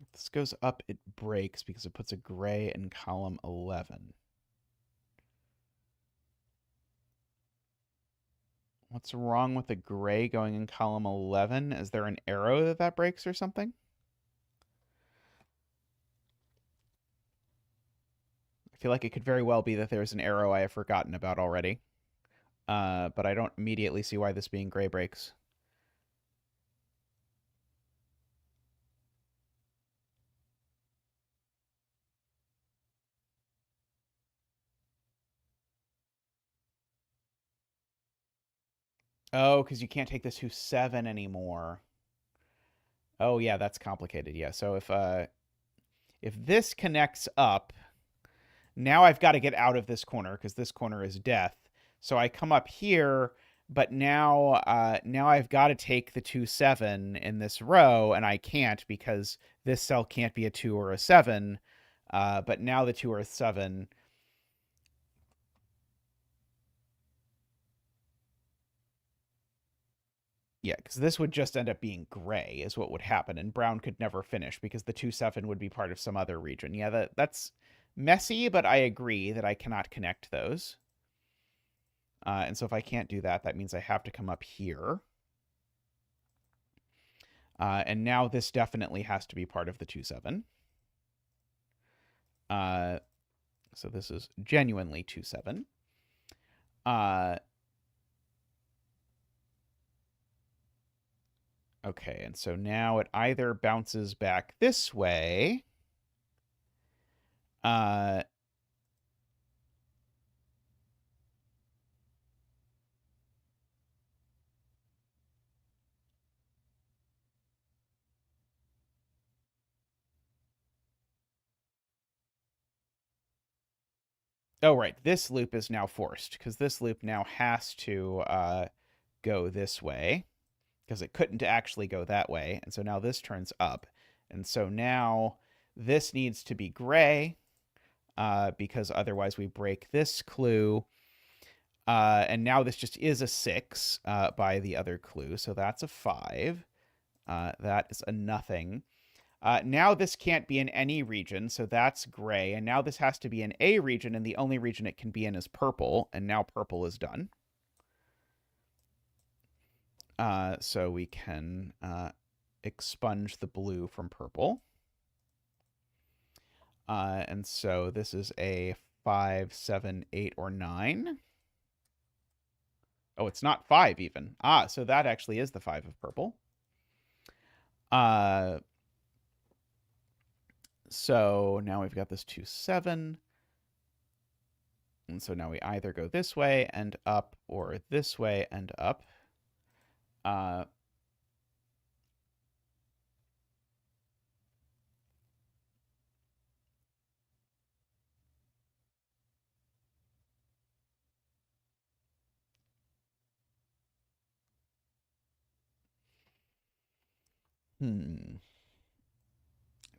If this goes up, it breaks because it puts a gray in column 11. What's wrong with the gray going in column 11? Is there an arrow that breaks or something? I feel like it could very well be that there's an arrow I have forgotten about already. But I don't immediately see why this being gray breaks. Oh, because you can't take this 2-7 anymore. Oh, yeah, that's complicated. Yeah, so if this connects up, now I've got to get out of this corner because this corner is death. So I come up here, but now I've got to take the 2-7 in this row, and I can't because this cell can't be a 2 or a 7. But now the 2 or a 7. Yeah, because this would just end up being gray is what would happen, and brown could never finish because the 2-7 would be part of some other region. Yeah, that's messy, but I agree that I cannot connect those. And so if I can't do that, that means I have to come up here. And now this definitely has to be part of the 2-7. So this is genuinely 2-7. Okay, and so now it either bounces back this way. Oh, right. This loop is now forced because this loop now has to go this way because it couldn't actually go that way. And so now this turns up. And so now this needs to be gray because otherwise we break this clue. And now this just is a 6 by the other clue. So that's a 5. That is a nothing. Now this can't be in any region, so that's gray. And now this has to be in a region, and the only region it can be in is purple. And now purple is done. So we can expunge the blue from purple. And so this is a 5, 7, 8, or 9. Oh, it's not 5 even. So that actually is the 5 of purple. So now we've got this 2-7. And so now we either go this way and up or this way and up. I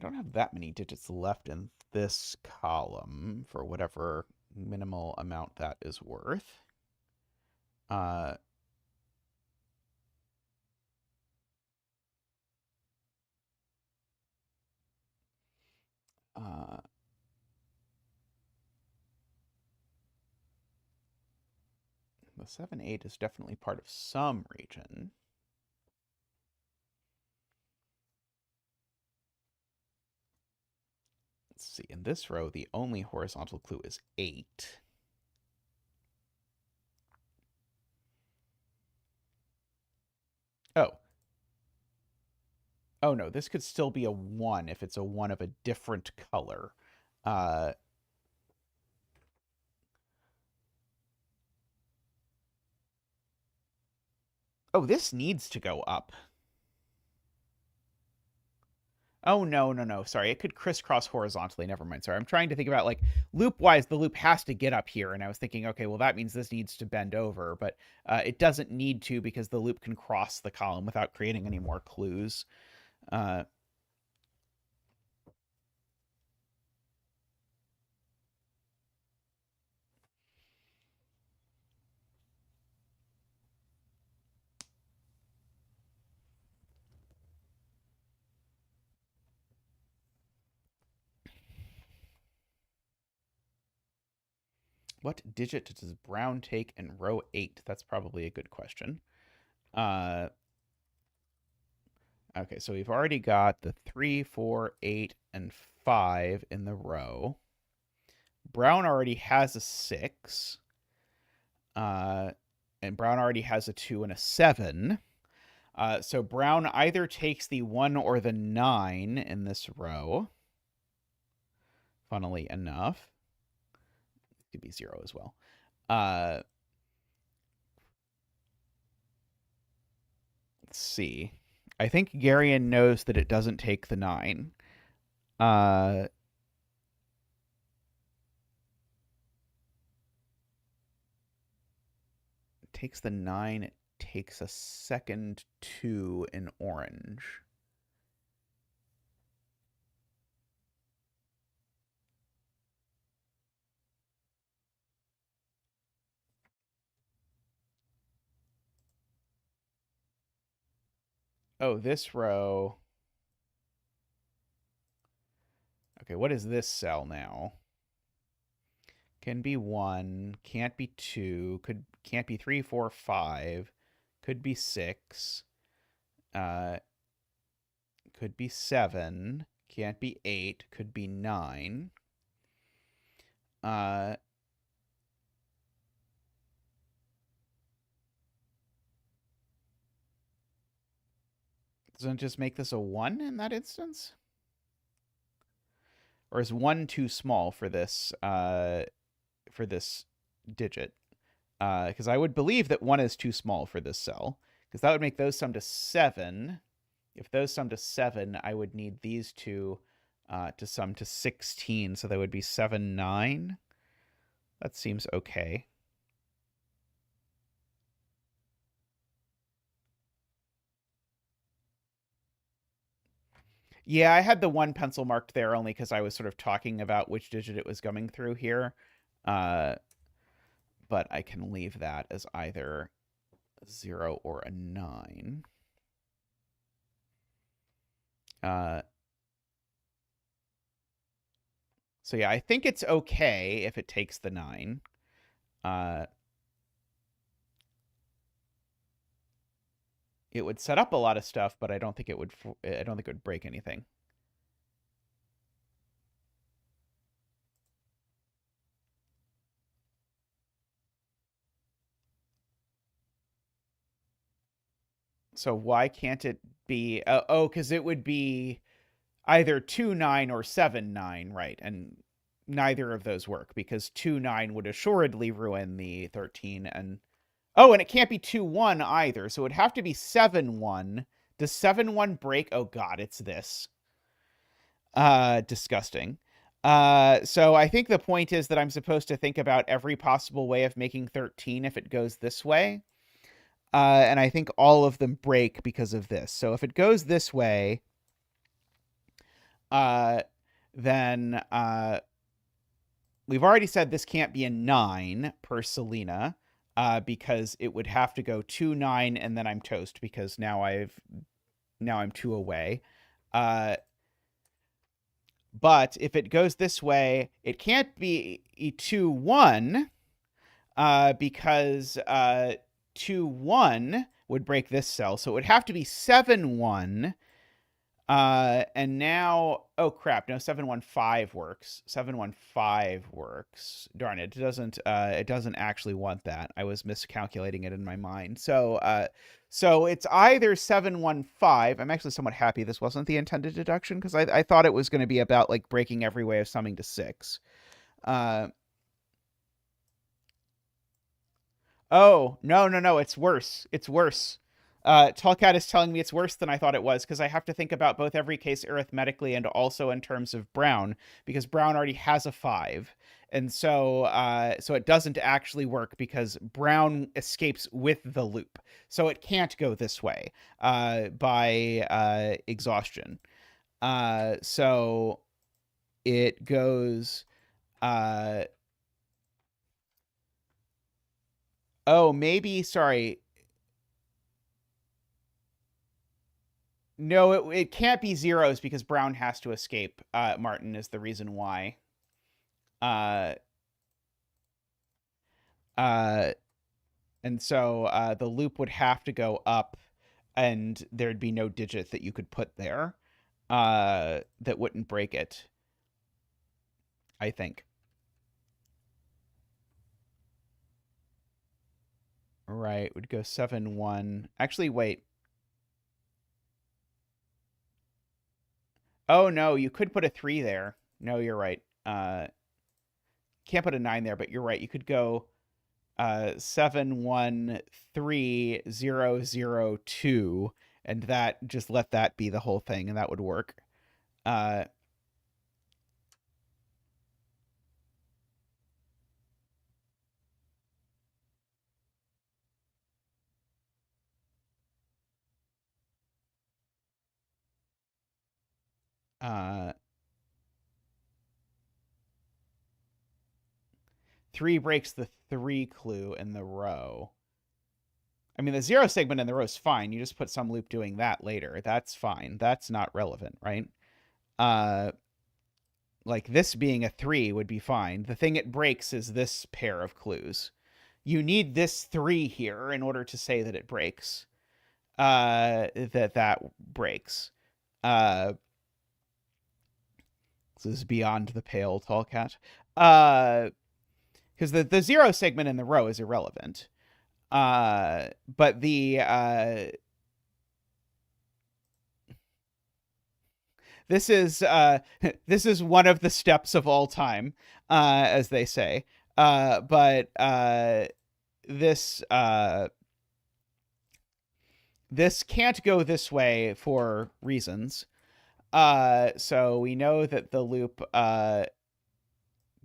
don't have that many digits left in this column for whatever minimal amount that is worth. Uh, uh, the 7-8 is definitely part of some region. Let's see. In this row, the only horizontal clue is 8. Oh. Oh, no. This could still be a 1 if it's a 1 of a different color. Oh, this needs to go up. Oh, no. Sorry, it could crisscross horizontally. Never mind. Sorry, I'm trying to think about, like, loop-wise, the loop has to get up here. And I was thinking, okay, well, that means this needs to bend over. But it doesn't need to because the loop can cross the column without creating any more clues. What digit does brown take in row 8? That's probably a good question. Okay, so we've already got the 3, 4, 8, and 5 in the row. Brown already has a 6. And brown already has a 2 and a 7. So brown either takes the 1 or the 9 in this row. Funnily enough. It could be 0 as well. Let's see. I think Garion knows that it doesn't take the 9. It takes the 9. It takes a second 2 in orange. Oh, this row. Okay, what is this cell now? Can be 1, can't be 2, can't be 3, 4, 5, could be 6, could be 7, can't be 8, could be 9. Doesn't it just make this a 1 in that instance? Or is 1 too small for this digit? Because I would believe that 1 is too small for this cell, because that would make those sum to 7. If those sum to 7, I would need these two to sum to 16, so that would be 7, 9. That seems okay. Yeah, I had the 1 pencil marked there only because I was sort of talking about which digit it was going through here. But I can leave that as either a 0 or a 9. So yeah, I think it's okay if it takes the 9. It would set up a lot of stuff, but I don't think it would break anything. So why can't it be? Because it would be either 2, 9 or 7, 9, right? And neither of those work because 2, 9 would assuredly ruin the 13. And it can't be 2, 1 either. So it'd have to be 7, 1. Does 7, 1 break? Oh God, it's this. Disgusting. So I think the point is that I'm supposed to think about every possible way of making 13 if it goes this way. And I think all of them break because of this. So if it goes this way, then we've already said this can't be a 9 per Selena, because it would have to go 2, 9, and then I'm toast because now I'm 2 away. But if it goes this way, it can't be 2, 1, because 2, 1 would break this cell. So it would have to be 7, 1. And now, oh crap, no, 715 works. 715 works. Darn it, it doesn't actually want that. I was miscalculating it in my mind. So it's either 715. I'm actually somewhat happy this wasn't the intended deduction because I thought it was going to be about like breaking every way of summing to 6. Oh, no, it's worse. It's worse. Tallcat is telling me it's worse than I thought it was because I have to think about both every case arithmetically and also in terms of Brown because Brown already has a 5. And so it doesn't actually work because Brown escapes with the loop. So it can't go this way by exhaustion. So it goes... maybe, sorry. No, it can't be zeros because Brown has to escape. Martin is the reason why. And so the loop would have to go up, and there'd be no digit that you could put there that wouldn't break it, I think. Right, would go 7, 1. Actually, wait. Oh, no, you could put a 3 there. No, you're right. Can't put a 9 there, but you're right. You could go 7, 1, 3, 0, 0, 2, and that just let that be the whole thing, and that would work. 3 breaks the 3 clue in the row. I mean, the zero segment in the row is fine. You just put some loop doing that later. That's fine. That's not relevant, right? Like this being a 3 would be fine. The thing it breaks is this pair of clues. You need this 3 here in order to say that it breaks. That breaks. This is beyond the pale, tall cat. Because the zero segment in the row is irrelevant. But this is this is one of the steps of all time, as they say. But this this can't go this way for reasons. So we know that the loop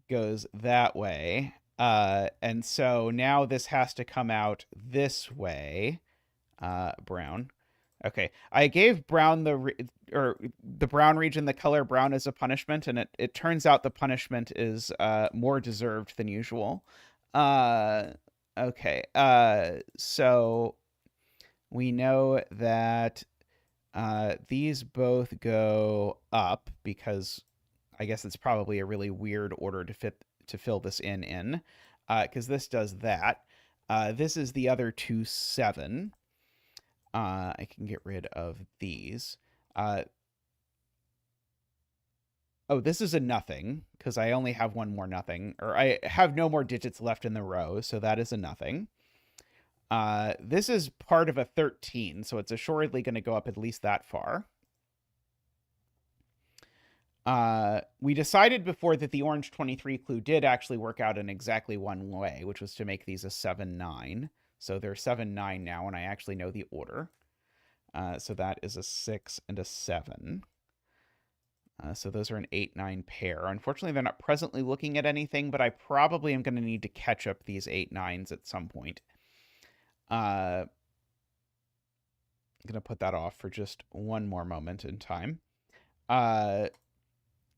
goes that way. And so now this has to come out this way. Brown. Okay, I gave brown the brown region the color brown as a punishment, and it turns out the punishment is more deserved than usual. Okay, so we know that these both go up because I guess it's probably a really weird order to fill this in, because this does that. This is the other 2 7. I can get rid of these. Oh, this is a nothing because I only have one more nothing, or I have no more digits left in the row, so that is a nothing. This is part of a 13, so it's assuredly going to go up at least that far. We decided before that the orange 23 clue did actually work out in exactly one way, which was to make these a 7 9. So they're 7 9 now, and I actually know the order. So that is a 6 and a 7. So those are an 8 9 pair. Unfortunately, they're not presently looking at anything, but I probably am going to need to catch up these 8 9s at some point. I'm going to put that off for just one more moment in time.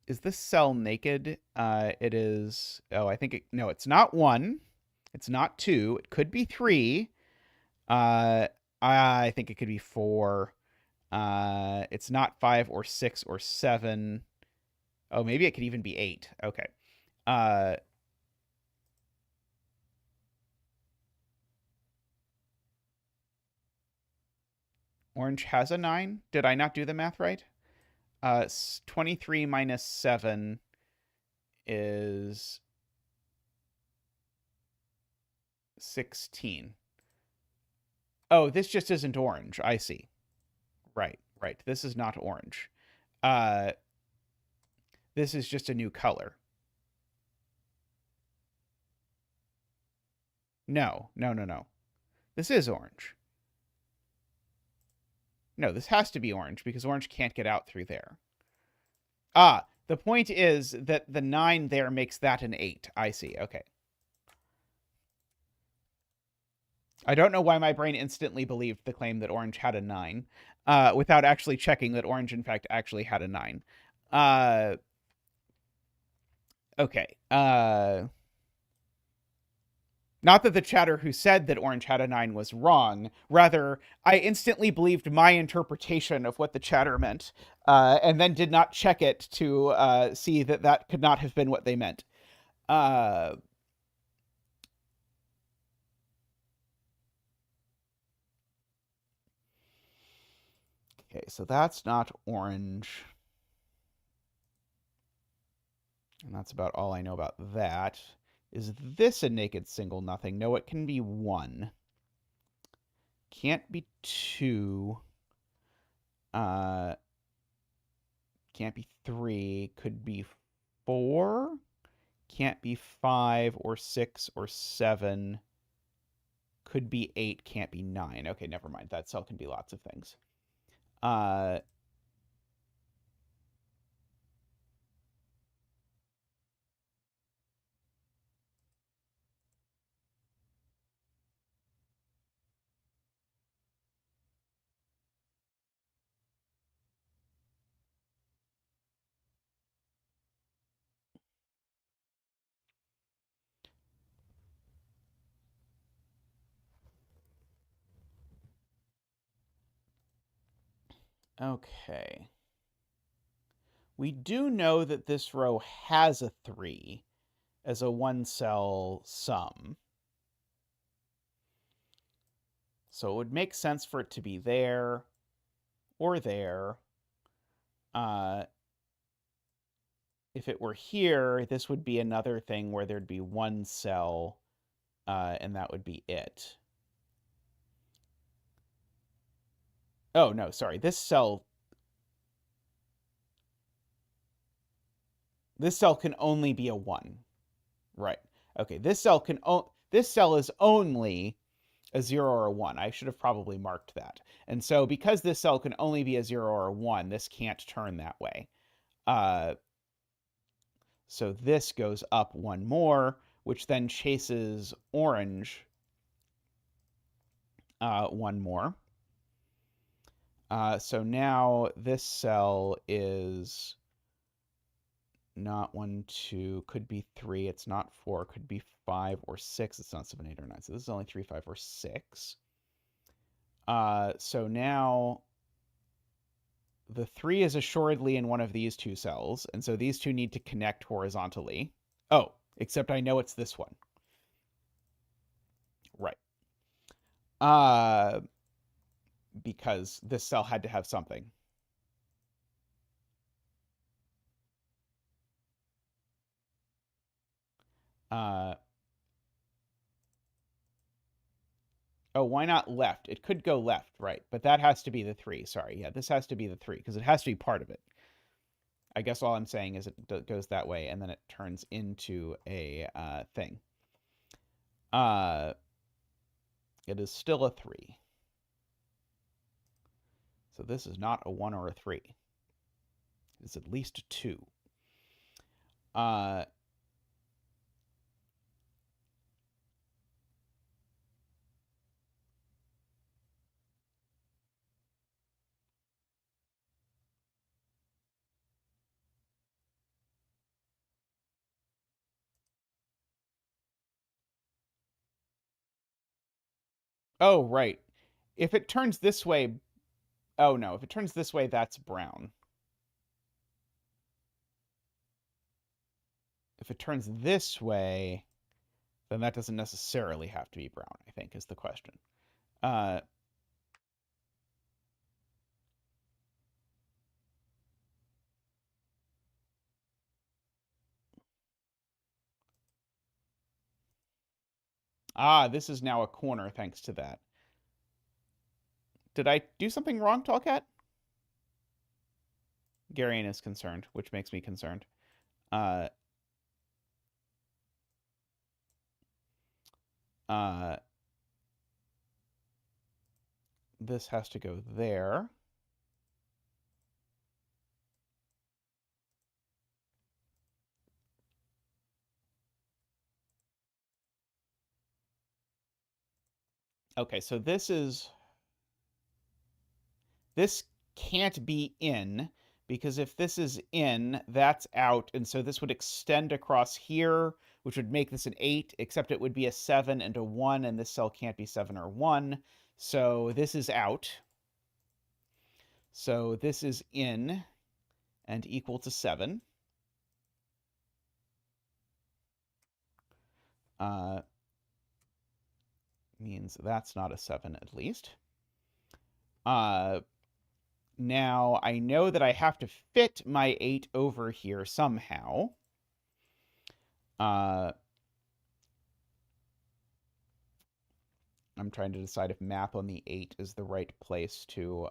Is this cell naked? It is. Oh, I think it. No, it's not 1. It's not 2. It could be 3. I think it could be 4. It's not 5 or 6 or 7. Oh, maybe it could even be 8. Okay. Orange has a 9. Did I not do the math right? 23 minus 7 is 16. Oh, this just isn't orange. I see. Right. This is not orange. This is just a new color. No. This is orange. No, this has to be orange because orange can't get out through there. The point is that the 9 there makes that an 8. I see. Okay. I don't know why my brain instantly believed the claim that orange had a 9 without actually checking that orange, in fact, actually had a 9. Okay. Not that the chatter who said that orange had a 9 was wrong. Rather, I instantly believed my interpretation of what the chatter meant, and then did not check it to see that that could not have been what they meant. Okay, so that's not orange. And that's about all I know about that. Is this a naked single nothing? No, it can be 1. Can't be 2. Can't be 3. Could be 4. Can't be 5 or 6 or 7. Could be 8. Can't be 9. Okay, never mind. That cell can be lots of things. Okay. We do know that this row has a 3 as a one-cell sum. So it would make sense for it to be there or there. If it were here, this would be another thing where there'd be one cell, and that would be it. Oh, no, sorry. This cell can only be a 1. Right. Okay, this cell is only a 0 or a 1. I should have probably marked that. And so because this cell can only be a 0 or a 1, this can't turn that way. So this goes up one more, which then chases orange one more. So now this cell is not 1, 2, could be 3. It's not 4, could be 5 or 6. It's not 7, 8, or 9. So this is only 3, 5, or 6. So now the 3 is assuredly in one of these two cells, and so these two need to connect horizontally. Oh, except I know it's this one. Right. Because this cell had to have something. Oh, why not left? It could go left, right? But that has to be the 3. Sorry. Yeah, this has to be the 3 because it has to be part of it. I guess all I'm saying is it goes that way, and then it turns into a thing. It is still a 3. So this is not a 1 or a 3. It's at least a 2. Oh, right. If it turns this way... Oh, no. If it turns this way, that's brown. If it turns this way, then that doesn't necessarily have to be brown, I think, is the question. This is now a corner thanks to that. Did I do something wrong, Tallcat? Garion is concerned, which makes me concerned. This has to go there. Okay, so this can't be in, because if this is in, that's out, and so this would extend across here, which would make this an 8, except it would be a 7 and a 1, and this cell can't be 7 or 1. So this is out. So this is in and equal to 7. Means that's not a 7 at least. Now I know that I have to fit my 8 over here somehow. I'm trying to decide if map on the 8 is the right place to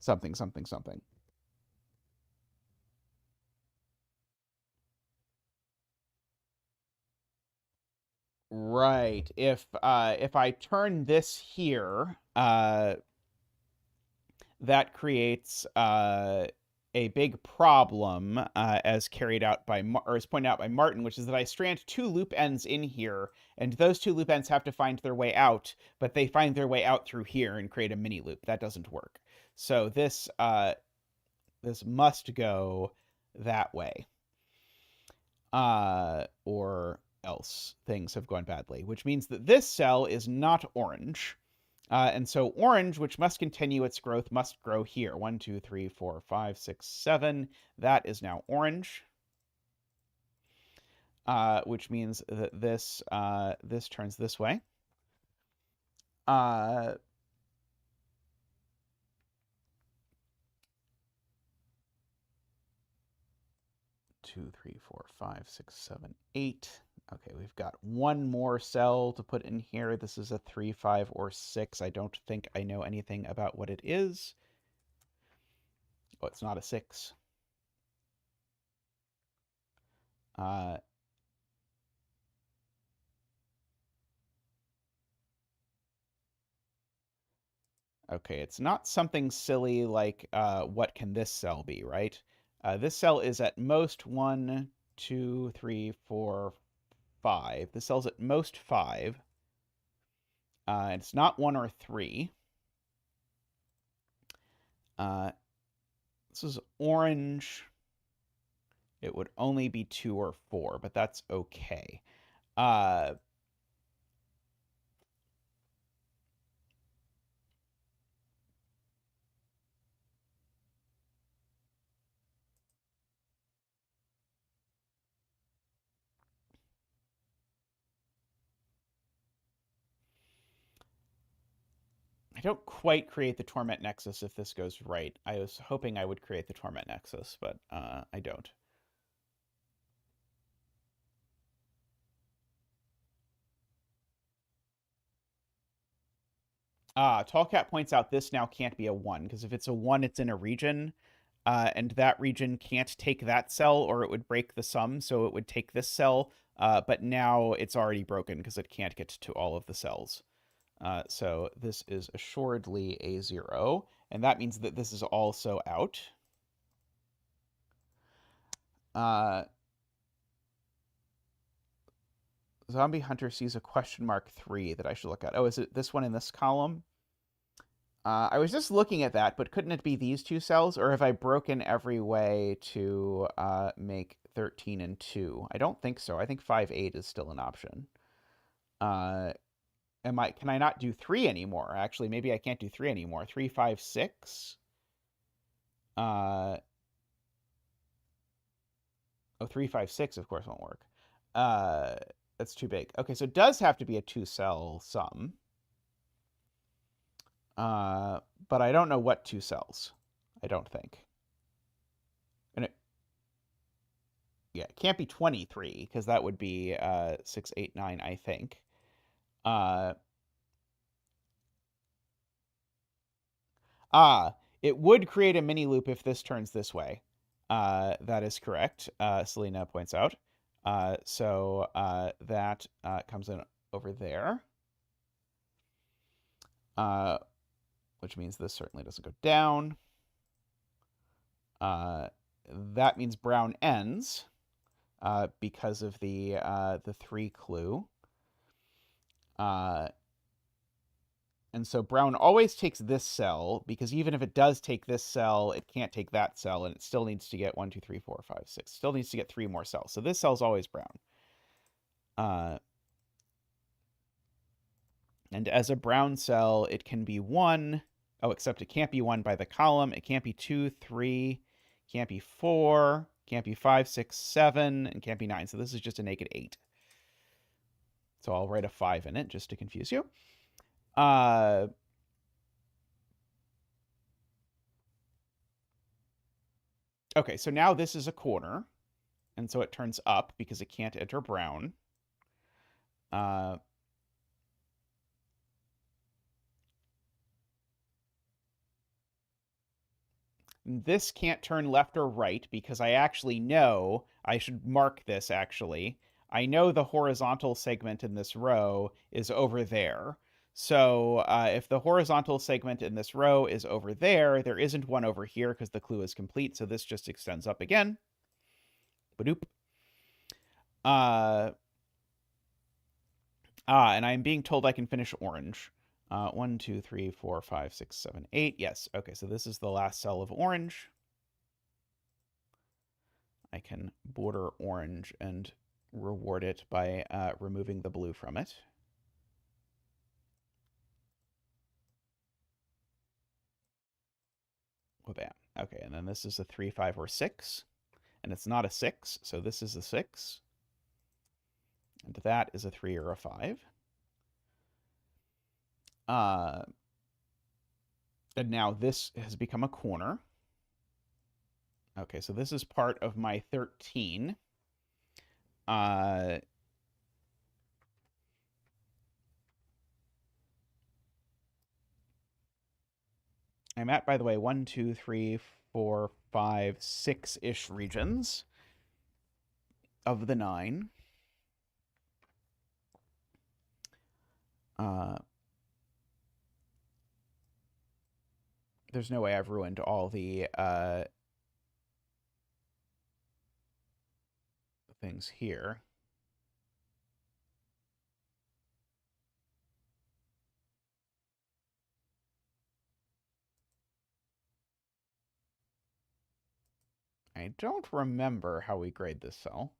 something, something, something. Right. If I turn this here, that creates a big problem, as carried out by or as pointed out by Martin, which is that I strand 2 loop ends in here, and those 2 loop ends have to find their way out, but they find their way out through here and create a mini loop. That doesn't work. So this must go that way, or else things have gone badly, which means that this cell is not orange. And so orange, which must continue its growth, must grow here. 1, 2, 3, 4, 5, 6, 7. That is now orange, which means that this turns this way. Uh, 2, 3, 4, 5, 6, 7, 8. Okay, we've got one more cell to put in here. This is a 3, 5, or 6. I don't think I know anything about what it is. Oh, it's not a 6. Okay, it's not something silly like what can this cell be, right? This cell is at most 1, 2, 3, 4, 5. This cell's at most 5. It's not 1 or 3. This is orange. It would only be 2 or 4, but that's okay. I don't quite create the torment nexus if this goes right. I was hoping I would create the torment nexus, but I don't. Tallcat points out this now can't be a 1, because if it's a 1, it's in a region, and that region can't take that cell, or it would break the sum, so it would take this cell, but now it's already broken because it can't get to all of the cells. So this is assuredly a 0, and that means that this is also out. Zombie Hunter sees a question mark 3 that I should look at. Oh, is it this one in this column? I was just looking at that, but couldn't it be these two cells? Or have I broken every way to make 13 and 2? I don't think so. I think 5, 8 is still an option. Can I not do 3 anymore? Actually, maybe I can't do 3 anymore. 3, 5, 6. Oh, 3, 5, 6, of course, won't work. That's too big. Okay, so it does have to be a 2-cell sum. But I don't know what 2 cells. I don't think. And it can't be 23, because that would be 6, 8, 9, I think. It would create a mini loop if this turns this way. That is correct, Selena points out. So that comes in over there. Which means this certainly doesn't go down. That means brown ends because of the 3 clue. And so brown always takes this cell, because even if it does take this cell, it can't take that cell, and it still needs to get 1, 2, 3, 4, 5, 6. Still needs to get 3 more cells. So this cell's always brown. And as a brown cell, it can be 1. Oh, except it can't be 1 by the column. It can't be 2, 3, can't be 4, can't be 5, 6, 7, and can't be 9. So this is just a naked 8. So I'll write a 5 in it just to confuse you. Okay, so now this is a corner, and so it turns up because it can't enter brown. This can't turn left or right because I actually know, I should mark this actually, I know the horizontal segment in this row is over there. So if the horizontal segment in this row is over there, there isn't one over here because the clue is complete, so this just extends up again. Badoop. And I'm being told I can finish orange. 1, 2, 3, 4, 5, 6, 7, 8. Yes. Okay, so this is the last cell of orange. I can border orange and reward it by removing the blue from it. Well, bam. Okay, and then this is a 3, 5, or 6. And it's not a 6, so this is a 6. And that is a 3 or a 5. And now this has become a corner. Okay, so this is part of my 13. I'm at, by the way, 1, 2, 3, 4, 5, 6-ish regions of the 9. There's no way I've ruined all the things here. I don't remember how we grade this cell.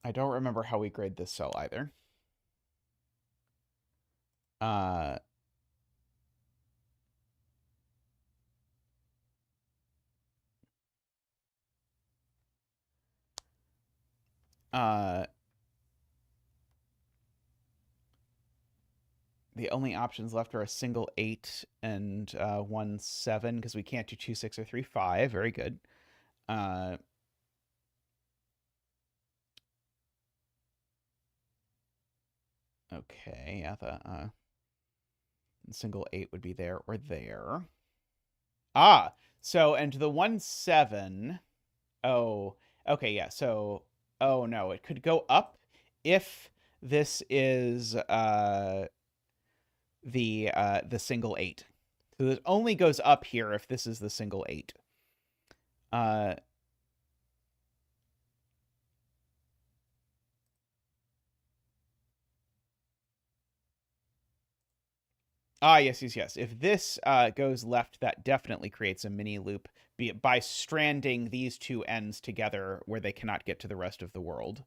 I don't remember how we grade this cell either. The only options left are a single 8 and 1, 7, because we can't do 2, 6, or 3, 5. Very good. Okay, yeah, the single 8 would be there or there. So, and the 1, 7. Oh, okay, yeah, so, oh no, it could go up if this is the single 8. So it only goes up here if this is the single 8. Yes. If this goes left, that definitely creates a mini loop by stranding these two ends together where they cannot get to the rest of the world.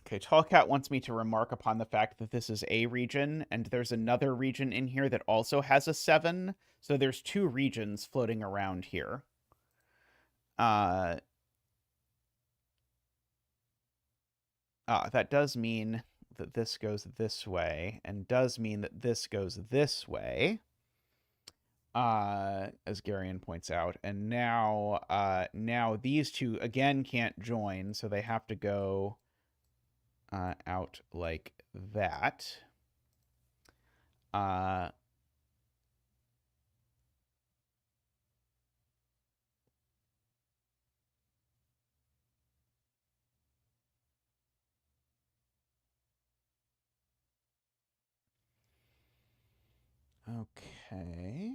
Okay, Tallcat wants me to remark upon the fact that this is a region, and there's another region in here that also has a 7. So there's 2 regions floating around here. That does mean that this goes this way, and does mean that this goes this way, as Garion points out. And now these two again can't join, so they have to go out like that. Okay.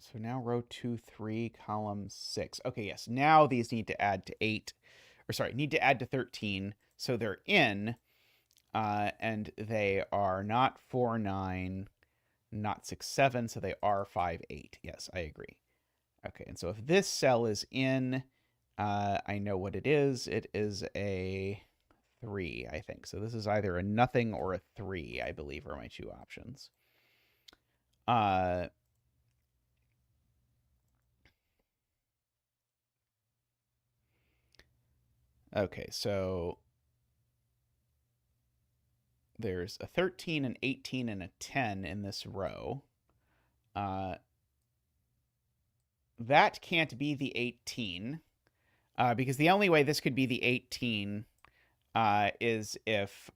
So now row 2, 3, column 6. Okay, yes. Now these need to add to 8. Or sorry, need to add to 13. So they're in. And they are not 4, 9, not 6, 7. So they are 5, 8. Yes, I agree. Okay, and so if this cell is in, I know what it is. It is a 3, I think. So this is either a nothing or a 3, I believe, are my 2 options. Okay, so there's a 13, an 18, and a 10 in this row. That can't be the 18, because the only way this could be the 18 is if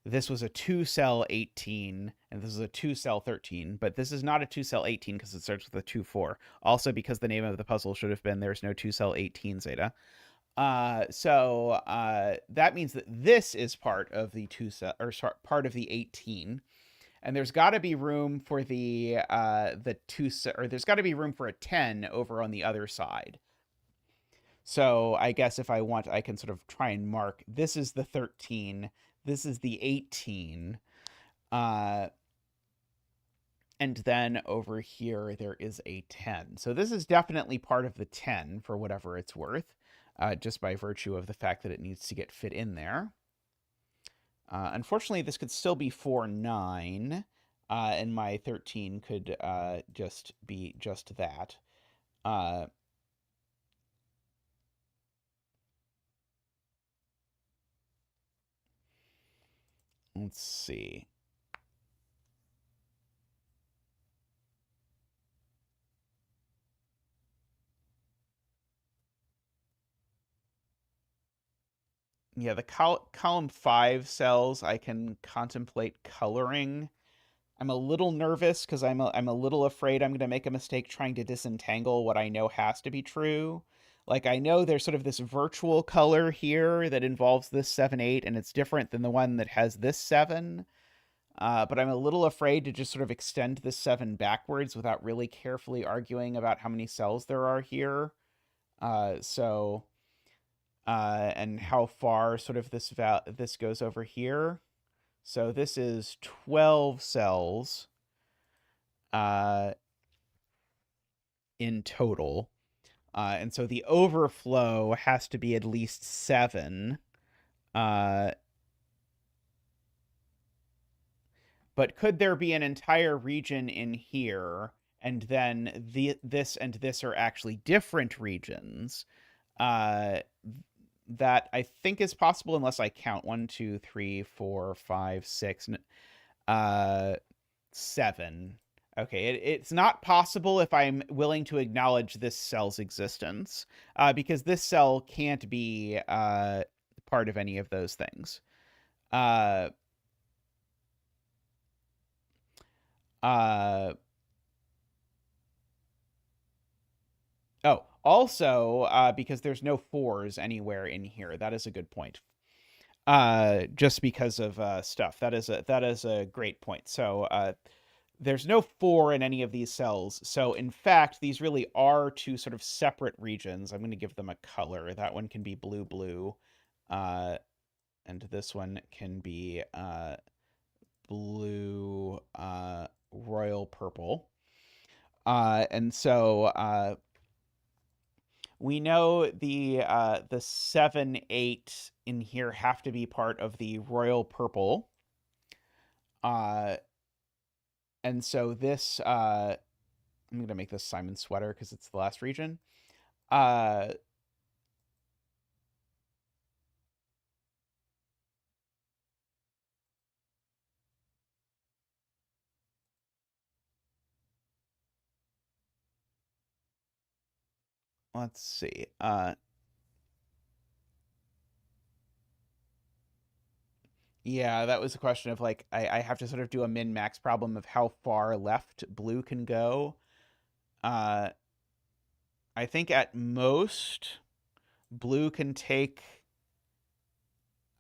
this was a 2-cell 18 and this is a 2-cell 13, but this is not a 2-cell 18 because it starts with a 2-4. Also, because the name of the puzzle should have been There's No 2-cell 18 Zeta. So that means that this is part of the 2-cell, or part of the 18. And there's got to be room for the 2, or there's got to be room for a 10 over on the other side. So I guess if I want, I can sort of try and mark, this is the 13, this is the 18, and then over here there is a 10. So this is definitely part of the 10 for whatever it's worth, just by virtue of the fact that it needs to get fit in there. Unfortunately, this could still be 4, 9, and my 13 could just be just that. Let's see. Yeah, the column 5 cells I can contemplate coloring. I'm a little nervous because I'm a little afraid I'm going to make a mistake trying to disentangle what I know has to be true. Like, I know there's sort of this virtual color here that involves this 7, 8, and it's different than the one that has this 7. But I'm a little afraid to just sort of extend this 7 backwards without really carefully arguing about how many cells there are here. And how far sort of this goes over here. So this is 12 cells in total. And so the overflow has to be at least 7. But could there be an entire region in here, and then this and this are actually different regions? That I think is possible unless I count 1, 2, 3, 4, 5, 6, 7. Okay, it's not possible if I'm willing to acknowledge this cell's existence, because this cell can't be part of any of those things. Uh, uh, also, because there's no 4s anywhere in here. That is a good point. Just because of stuff. That is a great point. So there's no 4 in any of these cells. So in fact, these really are 2 sort of separate regions. I'm going to give them a color. That one can be blue, blue. And this one can be blue, royal purple. And so we know the 7, 8 in here have to be part of the royal purple. And so this I'm going to make this Simon sweater because it's the last region. Let's see. Yeah, that was a question of like I have to sort of do a min-max problem of how far left blue can go. I think at most blue can take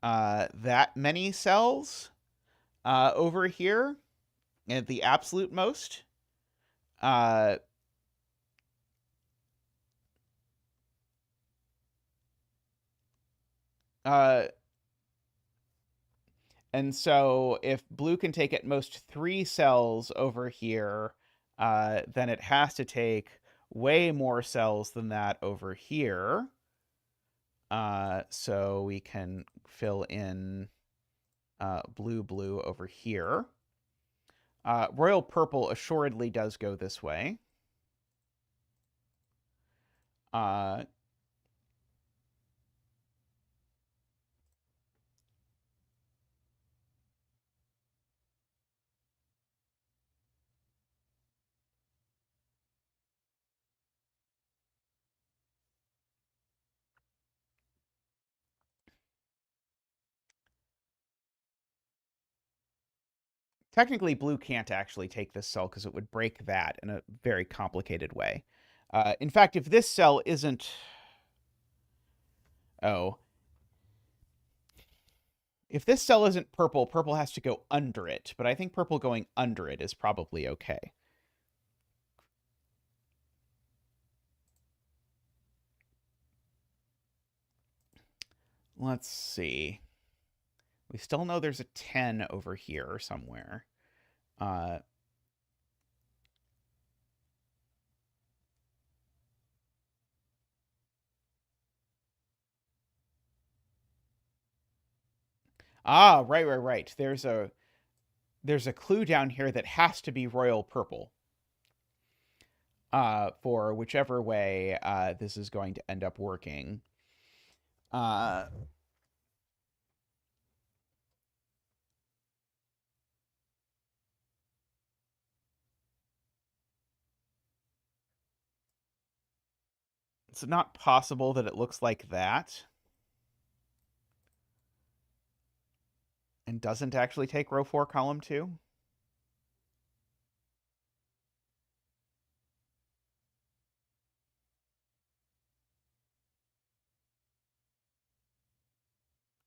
that many cells over here at the absolute most. Uh, uh, and so if blue can take at most 3 cells over here, then it has to take way more cells than that over here. So we can fill in blue, blue over here. Royal purple assuredly does go this way. Uh, Technically, blue can't actually take this cell because it would break that in a very complicated way. In fact, if this cell isn't... Oh. If this cell isn't purple, purple has to go under it. But I think purple going under it is probably okay. Let's see. We still know there's a 10 over here somewhere. Right. There's a clue down here that has to be royal purple. For whichever way this is going to end up working. It's not possible that it looks like that and doesn't actually take row 4, column 2.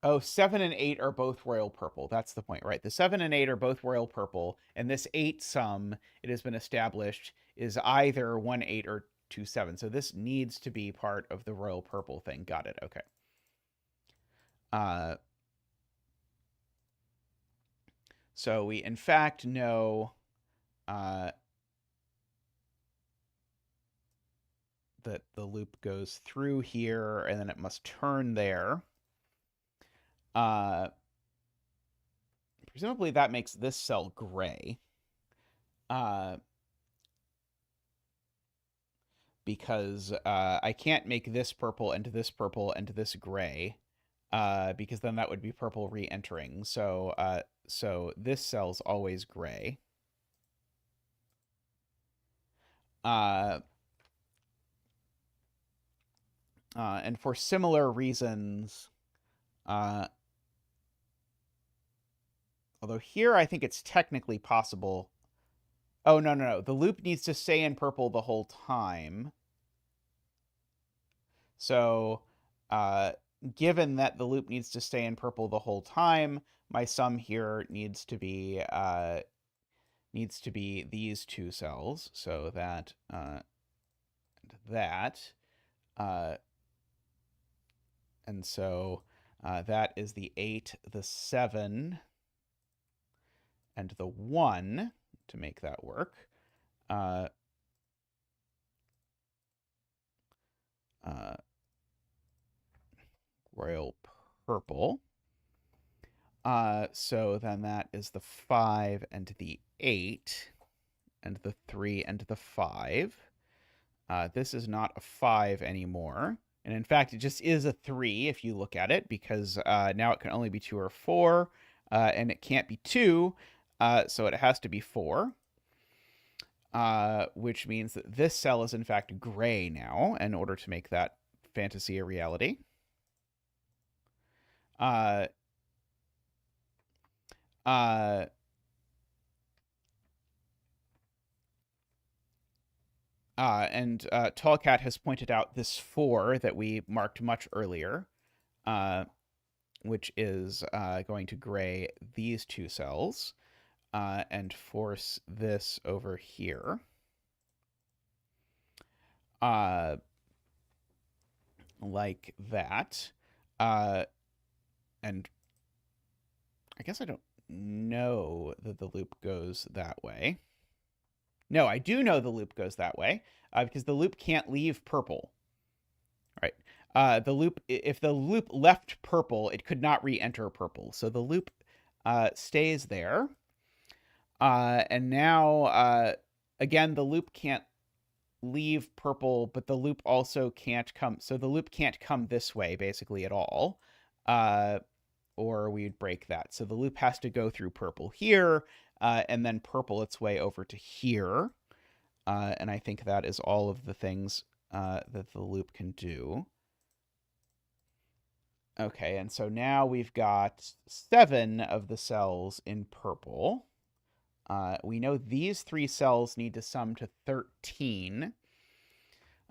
Oh, 7 and 8 are both royal purple. That's the point, right? The 7 and 8 are both royal purple, and this 8 sum, it has been established, is either 1 8 or 2 7. So this needs to be part of the royal purple thing. Got it. Okay. So we, in fact, know that the loop goes through here, and then it must turn there. Presumably that makes this cell gray. Because I can't make this purple into this purple into this gray, because then that would be purple re-entering. So this cell's always gray. And for similar reasons, although here I think it's technically possible. Oh, no. The loop needs to stay in purple the whole time. So, given that the loop needs to stay in purple the whole time, my sum here needs to be these two cells. So that and that, and so that is the 8, the 7, and the 1 to make that work. Royal purple. So then that is the 5 and the 8, and the 3 and the 5. This is not a 5 anymore. And in fact, it just is a 3 if you look at it, because now it can only be 2 or 4, and it can't be 2, so it has to be 4. Which means that this cell is in fact gray now, in order to make that fantasy a reality. And Tallcat has pointed out this 4 that we marked much earlier, which is going to gray these two cells and force this over here. Like that. And I guess I don't know that the loop goes that way. No, I do know the loop goes that way, because the loop can't leave purple. Right. The loop, if the loop left purple, it could not re-enter purple. So the loop stays there. And now, again, the loop can't leave purple, but the loop also can't come. So the loop can't come this way, basically, at all. Or we'd break that. So the loop has to go through purple here, and then purple its way over to here. And I think that is all of the things that the loop can do. Okay, and so now we've got 7 of the cells in purple. We know these three cells need to sum to 13.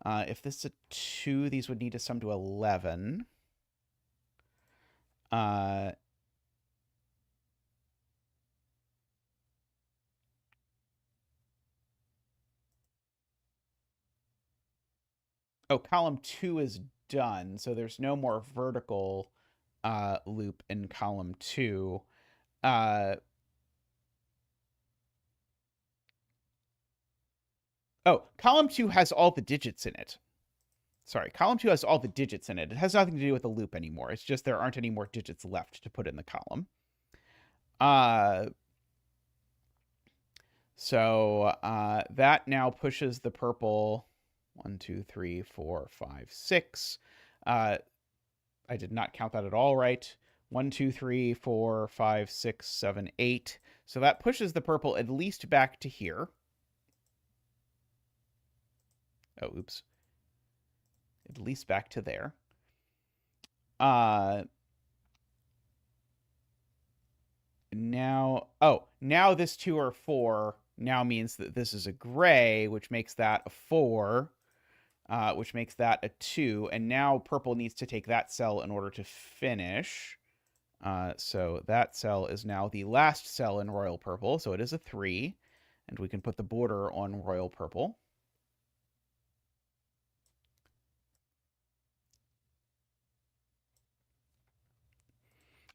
If this is a 2, these would need to sum to 11. Oh, column 2 is done, so there's no more vertical loop in column 2. Oh, column 2 has all the digits in it. Sorry, column 2 has all the digits in it. It has nothing to do with the loop anymore. It's just there aren't any more digits left to put in the column. So that now pushes the purple 1, 2, 3, 4, 5, 6. I did not count that at all right. 1, 2, 3, 4, 5, 6, 7, 8. So that pushes the purple at least back to here. Oh, oops. At least back to there. Now this 2 or 4 now means that this is a gray, which makes that a 4, which makes that a 2. And now purple needs to take that cell in order to finish. So that cell is now the last cell in royal purple. So it is a 3. And we can put the border on royal purple.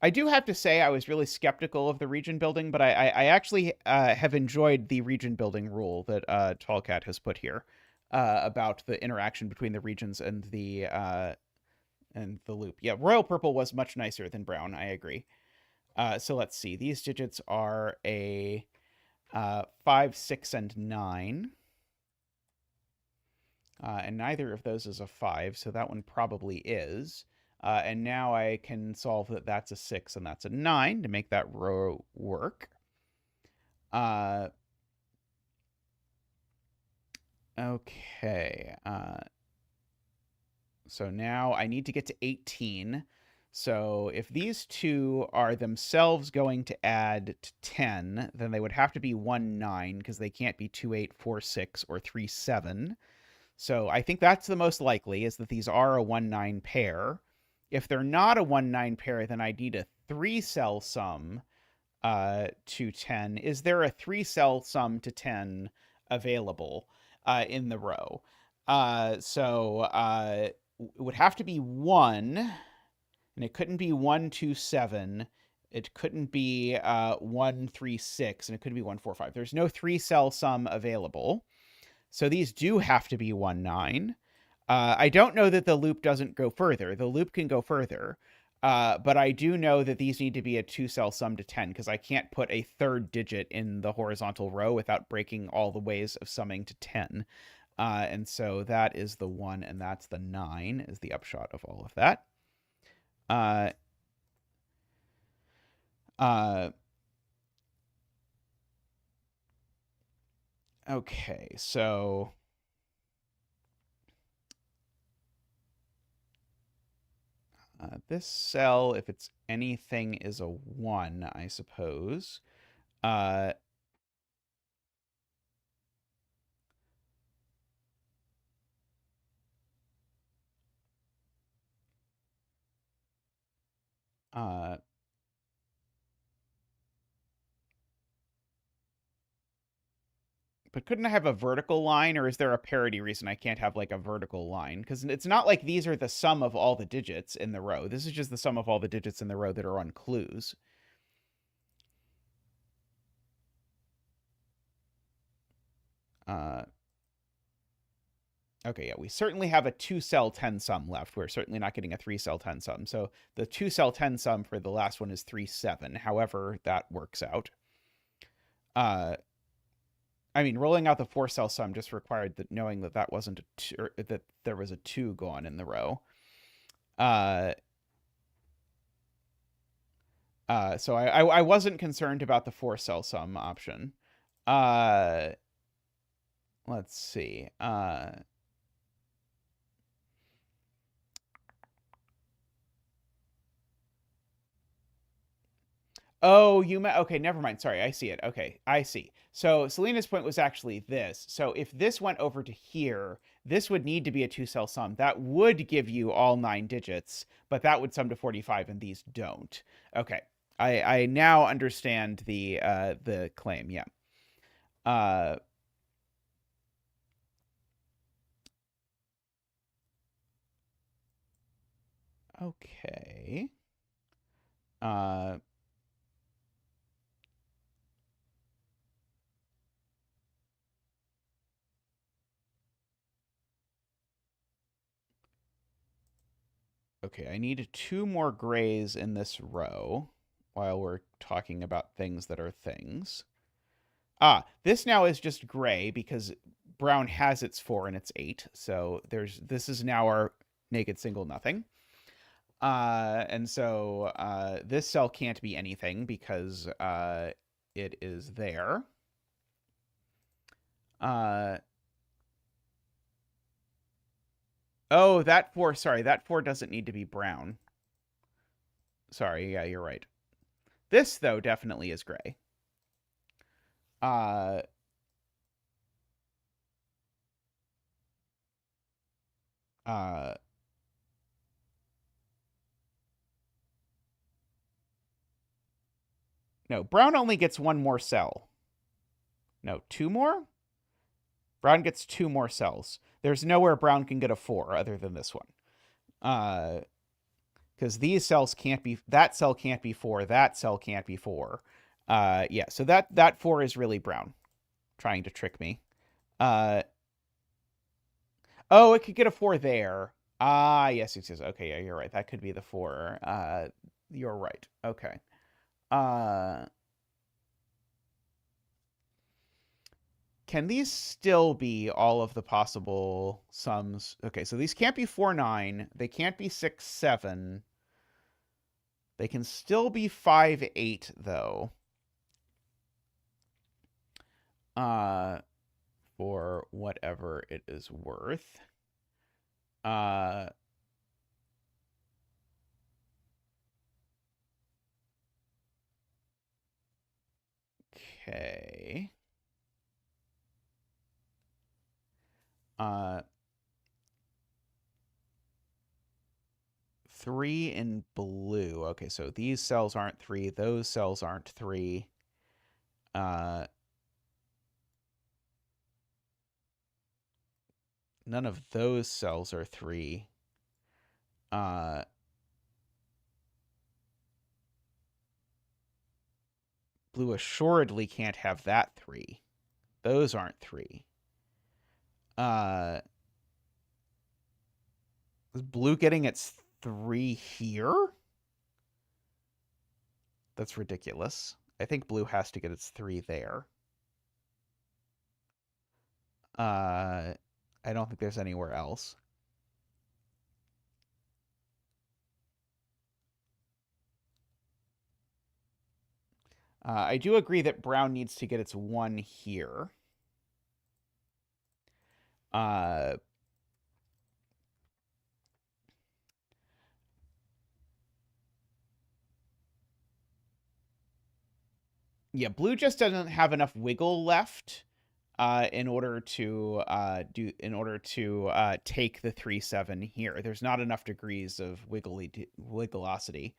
I do have to say I was really skeptical of the region building, but I actually have enjoyed the region building rule that Tallcat has put here about the interaction between the regions and the loop. Yeah, royal purple was much nicer than brown. I agree. So let's see. These digits are a 5, 6, and 9. And neither of those is a 5, so that one probably is. And now I can solve that that's a 6 and that's a 9 to make that row work. Okay. So now I need to get to 18. So if these two are themselves going to add to 10, then they would have to be 1, 9, because they can't be 2, 8, 4, 6, or 3, 7. So I think that's the most likely, is that these are a 1, 9 pair. If they're not a 1, 9 pair, then I need a 3-cell sum to 10. Is there a 3-cell sum to 10 available in the row? So it would have to be 1, and it couldn't be 1, 2, 7. It couldn't be 1, 3, 6, and it couldn't be 1, 4, 5. There's no 3-cell sum available. So these do have to be 1, 9. I don't know that the loop doesn't go further. The loop can go further. But I do know that these need to be a 2-cell sum to 10, because I can't put a third digit in the horizontal row without breaking all the ways of summing to 10. And so that is the 1, and that's the 9, is the upshot of all of that. Okay, so this cell, if it's anything, is a 1, I suppose. But couldn't I have a vertical line, or is there a parity reason I can't have like a vertical line? Because it's not like these are the sum of all the digits in the row. This is just the sum of all the digits in the row that are on clues. Okay, yeah, we certainly have a 2-cell 10 sum left. We're certainly not getting a 3-cell 10 sum. So the 2-cell 10 sum for the last one is 3, 7. However, that works out. I mean, rolling out the 4-cell sum just required that knowing that that wasn't a 2, or that there was a 2 gone in the row. So I wasn't concerned about the 4-cell sum option. Let's see. Oh, okay, never mind. Sorry, I see it. Okay, I see. So Selena's point was actually this. So if this went over to here, this would need to be a two-cell sum. That would give you all 9 digits, but that would sum to 45, and these don't. Okay, I now understand the claim. Yeah. Uh, okay. Uh, okay, I need 2 more grays in this row while we're talking about things that are things. Ah, this now is just gray because brown has its 4 and its 8. So this is now our naked single nothing. And so this cell can't be anything because it is there. Oh, that 4, sorry, that 4 doesn't need to be brown. Sorry, yeah, you're right. This, though, definitely is gray. Uh, uh, no, brown only gets 1 more cell. No, 2 more? Brown gets 2 more cells. There's nowhere brown can get a 4 other than this one. Because these cells can't be, that cell can't be 4, that cell can't be 4. Yeah, so that 4 is really brown, trying to trick me. Oh, it could get a 4 there. Ah, yes, it is. Okay, yeah, you're right. That could be the 4. You're right. Okay. Can these still be all of the possible sums? Okay, so these can't be 4, 9. They can't be 6, 7. They can still be 5, 8, though. For whatever it is worth. Okay. 3 in blue. Okay, so these cells aren't 3. Those cells aren't 3. None of those cells are 3. Blue assuredly can't have that 3. Those aren't 3. Is blue getting its 3 here? That's ridiculous. I think blue has to get its 3 there. I don't think there's anywhere else. I do agree that brown needs to get its 1 here. Yeah, blue just doesn't have enough wiggle left in order to take the 3, 7 here. There's not enough degrees of wiggleosity.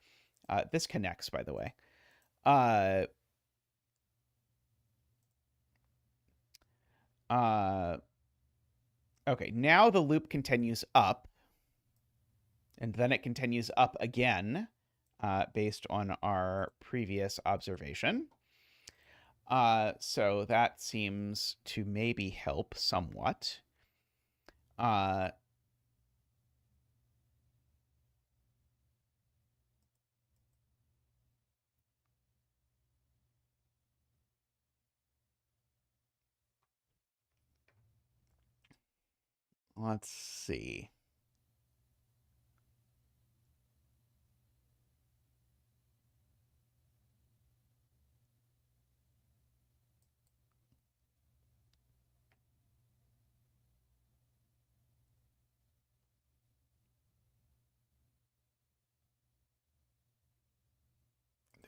This connects, by the way. Okay, now the loop continues up, and then it continues up again, based on our previous observation. So that seems to maybe help somewhat. Let's see.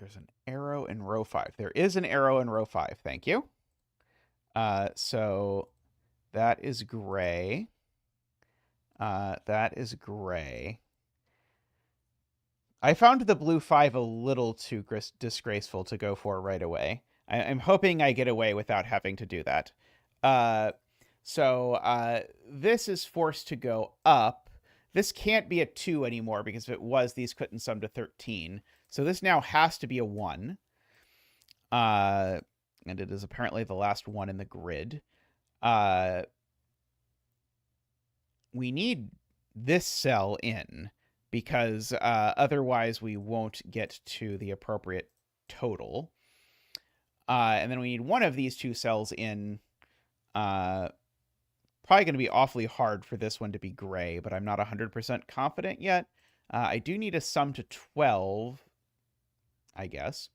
there's an arrow in row 5. There is an arrow in row 5. Thank you. So that is gray. That is gray. I found the blue 5 a little too disgraceful to go for right away. I'm hoping I get away without having to do that. So this is forced to go up. This can't be a 2 anymore because if it was, these couldn't sum to 13. So this now has to be a 1. And it is apparently the last one in the grid. We need this cell in because otherwise we won't get to the appropriate total. And then we need one of these two cells in. Probably going to be awfully hard for this one to be gray, but I'm not 100% confident yet. I do need a sum to 12, I guess.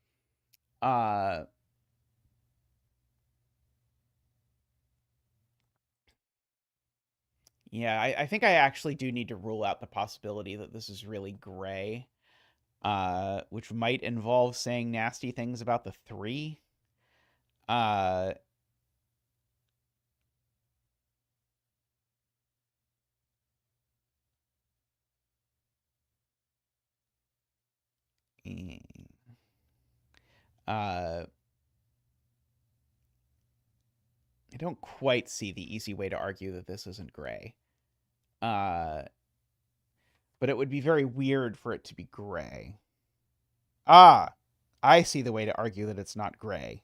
Yeah, I think I actually do need to rule out the possibility that this is really gray, which might involve saying nasty things about the 3. I don't quite see the easy way to argue that this isn't gray. But it would be very weird for it to be gray. I see the way to argue that it's not gray.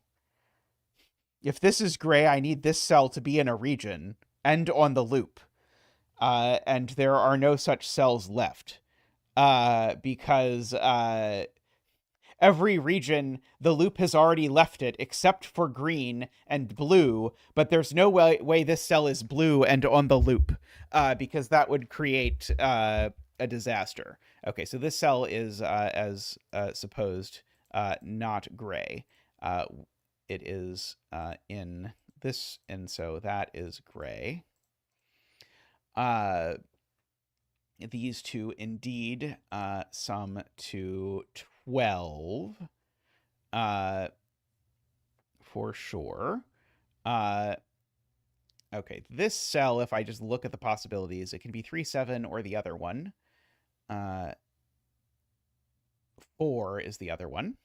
If this is gray, I need this cell to be in a region and on the loop. And there are no such cells left. Because every region, the loop has already left it except for green and blue, but there's no way this cell is blue and on the loop, because that would create a disaster. Okay, so this cell is, as supposed, not gray. It is in this, and so that is gray. These two indeed sum to 12 for sure. Okay, this cell, if I just look at the possibilities, it can be 3, 7, or the other one. 4 is the other one.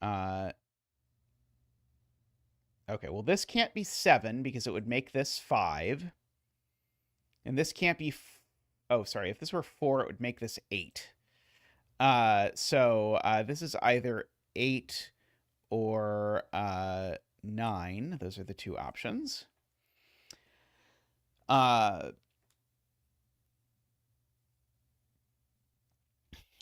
Okay, well, this can't be 7 because it would make this 5. And this can't be... oh, sorry. If this were 4, it would make this 8. So this is either 8 or 9. Those are the two options.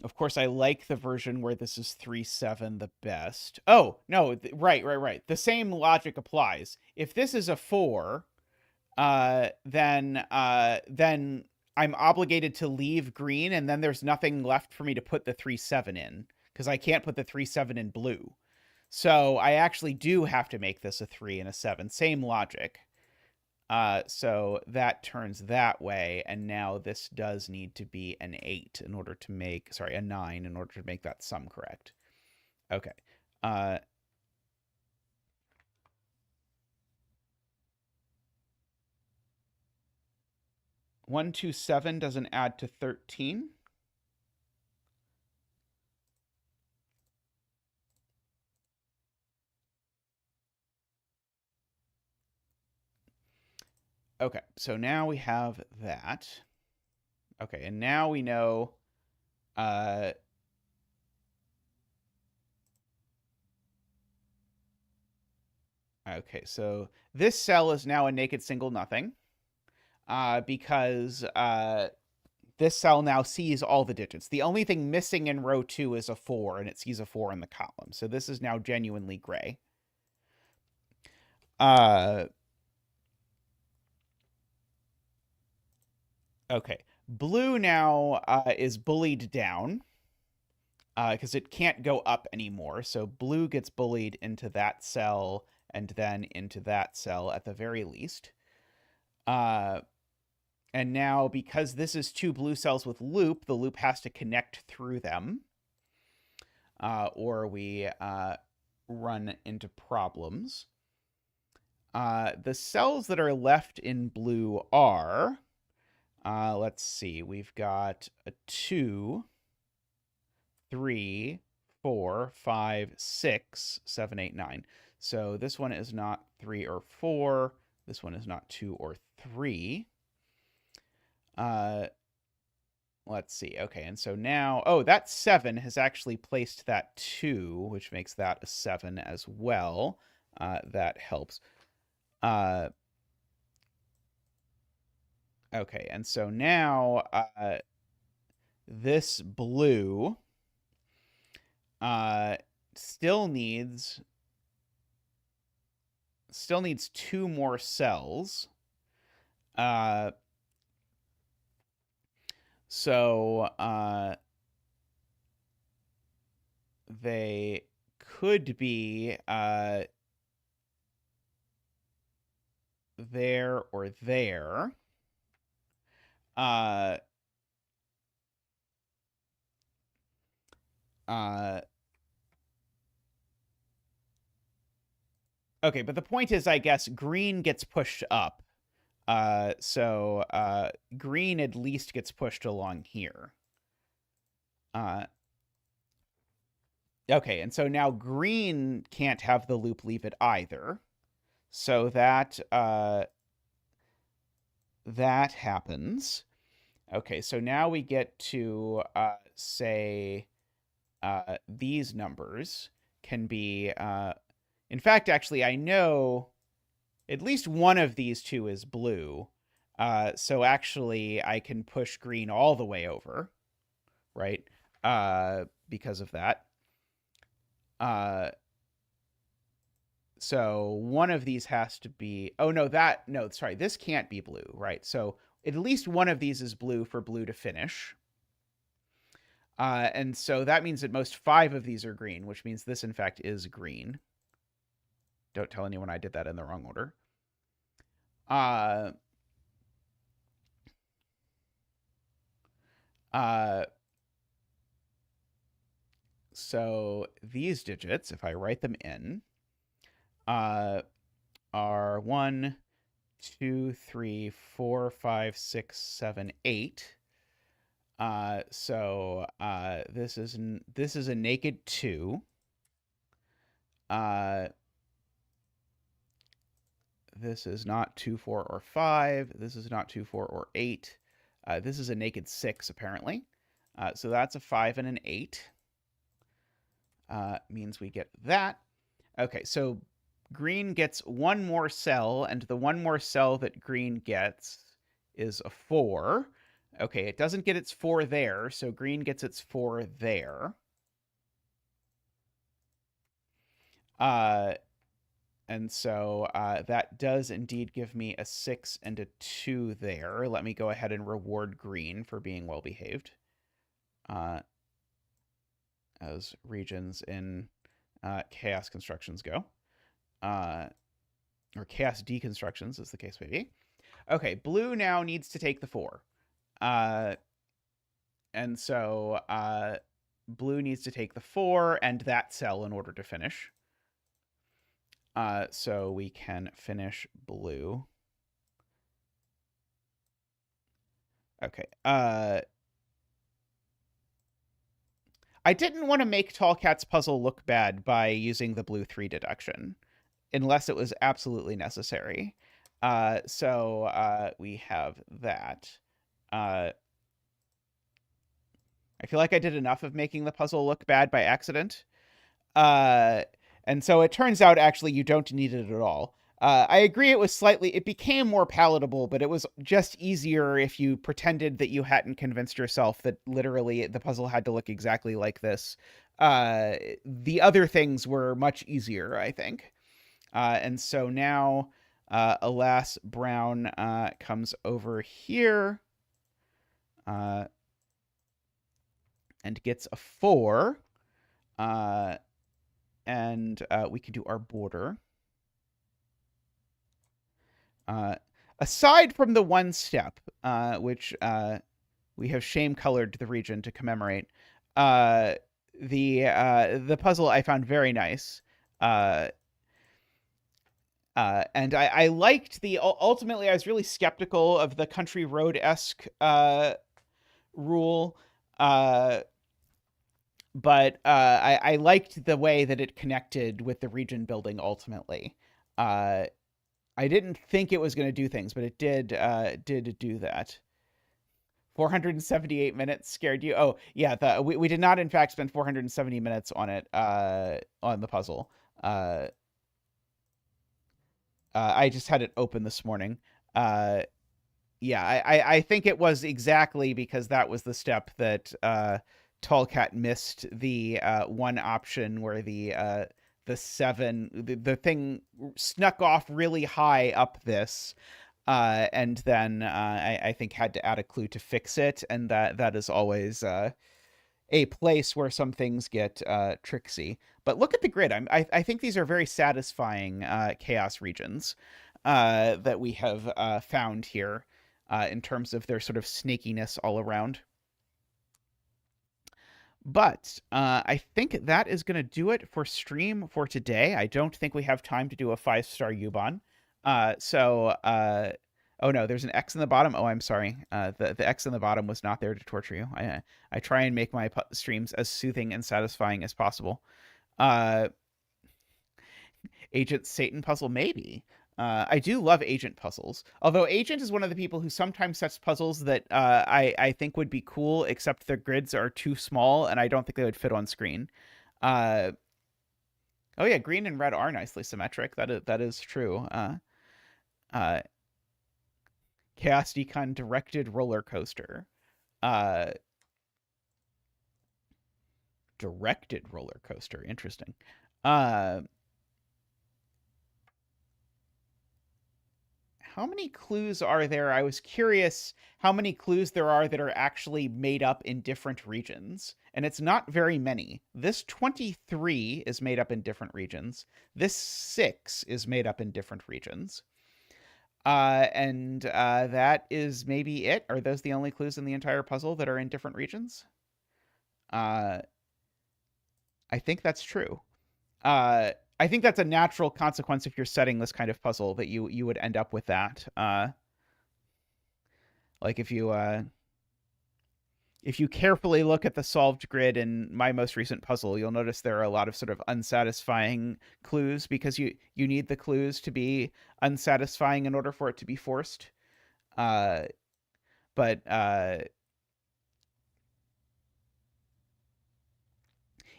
Of course, I like the version where this is 3, 7 the best. Oh, no, right. The same logic applies. If this is a 4, then I'm obligated to leave green, and then there's nothing left for me to put the 3, 7 in, because I can't put the 3, 7 in blue. So I actually do have to make this a 3 and a 7. Same logic. So that turns that way, and now this does need to be an 8 in order to make, sorry, a 9 in order to make that sum correct. Okay. 1, 2, 7 doesn't add to 13. Okay, so now we have that. Okay, and now we know okay, so this cell is now a naked single nothing, because this cell now sees all the digits. The only thing missing in row 2 is a 4, and it sees a 4 in the column. So this is now genuinely gray. Okay, blue now is bullied down because it can't go up anymore. So blue gets bullied into that cell and then into that cell at the very least. And now, because this is 2 blue cells with loop, the loop has to connect through them. or we run into problems. The cells that are left in blue are, let's see, we've got a 2, 3, 4, 5, 6, 7, 8, 9. So this one is not 3 or 4. This one is not 2 or 3. Let's see. Okay, and so now, oh, that 7 has actually placed that 2, which makes that a 7 as well. That helps. Okay, and so now this blue still needs 2 more cells. So they could be there or there. Okay, but the point is, I guess, green gets pushed up. So green at least gets pushed along here. Okay, and so now green can't have the loop leave it either. So that that happens. Okay, so now we get to say these numbers can be in fact, actually, I know at least one of these two is blue. So actually, I can push green all the way over, right? Because of that. So one of these has to be... Oh, no, sorry, this can't be blue, right? So at least one of these is blue for blue to finish. And so that means at most 5 of these are green, which means this, in fact, is green. Don't tell anyone I did that in the wrong order. So these digits, if I write them in, are 1, 2, 3, 4, 5, 6, 7, 8. So this is a naked 2. This is not 2, 4, or 5. This is not 2, 4, or 8. This is a naked 6, apparently. So that's a 5 and an 8. Means we get that. Okay, so green gets one more cell, and the one more cell that green gets is a 4. Okay, it doesn't get its 4 there, so green gets its 4 there. And so that does indeed give me a 6 and a 2 there. Let me go ahead and reward green for being well-behaved. As regions in chaos constructions go. Or chaos deconstructions, as the case may be. Okay, blue now needs to take the 4. And so blue needs to take the 4 and that cell in order to finish. So we can finish blue. Okay. I didn't want to make Tall Cat's puzzle look bad by using the blue 3 deduction, unless it was absolutely necessary. So we have that. I feel like I did enough of making the puzzle look bad by accident. And so it turns out, actually, you don't need it at all. I agree it became more palatable, but it was just easier if you pretended that you hadn't convinced yourself that literally the puzzle had to look exactly like this. The other things were much easier, I think. And so now, alas, brown comes over here and gets a 4. And we can do our border. Aside from the one step, which we have shame-colored the region to commemorate, the puzzle I found very nice. And I liked ultimately I was really skeptical of the country road-esque rule. But I liked the way that it connected with the region building ultimately. I didn't think it was going to do things, but it did do that. 478 minutes scared you? Oh, yeah, we did not in fact spend 470 minutes on it on the puzzle. I just had it open this morning. Yeah, I think it was exactly because that was the step that Tallcat missed the one option where the thing snuck off really high up this, and then I think had to add a clue to fix it, and that is always a place where some things get tricksy. But look at the grid. I think these are very satisfying chaos regions that we have found here in terms of their sort of snakiness all around. But I think that is going to do it for stream for today. I don't think we have time to do a 5-star Ubon. Oh no, there's an X in the bottom. Oh, I'm sorry. The X in the bottom was not there to torture you. I try and make my streams as soothing and satisfying as possible. Agent Satan puzzle, maybe. I do love agent puzzles. Although agent is one of the people who sometimes sets puzzles that I think would be cool, except their grids are too small and I don't think they would fit on screen. Oh yeah, green and red are nicely symmetric. That is true. Chaos Decon directed roller coaster. Directed roller coaster. Interesting. How many clues are there? I was curious how many clues there are that are actually made up in different regions. And it's not very many. This 23 is made up in different regions. This 6 is made up in different regions. And that is maybe it. Are those the only clues in the entire puzzle that are in different regions? I think that's true. I think that's a natural consequence if you're setting this kind of puzzle that you would end up with that. Like if you carefully look at the solved grid in my most recent puzzle, you'll notice there are a lot of sort of unsatisfying clues because you need the clues to be unsatisfying in order for it to be forced. But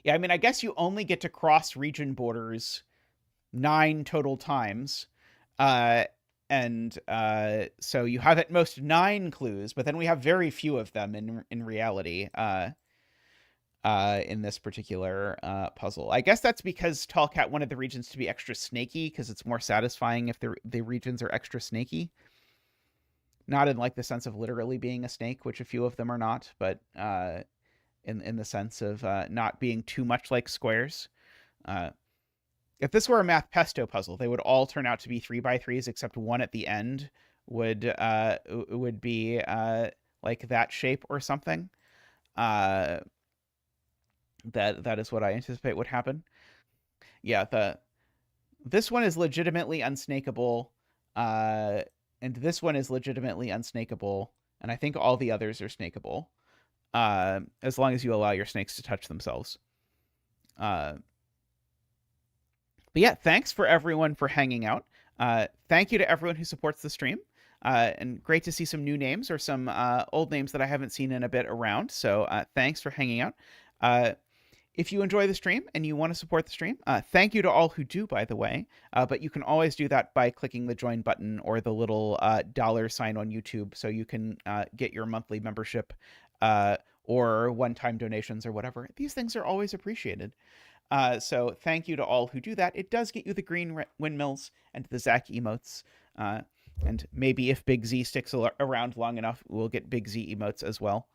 yeah, I mean, I guess you only get to cross region borders 9 total times. And so you have at most 9 clues, but then we have very few of them in reality in this particular puzzle. I guess that's because Tallcat wanted the regions to be extra snaky because it's more satisfying if the regions are extra snaky. Not in like the sense of literally being a snake, which a few of them are not, but in the sense of not being too much like squares. If this were a math pesto puzzle, they would all turn out to be 3x3s, except one at the end would be like that shape or something. That is what I anticipate would happen. Yeah, this one is legitimately unsnakeable, and this one is legitimately unsnakeable, and I think all the others are snakeable, as long as you allow your snakes to touch themselves. But yeah, thanks for everyone for hanging out. Thank you to everyone who supports the stream. And great to see some new names or some old names that I haven't seen in a bit around. So thanks for hanging out. If you enjoy the stream and you want to support the stream, thank you to all who do, by the way. But you can always do that by clicking the join button or the little dollar sign on YouTube so you can get your monthly membership or one-time donations or whatever. These things are always appreciated. So thank you to all who do that. It does get you the green windmills and the Zach emotes. And maybe if Big Z sticks around long enough, we'll get Big Z emotes as well.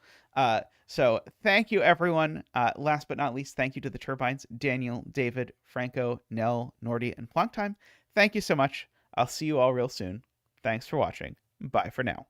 So thank you, everyone. Last but not least, thank you to the Turbines, Daniel, David, Franco, Nell, Nordy, and Plonktime. Thank you so much. I'll see you all real soon. Thanks for watching. Bye for now.